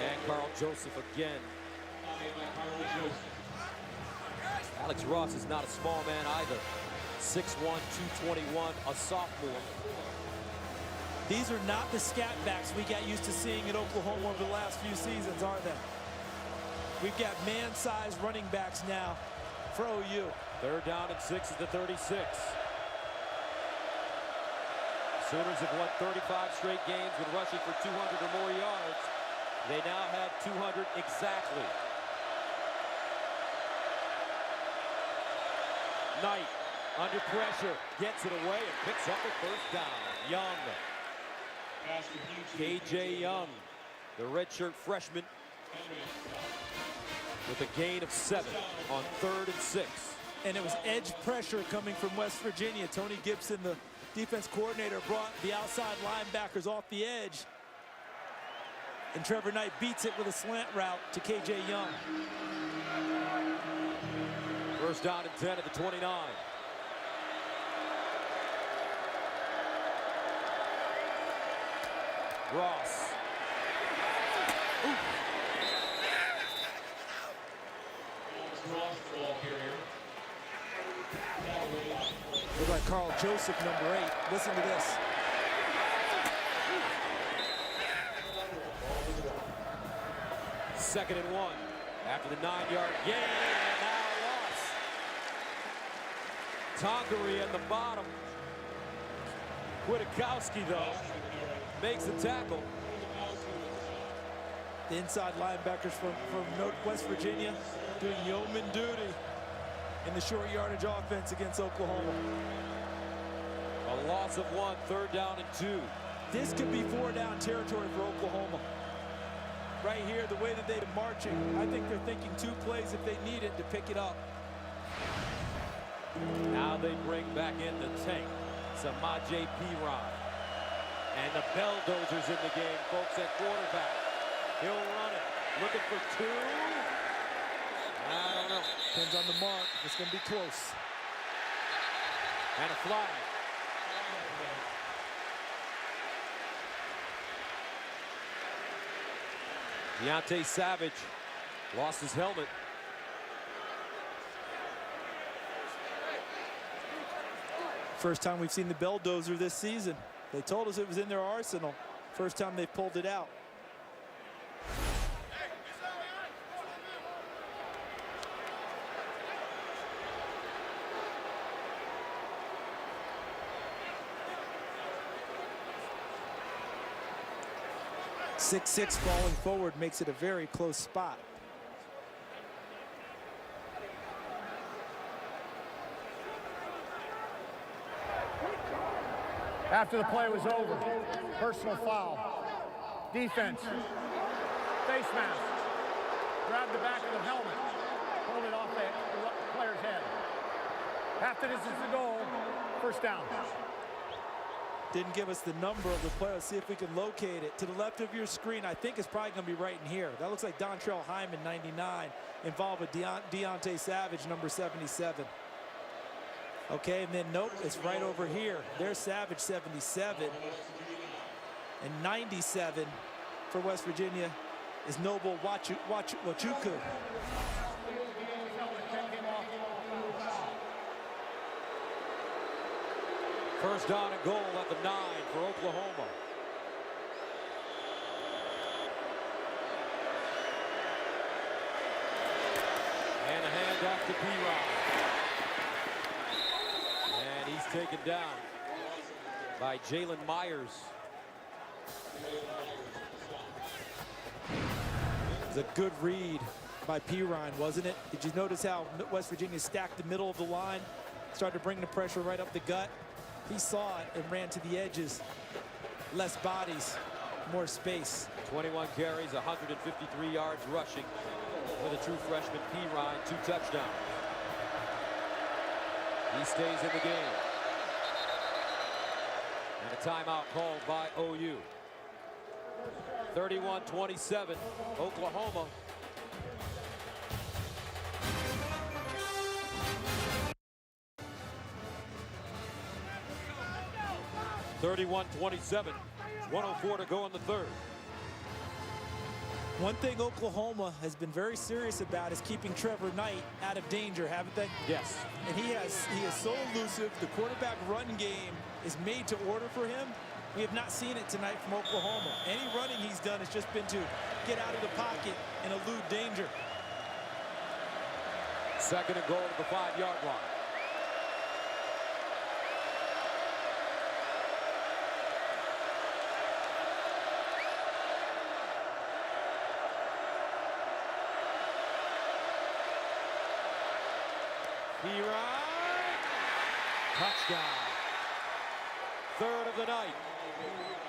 And Carl Joseph again. Alex Ross is not a small man either. 6'1", 221, a sophomore. These are not the scat backs we got used to seeing at Oklahoma over the last few seasons, are they? We've got man-sized running backs now for OU. 3rd down and 6 at the 36. Sooners have won 35 straight games with rushing for 200 or more yards. They now have 200 exactly. Knight under pressure, gets it away and picks up a 1st down. Young. KJ Young, the redshirt freshman, with a gain of 7 on 3rd and 6. And it was edge pressure coming from West Virginia. Tony Gibson, the defense coordinator, brought the outside linebackers off the edge. And Trevor Knight beats it with a slant route to KJ Young. 1st down and 10 at the 29. Ross. Ooh. Look like Carl Joseph, number 8. Listen to this. Second and 1 after the 9-yard gain, and now loss. Tonkery at the bottom. Kwiatkowski, though, makes the tackle. The inside linebackers from West Virginia doing yeoman duty. in the short yardage offense against Oklahoma. A loss of 1, 3rd down and 2. This could be 4-down territory for Oklahoma. Right here, the way that they've been marching, I think they're thinking 2 plays if they need it to pick it up. Now they bring back in the tank, Samaje Perine. And the Belldozers in the game, folks, at quarterback. He'll run it, looking for 2. I don't know. Depends on the mark. It's going to be close. And a flag. Deontay Savage lost his helmet. First time we've seen the Belldozer this season. They told us it was in their arsenal. First time they've pulled it out. Six falling forward makes it a very close spot. After the play was over, personal foul. Defense, face mask, grab the back of the helmet, hold it off the player's head. After this is the goal, 1st down. Didn't give us the number of the player. Let's see if we can locate it. To the left of your screen, I think it's probably going to be right in here. That looks like Dontrell Hyman, 99, involved with Deontay Savage, number 77. Okay, and then nope, it's right over here. There's Savage, 77. And 97 for West Virginia is Noble Wachuku. First down and goal at the 9 for Oklahoma. And a handoff to Perine. And he's taken down by Jalen Myers. It's a good read by Perine, wasn't it? Did you notice how West Virginia stacked the middle of the line, started to bring the pressure right up the gut? He saw it and ran to the edges. Less bodies, more space. 21 carries, 153 yards rushing for the true freshman Perine, 2 touchdowns. He stays in the game. And a timeout called by OU. 31-27, Oklahoma. (31-27). 1:04 to go in the 3rd. One thing Oklahoma has been very serious about is keeping Trevor Knight out of danger, haven't they? Yes. And he is so elusive. The quarterback run game is made to order for him. We have not seen it tonight from Oklahoma. Any running he's done has just been to get out of the pocket and elude danger. 2nd and goal to the 5-yard line. Touchdown. 3rd of the night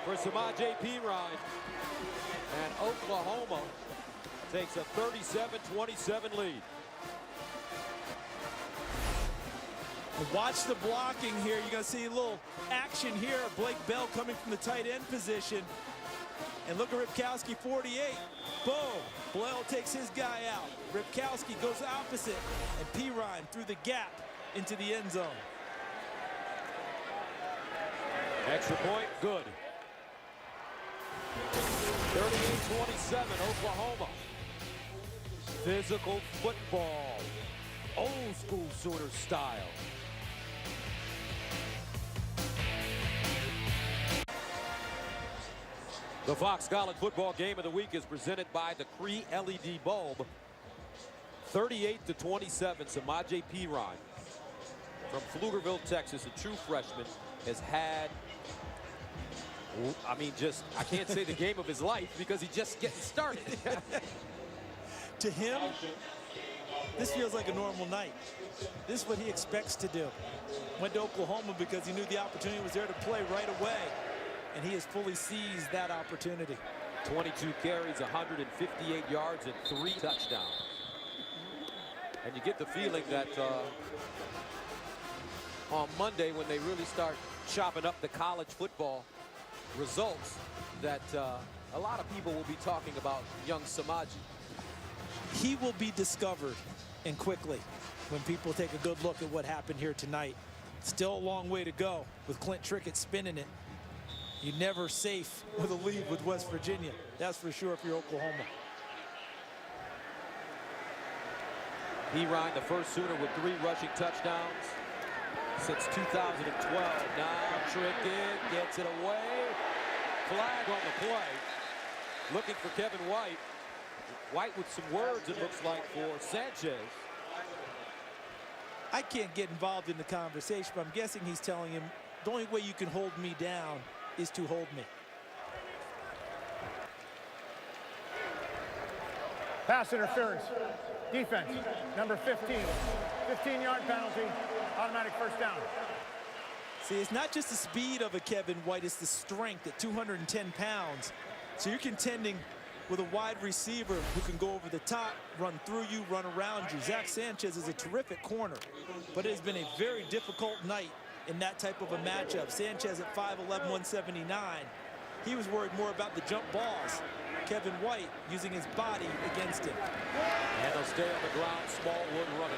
for Samaje Perine. And Oklahoma takes a 37-27 lead. And watch the blocking here. You're going to see a little action here. Blake Bell coming from the tight end position. And look at Ripkowski, 48. Boom. Bell takes his guy out. Ripkowski goes opposite. And Perine through the gap into the end zone. Extra point, good. 38-27, Oklahoma. Physical football. Old school sort of style. The Fox College Football Game of the Week is presented by the Cree LED bulb. 38-27, Samaje Perine from Pflugerville, Texas, a true freshman, has had, I mean, just, I can't say the game of his life because he's just getting started. To him, This feels like a normal night. This is what he expects to do. Went to Oklahoma because he knew the opportunity was there to play right away, and he has fully seized that opportunity. 22 carries, 158 yards, and 3 touchdowns. And you get the feeling that on Monday, when they really start chopping up the college football results, that a lot of people will be talking about young Samaje. He will be discovered, and quickly, when people take a good look at what happened here tonight. Still a long way to go with Clint Trickett spinning it. You're never safe with a lead with West Virginia. That's for sure if you're Oklahoma. Perine, the first Sooner with 3 rushing touchdowns since 2012. Now Trickett gets it away. Flag on the play. Looking for Kevin White. White with some words, it looks like, for Sanchez. I can't get involved in the conversation, but I'm guessing he's telling him the only way you can hold me down is to hold me. Pass interference. Defense, number 15. 15-yard penalty, automatic first down. See, it's not just the speed of a Kevin White, it's the strength at 210 pounds. So you're contending with a wide receiver who can go over the top, run through you, run around you. Zach Sanchez is a terrific corner, but it has been a very difficult night in that type of a matchup. Sanchez at 5'11", 179. He was worried more about the jump balls. Kevin White using his body against him. And they'll stay on the ground. Smallwood running.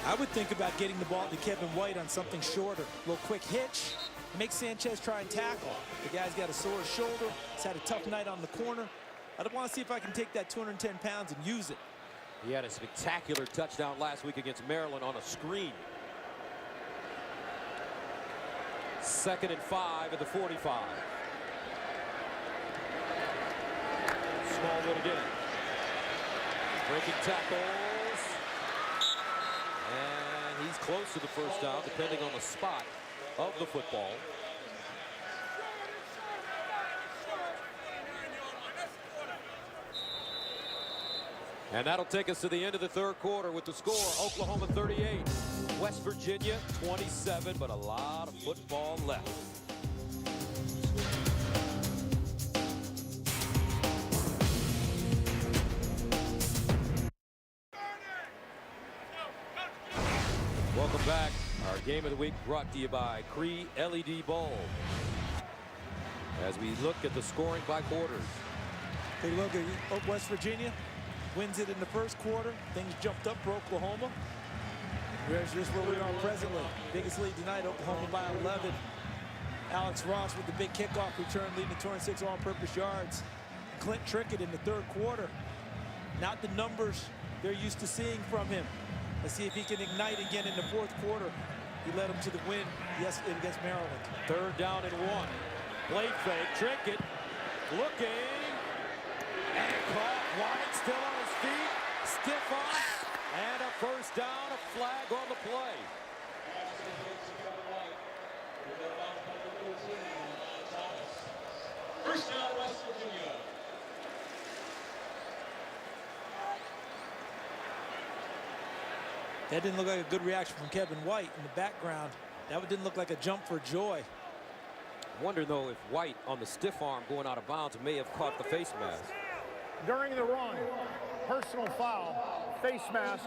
I would think about getting the ball to Kevin White on something shorter. A little quick hitch. Make Sanchez try and tackle. The guy's got a sore shoulder. He's had a tough night on the corner. I want to see if I can take that 210 pounds and use it. He had a spectacular touchdown last week against Maryland on a screen. 2nd and 5 at the 45. Smallwood again. Breaking tackles. And he's close to the first down, depending on the spot of the football. And that'll take us to the end of the 3rd quarter with the score: Oklahoma 38, West Virginia 27, but a lot of football left. Welcome back. Our game of the week brought to you by Cree LED Bulb. As we look at the scoring by quarters. Take a look at West Virginia. Wins it in the 1st quarter. Things jumped up for Oklahoma. Here's just where we are presently. Biggest lead tonight, Oklahoma by 11. Alex Ross with the big kickoff return, leading to 26 all-purpose yards. Clint Trickett in the 3rd quarter. Not the numbers they're used to seeing from him. Let's see if he can ignite again in the 4th quarter. He led them to the win against Maryland. 3rd down and 1. Blade fake. Trickett looking. And caught. White still on his feet. Stiff arm. And a first down. A flag on the play. First down, West Virginia. That didn't look like a good reaction from Kevin White in the background. That didn't look like a jump for joy. Wonder, though, if White on the stiff arm going out of bounds may have caught the face mask. During the run, personal foul, face mask,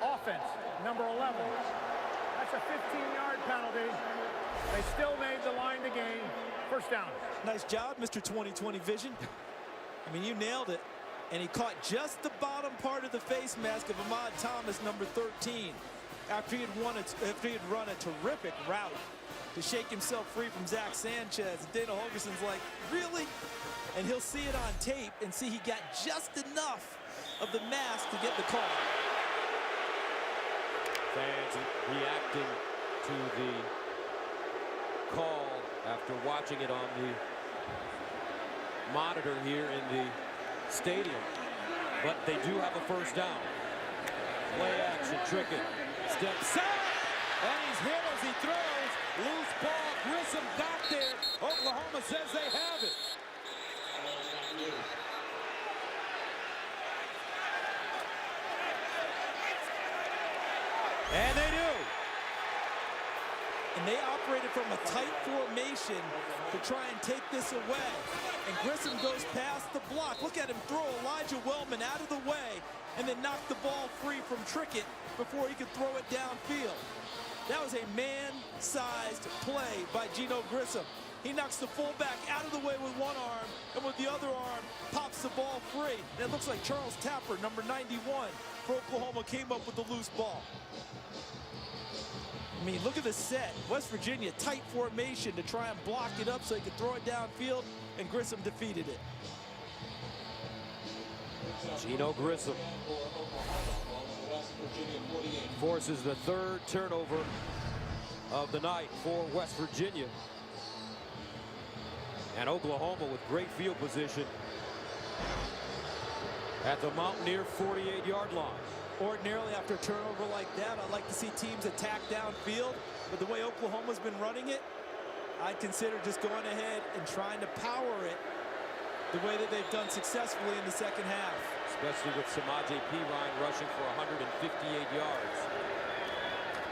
offense, number 11. That's a 15-yard penalty. They still made the line to gain. First down. Nice job, Mr. 20/20 vision. I mean, you nailed it. And he caught just the bottom part of the face mask of Ahmad Thomas, number 13, after he had run a terrific route to shake himself free from Zach Sanchez. And Dana Holgerson's like, really? And he'll see it on tape and see he got just enough of the mask to get the call. Fans reacting to the call after watching it on the monitor here in the stadium. But they do have a first down. Play action. Trickett steps out, and he's hit as he throws. Loose ball. Grissom got there. Oklahoma says they have it. And they do. And they operated from a tight formation to try and take this away. And Grissom goes past the block. Look at him throw Elijah Wellman out of the way and then knock the ball free from Trickett before he could throw it downfield. That was a man-sized play by Gino Grissom. He knocks the fullback out of the way with one arm, and with the other arm, pops the ball free. And it looks like Charles Tapper, number 91, for Oklahoma, came up with the loose ball. I mean, look at the set. West Virginia, tight formation to try and block it up so he could throw it downfield, and Grissom defeated it. Gino Grissom forces the third turnover of the night for West Virginia. And Oklahoma with great field position at the Mountaineer 48-yard line. Ordinarily, after a turnover like that, I'd like to see teams attack downfield. But the way Oklahoma's been running it, I'd consider just going ahead and trying to power it the way that they've done successfully in the second half. Especially with Samaje Perine rushing for 158 yards.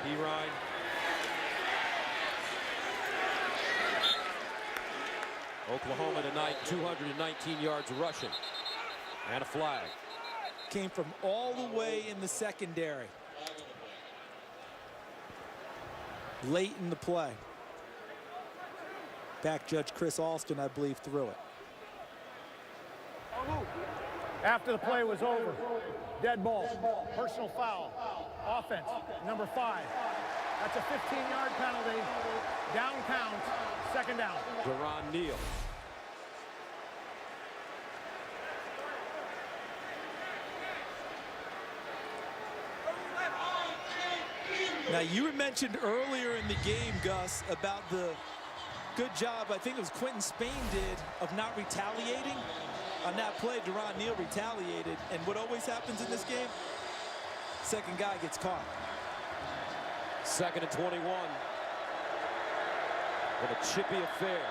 Perine. Oklahoma tonight, 219 yards rushing. And a flag. Came from all the way in the secondary. Late in the play. Back judge Chris Alston, I believe, threw it. After the play was over, dead ball, personal foul, offense, number 5. That's a 15-yard penalty, down count, second down. Deron Neal. Now, you mentioned earlier in the game, Gus, about the good job, I think it was Quentin Spain did, of not retaliating. On that play, Deron Neal retaliated. And what always happens in this game? Second guy gets caught. 2nd and 21. With a chippy affair.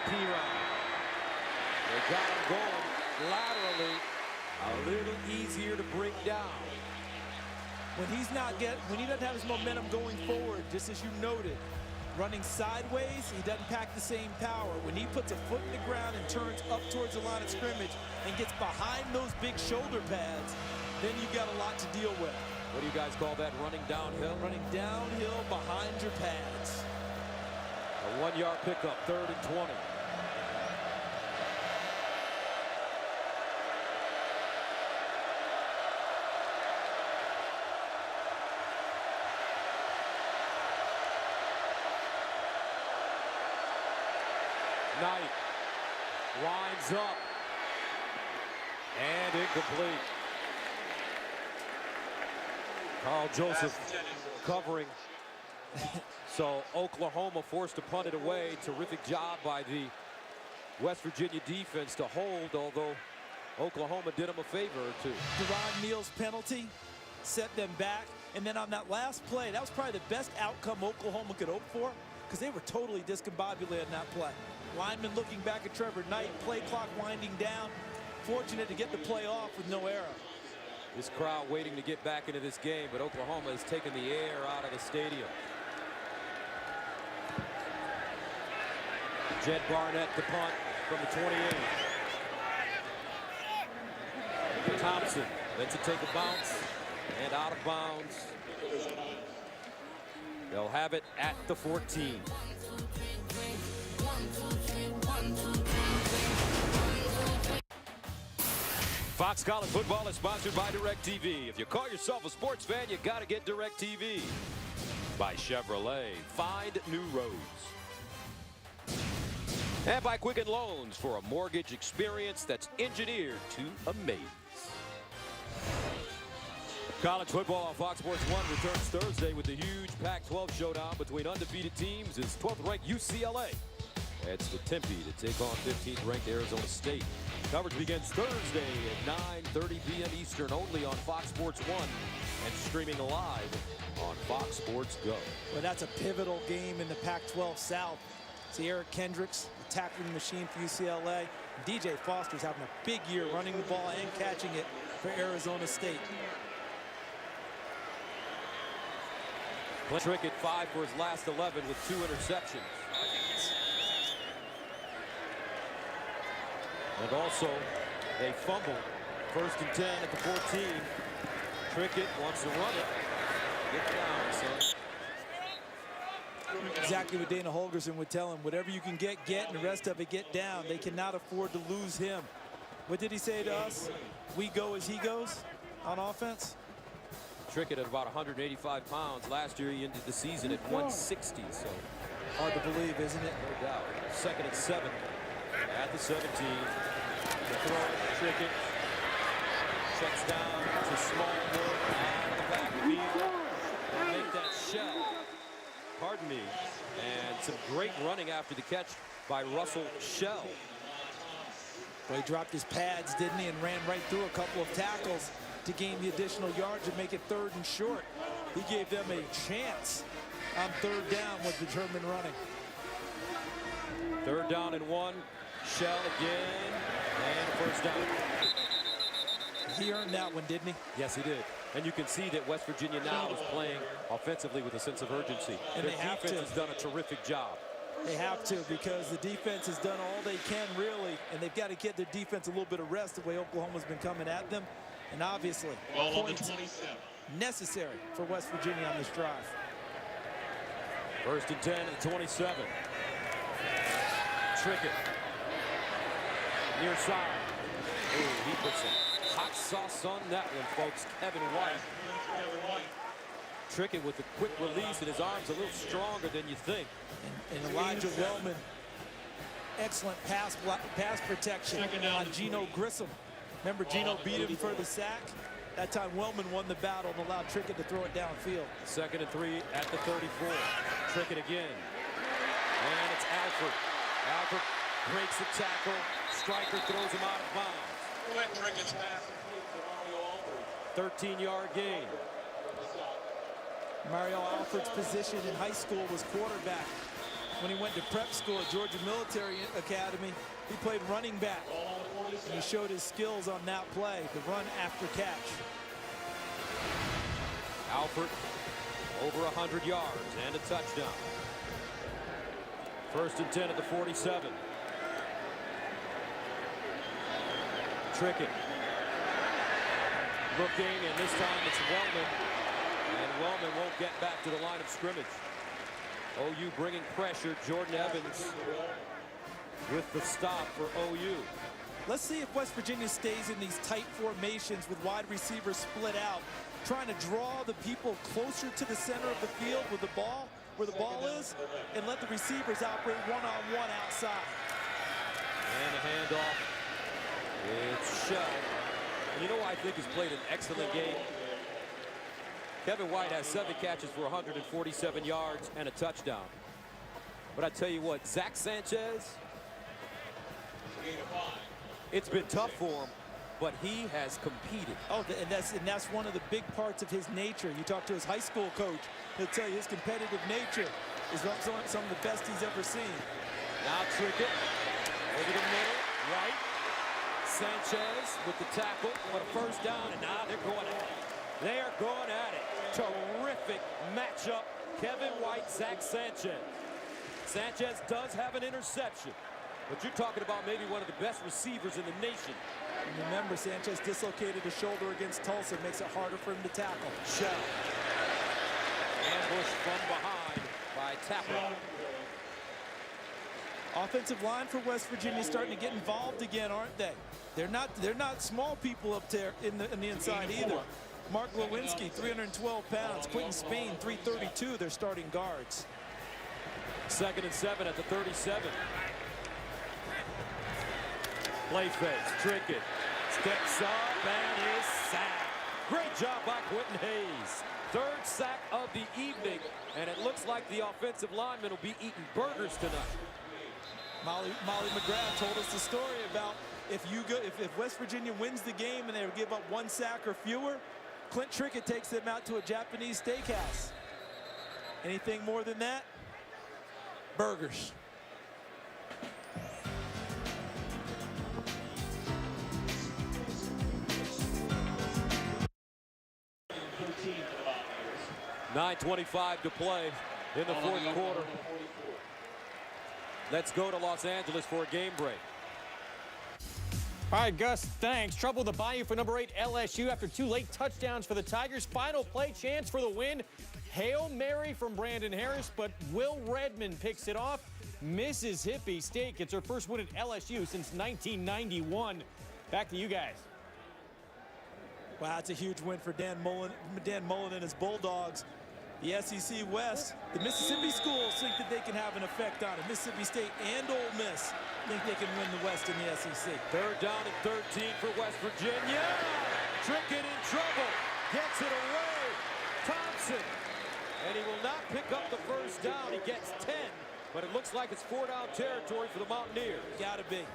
Perine. They got him going laterally. A little easier to bring down. When he doesn't have his momentum going forward, just as you noted, running sideways, he doesn't pack the same power. When he puts a foot in the ground and turns up towards the line of scrimmage and gets behind those big shoulder pads, then you've got a lot to deal with. What do you guys call that? Running downhill? Running downhill behind your pads. A 1-yard pickup, 3rd and 20. Knight winds up and incomplete. Carl Joseph covering. So Oklahoma forced to punt it away. Terrific job by the West Virginia defense to hold, although Oklahoma did them a favor or two. Deron Neal's penalty set them back. And then on that last play, that was probably the best outcome Oklahoma could hope for, because they were totally discombobulated in that play. Lineman looking back at Trevor Knight, play clock winding down. Fortunate to get the play off with no error. This crowd waiting to get back into this game, but Oklahoma has taken the air out of the stadium. Jed Barnett to punt from the 28. Thompson then to take a bounce and out of bounds. They'll have it at the 14. Fox College Football is sponsored by DirecTV. If you call yourself a sports fan, you got to get DirecTV. By Chevrolet, find new roads. And by Quicken Loans for a mortgage experience that's engineered to amaze. College football on Fox Sports 1 returns Thursday with the huge Pac-12 showdown between undefeated teams as 12th-ranked UCLA heads to Tempe to take on 15th-ranked Arizona State. Coverage begins Thursday at 9:30 p.m. Eastern, only on Fox Sports 1 and streaming live on Fox Sports Go. Well, that's a pivotal game in the Pac-12 South. See Eric Kendricks, the tackling machine for UCLA. DJ Foster's having a big year running the ball and catching it for Arizona State. Trickett 5 for his last 11 with 2 interceptions. And also, they fumbled. 1st and 10 at the 14. Trickett wants to run it. Get down, son. Exactly what Dana Holgorsen would tell him. Whatever you can get, and the rest of it, get down. They cannot afford to lose him. What did he say to us? We go as he goes on offense? Trickett at about 185 pounds. Last year, he ended the season at 160, so. Hard to believe, isn't it? No doubt. 2nd and 7 at the 17. The throw, Trickett checks down to Smallwood out of the backfield. Make that shell. Pardon me. And some great running after the catch by Russell Shell. Well, he dropped his pads, didn't he, and ran right through a couple of tackles to gain the additional yards and make it 3rd and short. He gave them a chance on 3rd down with determined running. 3rd down and 1. Shell again. And 1st down. He earned that one, didn't he? Yes, he did. And you can see that West Virginia now is playing offensively with a sense of urgency. And their defense has done a terrific job. They have to, because the defense has done all they can, really, and they've got to get their defense a little bit of rest the way Oklahoma's been coming at them. And obviously, points necessary for West Virginia on this drive. 1st and 10 at 27. Trickett. Near side. Ooh, he put some hot sauce on that one, folks. Kevin White. Trickett with a quick release, and his arm's a little stronger than you think. And Elijah Wellman, excellent pass protection on Geno Grissom. Remember, Geno beat him for the sack. That time, Wellman won the battle and allowed Trickett to throw it downfield. 2nd and 3 at the 34. Trickett again. And it's Alford. Alford breaks the tackle. Striker throws him out of bounds. Trickett's pass. 13-yard gain. Mario Alford's position in high school was quarterback. When he went to prep school at Georgia Military Academy, he played running back. And he showed his skills on that play, the run after catch. Alford over 100 yards and a touchdown. 1st and 10 at the 47. Trickett looking, and this time it's Wellman. And Wellman won't get back to the line of scrimmage. OU bringing pressure. Jordan Evans with the stop for OU. Let's see if West Virginia stays in these tight formations with wide receivers split out, trying to draw the people closer to the center of the field with the ball, where the ball is, and let the receivers operate one-on-one outside. And a handoff. It's Shell. And you know who I think has played an excellent game? Kevin White has 7 catches for 147 yards and a touchdown. But I tell you what, Zach Sanchez, it's been tough for him, but he has competed. Oh, and that's one of the big parts of his nature. You talk to his high school coach, he'll tell you his competitive nature is some of the best he's ever seen. Now Trickett over the middle, right. Sanchez with the tackle, what a 1st down, and now they're going at it. They are going at it. Terrific matchup. Kevin White, Zach Sanchez. Sanchez does have an interception, but you're talking about maybe one of the best receivers in the nation. And remember, Sanchez dislocated his shoulder against Tulsa. Makes it harder for him to tackle. Shell. Ambush from behind by Tapper. Offensive line for West Virginia starting to get involved again, aren't they? They're not small people up there in the inside either. Mark Lewinsky, 312 pounds. Quentin Spain, 332. They're starting guards. 2nd and 7 at the 37. Play fakes. Trickett steps up and is sacked. Great job by Quentin Hayes. 3rd sack of the evening, and it looks like the offensive linemen will be eating burgers tonight. Molly McGrath told us the story about If West Virginia wins the game and they give up 1 sack or fewer, Clint Trickett takes them out to a Japanese steakhouse. Anything more than that? Burgers. .9:25 to play in the fourth quarter. Let's go to Los Angeles for a game break. All right, Gus, thanks. Trouble in the Bayou for number 8 LSU after 2 late touchdowns for the Tigers. Final play chance for the win. Hail Mary from Brandon Harris, but Will Redmond picks it off. Mississippi State gets her first win at LSU since 1991. Back to you guys. Wow, it's a huge win for Dan Mullen and his Bulldogs. The SEC West, the Mississippi schools think that they can have an effect on it. Mississippi State and Ole Miss think they can win the West in the SEC. Third down and 13 for West Virginia. Trickett in trouble. Gets it away. Thompson. And he will not pick up the first down. He gets 10. But it looks like it's 4-down territory for the Mountaineers. Gotta be.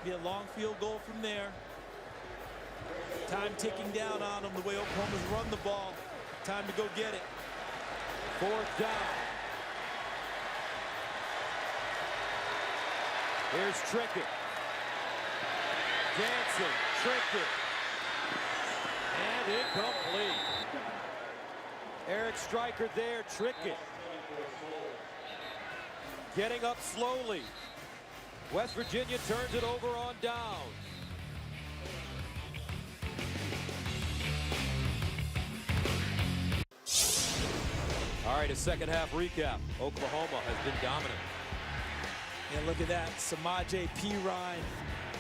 Be a long field goal from there. Time ticking down on them the way Oklahoma's run the ball. Time to go get it. Fourth down. Here's Trickett. Dancing. Trickett. And incomplete. Eric Stryker there. Trickett. Getting up slowly. West Virginia turns it over on downs. All right, a second half recap. Oklahoma has been dominant. And look at that. Samaje Perine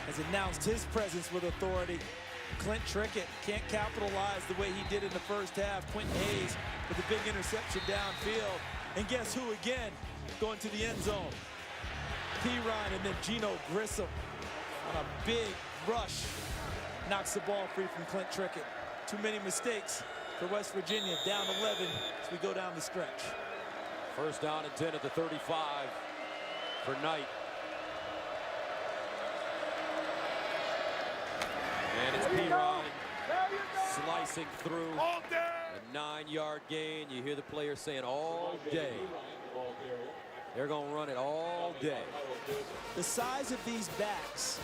has announced his presence with authority. Clint Trickett can't capitalize the way he did in the first half. Quentin Hayes with a big interception downfield. And guess who again? Going to the end zone. Perine and then Geno Grissom on a big rush. Knocks the ball free from Clint Trickett. Too many mistakes for West Virginia, down 11 as we go down the stretch. First down and 10 at the 35 for Knight. And it's Perine slicing through. A 9-yard gain. You hear the players saying all day. They're going to run it all day. The size of these backs,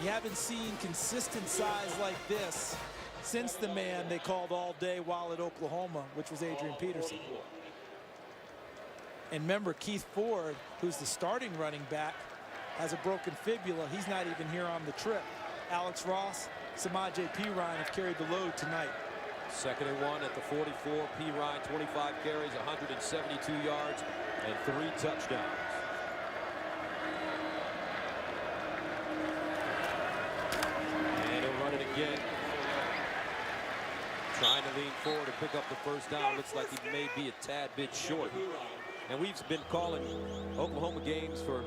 you haven't seen consistent size like this since the man they called all day while at Oklahoma, which was Adrian Peterson. And remember, Keith Ford, who's the starting running back, has a broken fibula. He's not even here on the trip. Alex Ross, Samaje Perine have carried the load tonight. Second and 1 at the 44. Perine, 25 carries, 172 yards, and 3 touchdowns. And he'll run it again. Trying to lean forward and pick up the first down. Looks like he may be a tad bit short. And we've been calling Oklahoma games for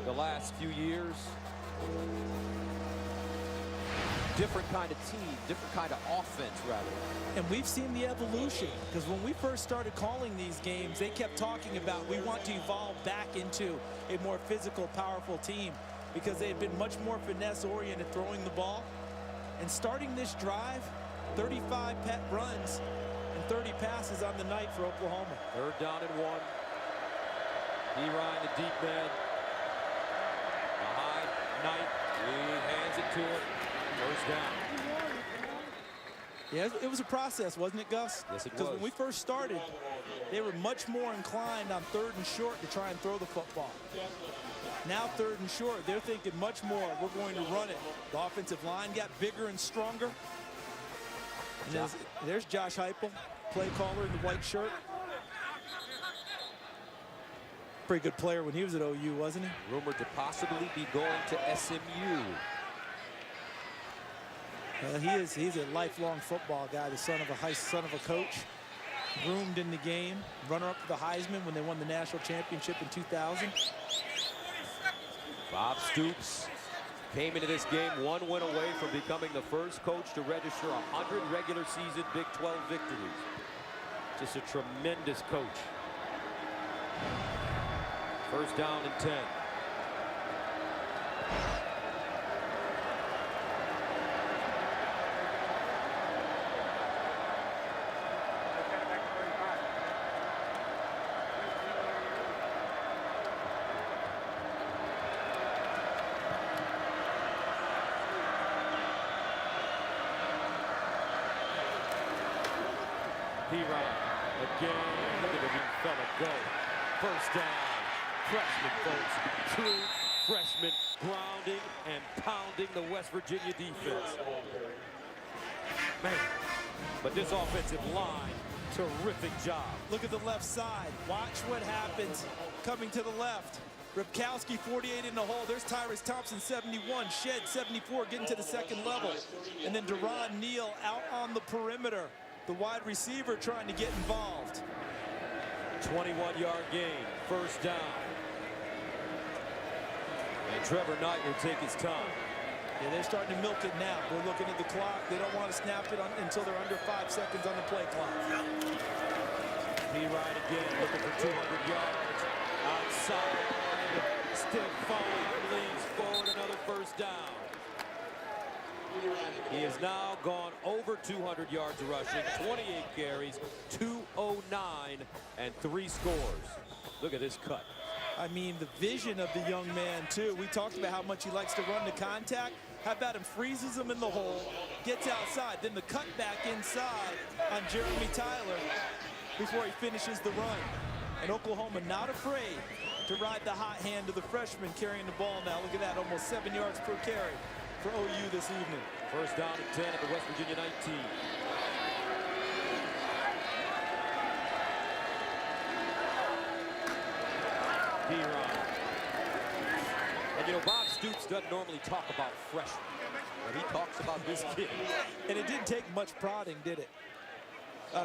the last few years. Different kind of team, different kind of offense, rather. And we've seen the evolution, because when we first started calling these games, they kept talking about we want to evolve back into a more physical, powerful team, because they had been much more finesse-oriented throwing the ball. And starting this drive, 35 pet runs and 30 passes on the night for Oklahoma. Third down and 1. Perine, the deep man. Behind Knight. He hands it to him. First down. Yeah, it was a process, wasn't it, Gus? Yes, it was. Because when we first started, they were much more inclined on 3rd and short to try and throw the football. Now 3rd and short, they're thinking much more, we're going to run it. The offensive line got bigger and stronger. And there's Josh Heupel, play caller in the white shirt. Pretty good player when he was at OU, wasn't he? Rumored to possibly be going to SMU. He's a lifelong football guy, the son of a coach, groomed in the game, runner-up to the Heisman when they won the national championship in 2000. Bob Stoops came into this game 1 win away from becoming the first coach to register 100 regular season Big 12 victories. Just a tremendous coach. First down and 10. P-Ryan again. Look at the big fella go. First down. Freshman, folks. True freshman grounding and pounding the West Virginia defense. Man, but this offensive line, terrific job. Look at the left side. Watch what happens coming to the left. Ripkowski, 48 in the hole. There's Tyrus Thompson, 71. Shed, 74, getting to the second level. And then Deron Neal out on the perimeter. The wide receiver trying to get involved. 21-yard gain, first down. And Trevor Knight will take his time. Yeah, they're starting to milk it now. They're looking at the clock. They don't want to snap it until they're under 5 seconds on the play clock. P-Ryan again, looking for 200 yards. Outside, Stephon leans forward, another first down. He has now gone over 200 yards rushing, 28 carries, 209, and 3 scores. Look at this cut. I mean, the vision of the young man, too. We talked about how much he likes to run the contact. How about him freezes him in the hole, gets outside, then the cut back inside on Jeremy Tyler before he finishes the run. And Oklahoma not afraid to ride the hot hand of the freshman carrying the ball now. Look at that, almost 7 yards per carry for OU this evening. First down and 10 at the West Virginia 19. P-Ryan. And you know, Bob Stoops doesn't normally talk about freshmen, but he talks about this kid. And it didn't take much prodding, did it?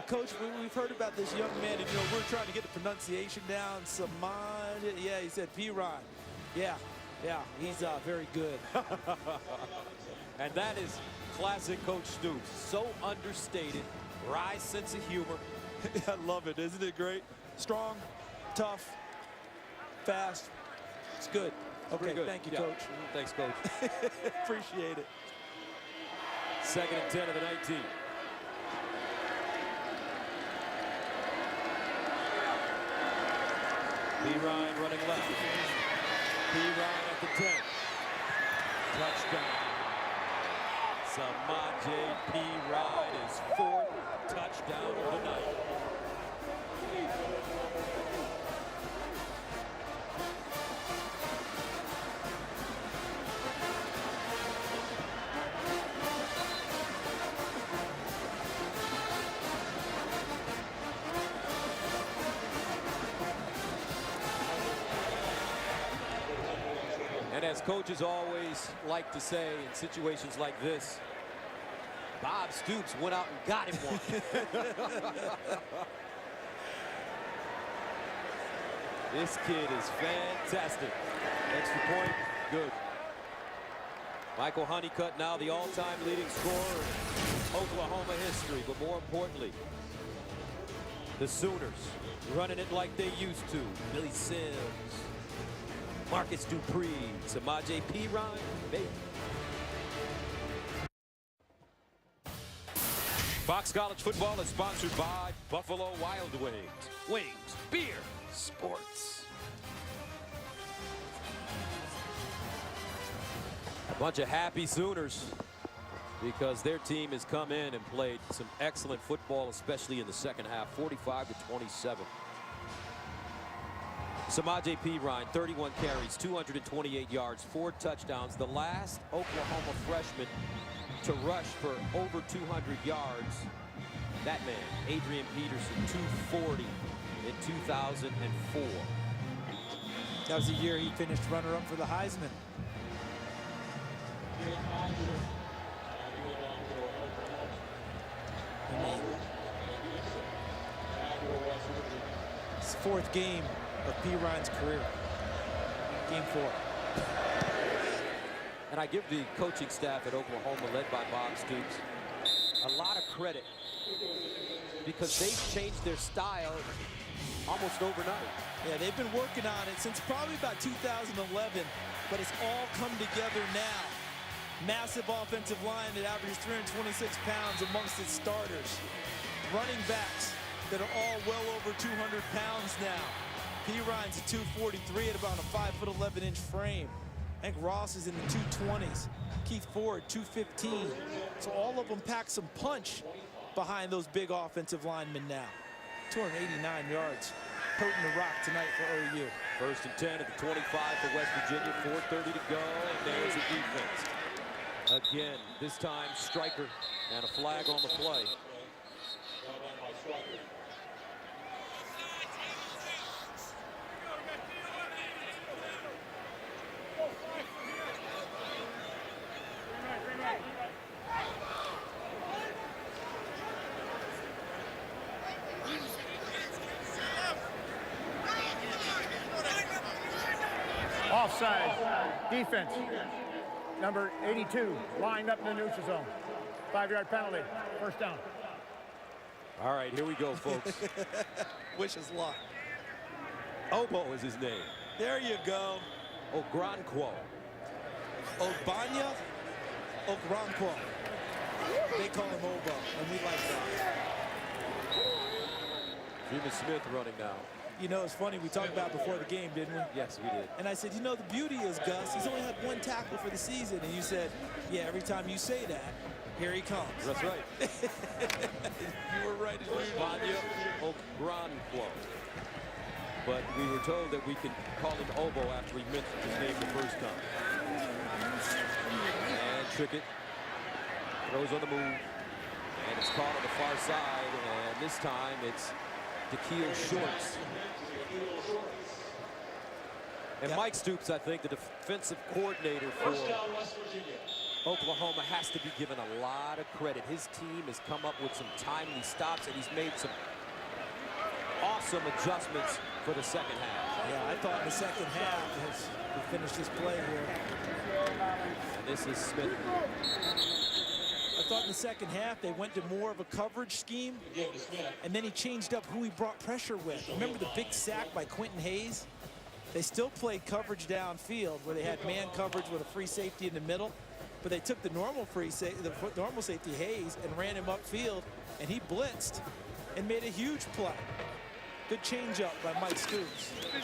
Coach, we've heard about this young man, and you know, we're trying to get the pronunciation down. Samad, yeah, he said P-Ryan. Yeah, he's very good. And that is classic Coach Stoops. So understated, wry sense of humor. I love it, isn't it great? Strong, tough, fast. It's good. Okay, good. Thank you, yeah. Coach. Thanks, Coach. Appreciate it. Second and 10 of the 19. P-Ryan running left. P-Ryan at the 10. Touchdown. Samaje P-Ryan is 4th touchdown of the night. And as coaches always like to say in situations like this, Bob Stoops went out and got him one. This kid is fantastic. Extra point, good. Michael Honeycutt now the all-time leading scorer in Oklahoma history, but more importantly, the Sooners running it like they used to. Billy Sims, Marcus Dupree, Samaje P-Ryan, baby. Fox College Football is sponsored by Buffalo Wild Wings. Wings, beer, sports. A bunch of happy Sooners because their team has come in and played some excellent football, especially in the second half, 45-27. Samaje P-Ryan, 31 carries, 228 yards, 4 touchdowns. The last Oklahoma freshman to rush for over 200 yards. That man, Adrian Peterson, 240 in 2004. That was the year he finished runner-up for the Heisman. It's the 4th game of P-Ryan's career. Game 4. And I give the coaching staff at Oklahoma, led by Bob Stoops, a lot of credit because they've changed their style almost overnight. Yeah, they've been working on it since probably about 2011, but it's all come together now. Massive offensive line that averages 326 pounds amongst its starters. Running backs that are all well over 200 pounds now. P-Ryan's a 243 at about a 5'11" frame. Hank Ross is in the 220s. Keith Ford, 215. So all of them pack some punch. behind those big offensive linemen now. 289 yards. Potent the rock tonight for OU. 1st and 10 at the 25 for West Virginia. 4:30 to go, and there's the defense. Again, this time striker and a flag on the play. Offside. Defense. Number 82 lined up in the neutral zone. 5-yard penalty. First down. All right, here we go, folks. Wish us luck. Obo is his name. There you go. Ogranquo. Ogbanya Ogranquo. They call him Obo, and we like that. Remus Smith running now. You know, it's funny, we talked about before the game, didn't we? Yes, we did. And I said, you know, the beauty is, Gus, he's only had 1 tackle for the season. And you said, yeah, every time you say that, here he comes. That's right. You were right. Ogbanya Ogranquo. But we were told that we could call him Obo after we mentioned his name the first time. And Trickett throws on the move. And it's caught on the far side. And this time it's Da'Keil Shorts. And Mike Stoops, I think, the defensive coordinator for Oklahoma, has to be given a lot of credit. His team has come up with some timely stops, and he's made some awesome adjustments for the second half. Yeah, I thought in the second half, as we finished this play here. And this is Smith. I thought in the second half they went to more of a coverage scheme, and then he changed up who he brought pressure with. Remember the big sack by Quentin Hayes? They still played coverage downfield where they had man coverage with a free safety in the middle, but they took the normal safety Hayes and ran him upfield, and he blitzed and made a huge play. Good change up by Mike Stoops. And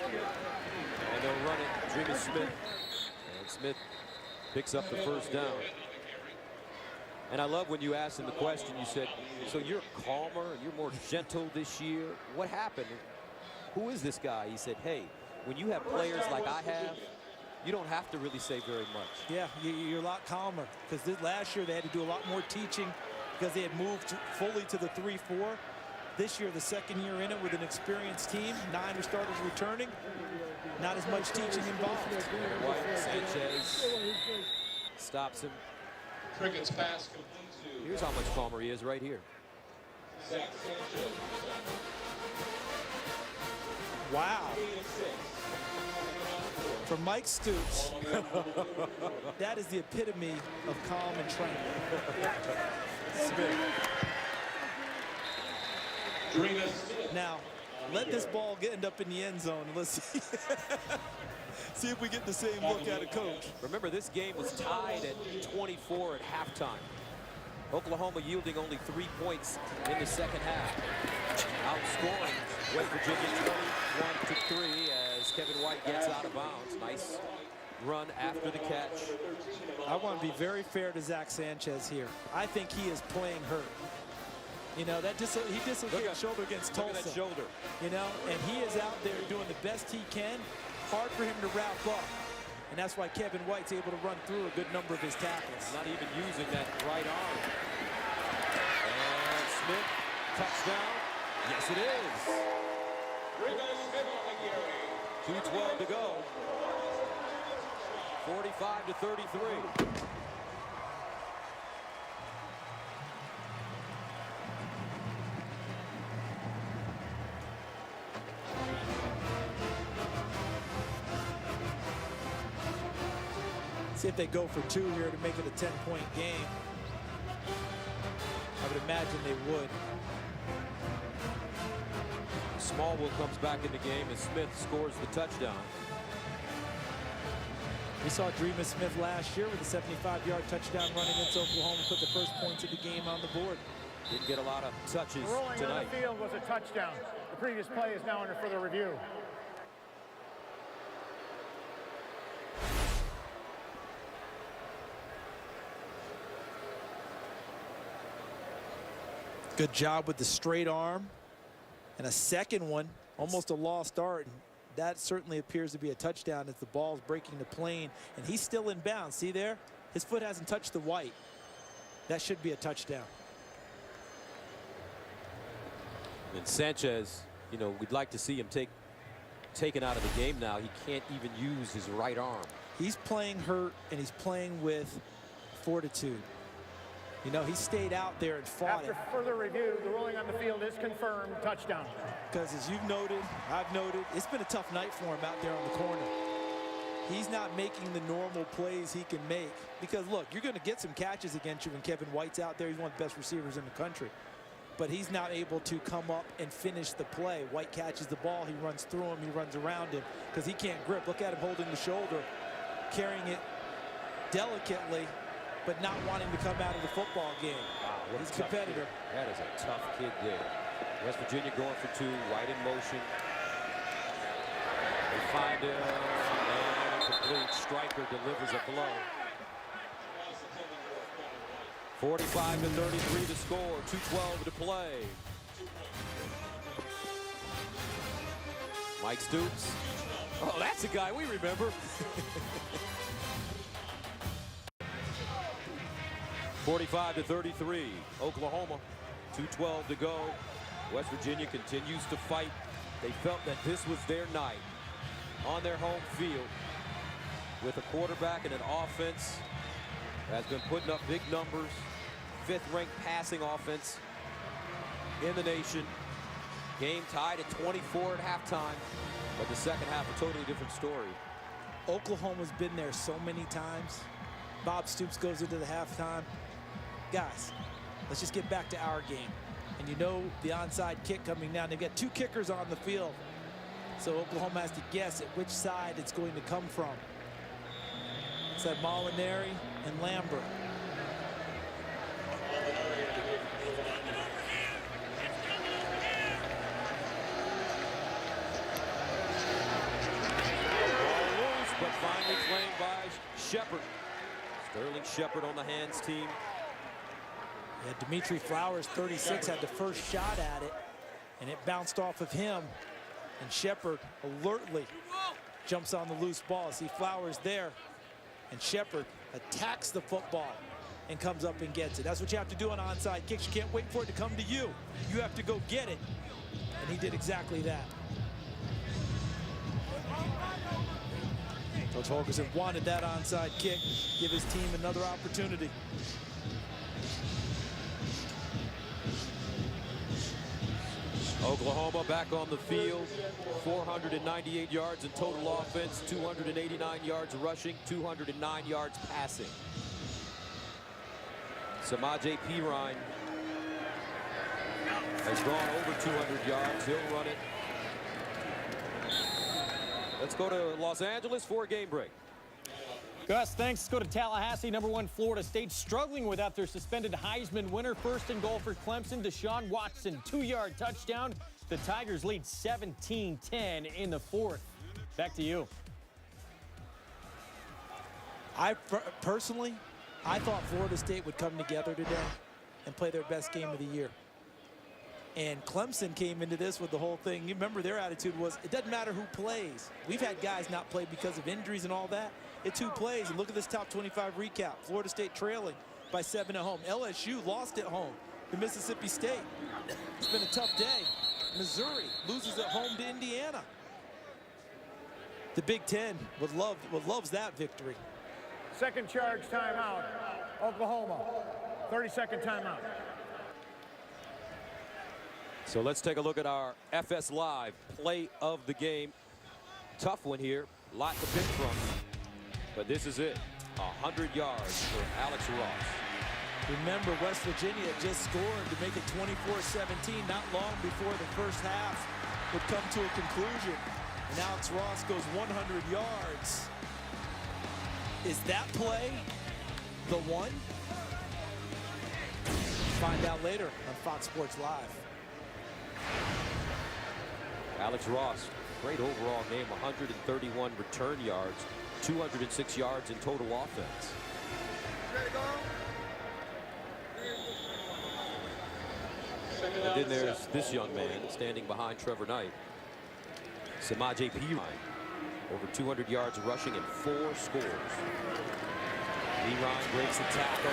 they'll run it, Remus Smith. And Smith picks up the first down. And I love when you asked him the question, you said, so you're calmer, you're more gentle this year. What happened? Who is this guy? He said, hey, when you have players like I have, you don't have to really say very much. Yeah, you're a lot calmer, because last year they had to do a lot more teaching because they had moved fully to the 3-4. This year, the second year in it with an experienced team, 9 starters returning, not as much teaching involved. White, Sanchez stops him. Trickett's pass complete to. Here's how much calmer he is right here. Zach Sanchez. Wow. For Mike Stoops, that is the epitome of calm and training. Now, let this ball end up in the end zone, and let's see. See if we get the same look out of coach. Remember, this game was tied at 24 at halftime. Oklahoma yielding only 3 points in the second half. Outscoring West Virginia 21-3 as Kevin White gets out of bounds. Nice run after the catch. I want to be very fair to Zach Sanchez here. I think he is playing hurt. You know, he dislocated shoulder against Tulsa. Look at that shoulder. You know, and he is out there doing the best he can. Hard for him to wrap up. And that's why Kevin White's able to run through a good number of his tackles. Not even using that right arm. And Smith, touchdown. Yes, it is. 2:12 to go. 45-33. See if they go for 2 here to make it a 10-point game. I would imagine they would. Smallwood comes back in the game as Smith scores the touchdown. We saw Remus Smith last year with a 75-yard touchdown run against Oklahoma, put the first points of the game on the board. Didn't get a lot of touches Rolling tonight. on the field was a touchdown. The previous play is now under further review. Good job with the straight arm. And a second one, almost a lost art. That certainly appears to be a touchdown as the ball's breaking the plane. And he's still in bounds. See there? His foot hasn't touched the white. That should be a touchdown. And Sanchez, you know, we'd like to see him taken out of the game now. He can't even use his right arm. He's playing hurt, and he's playing with fortitude. You know, he stayed out there and fought After it. further review, the ruling on the field is confirmed. Touchdown. Because as you've noted, I've noted, it's been a tough night for him out there on the corner. He's not making the normal plays he can make. Because, look, you're going to get some catches against you when Kevin White's out there. He's one of the best receivers in the country. But he's not able to come up and finish the play. White catches the ball. He runs through him. He runs around him because he can't grip. Look at him holding the shoulder, carrying it delicately, but not wanting to come out of the football game. Wow, what he's a a tough competitor. Kid. That is a tough kid there. West Virginia going for two. White in motion. They find him. And complete. Striker delivers a blow. 45-33 to score. 2:12 to play. Mike Stoops. Oh, that's a guy we remember. 45-33, Oklahoma, 2:12 to go. West Virginia continues to fight. They felt that this was their night on their home field with a quarterback and an offense that has been putting up big numbers. 5th-ranked passing offense in the nation. Game tied at 24 at halftime, but the second half a totally different story. Oklahoma's been there so many times. Bob Stoops goes into the halftime. Guys, let's just get back to our game. And you know the onside kick coming down. They've got 2 kickers on the field. So Oklahoma has to guess at which side it's going to come from. It's that Molinari and Lambert. But finally claimed by Shepard. Sterling Shepard on the hands team. Yeah, Dimitri Flowers, 36, had the first shot at it, and it bounced off of him. And Shepard alertly jumps on the loose ball. See Flowers there, and Shepard attacks the football and comes up and gets it. That's what you have to do on onside kicks. You can't wait for it to come to you. You have to go get it, and he did exactly that. Coach Holgerson wanted that onside kick, give his team another opportunity. Oklahoma back on the field. 498 yards in total offense, 289 yards rushing, 209 yards passing. Samaje Perine has gone over 200 yards. He'll run it. Let's go to Los Angeles for a game break. Gus, thanks. Let's go to Tallahassee. #1 Florida State struggling without their suspended Heisman winner. First and goal for Clemson. Deshaun Watson, 2-yard touchdown. The Tigers lead 17-10 in the 4th. Back to you. Personally, I thought Florida State would come together today and play their best game of the year. And Clemson came into this with the whole thing. You remember their attitude was, it doesn't matter who plays. We've had guys not play because of injuries and all that. It's who plays. And look at this top 25 recap. Florida State trailing by 7 at home. LSU lost at home to Mississippi State. It's been a tough day. Missouri loses at home to Indiana. The Big Ten loves that victory. Second charge timeout. Oklahoma. 30-second timeout. So let's take a look at our FS Live play of the game. Tough one here. A lot to pick from. But this is it. 100 yards for Alex Ross. Remember, West Virginia just scored to make it 24-17 not long before the first half would come to a conclusion. And Alex Ross goes 100 yards. Is that play the one? Find out later on Fox Sports Live. Alex Ross, great overall game, 131 return yards, 206 yards in total offense. And then there's this young man standing behind Trevor Knight. Samaje Perine, over 200 yards rushing and 4 scores. Perine breaks the tackle.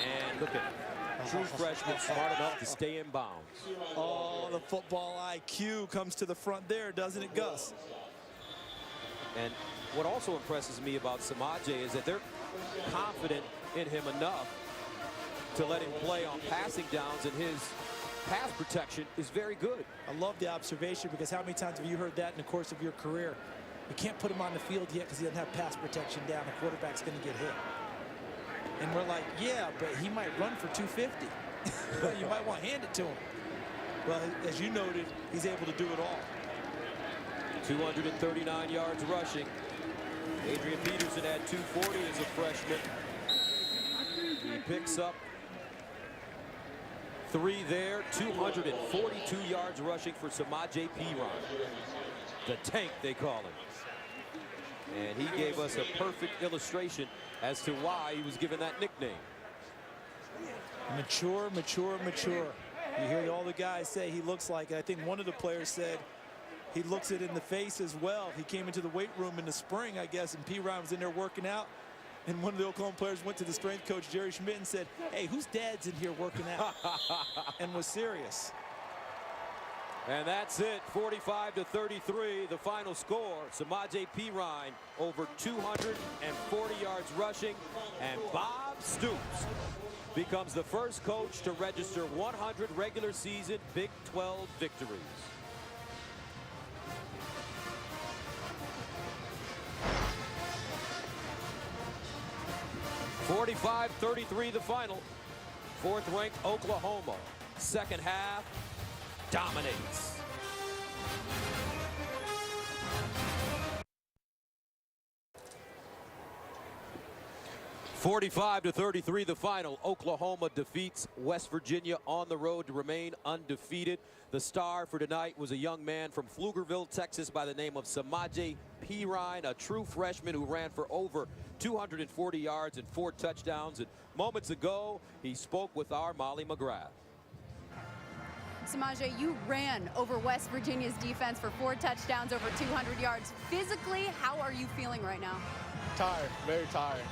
And look at true freshman, smart enough to stay in bounds. Oh, the football IQ comes to the front there, doesn't it, Gus? And what also impresses me about Samaje is that they're confident in him enough to let him play on passing downs, and his pass protection is very good. I love the observation, because how many times have you heard that in the course of your career? You can't put him on the field yet because he doesn't have pass protection down. The quarterback's going to get hit. And we're like, yeah, but he might run for 250. You might want to hand it to him. Well, as you noted, he's able to do it all. 239 yards rushing. Adrian Peterson had 240 as a freshman. He picks up 3 there. 242 yards rushing for Samaje Perine. The tank, they call him. And he gave us a perfect illustration as to why he was given that nickname. Mature, mature, mature. You hear all the guys say he looks like it. I think one of the players said he looks it in the face as well. He came into the weight room in the spring, I guess, and Perine was in there working out. And one of the Oklahoma players went to the strength coach, Jerry Schmidt, and said, hey, whose dad's in here working out? And was serious. And that's it, 45-33, the final score. Samaje Perine over 240 yards rushing, and Bob Stoops becomes the first coach to register 100 regular season Big 12 victories. (45-33) the final. 4th-ranked Oklahoma, second half, dominates. (45-33) the final. Oklahoma defeats West Virginia on the road to remain undefeated. The star for tonight was a young man from Pflugerville, Texas, by the name of Samaje Perine, a true freshman who ran for over 240 yards and 4 touchdowns. And moments ago, he spoke with our Molly McGrath. Samaje, you ran over West Virginia's defense for 4 touchdowns, over 200 yards. Physically, how are you feeling right now? Tired, very tired.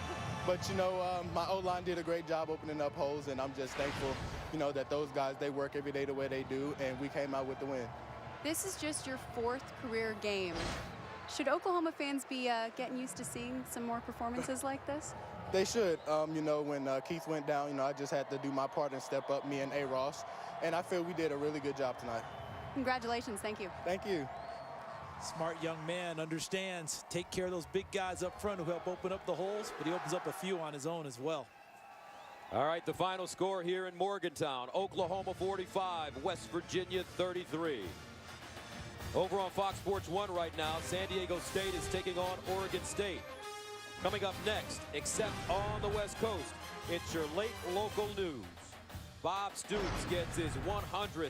But, you know, my O-line did a great job opening up holes, and I'm just thankful, you know, that those guys, they work every day the way they do, and we came out with the win. This is just your 4th career game. Should Oklahoma fans be getting used to seeing some more performances like this? They should. You know, when Keith went down, you know, I just had to do my part and step up, me and A. Ross, and I feel we did a really good job tonight. Congratulations. Thank you. Thank you. Smart young man, understands. Take care of those big guys up front who help open up the holes, but he opens up a few on his own as well. All right, the final score here in Morgantown. Oklahoma 45, West Virginia 33. Over on Fox Sports 1 right now, San Diego State is taking on Oregon State. Coming up next, except on the West Coast, it's your late local news. Bob Stoops gets his 100th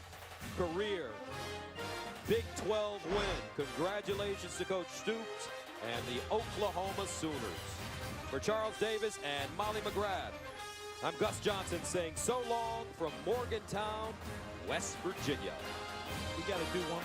career Big 12 win. Congratulations to Coach Stoops and the Oklahoma Sooners. For Charles Davis and Molly McGrath, I'm Gus Johnson saying so long from Morgantown, West Virginia. We got to do one.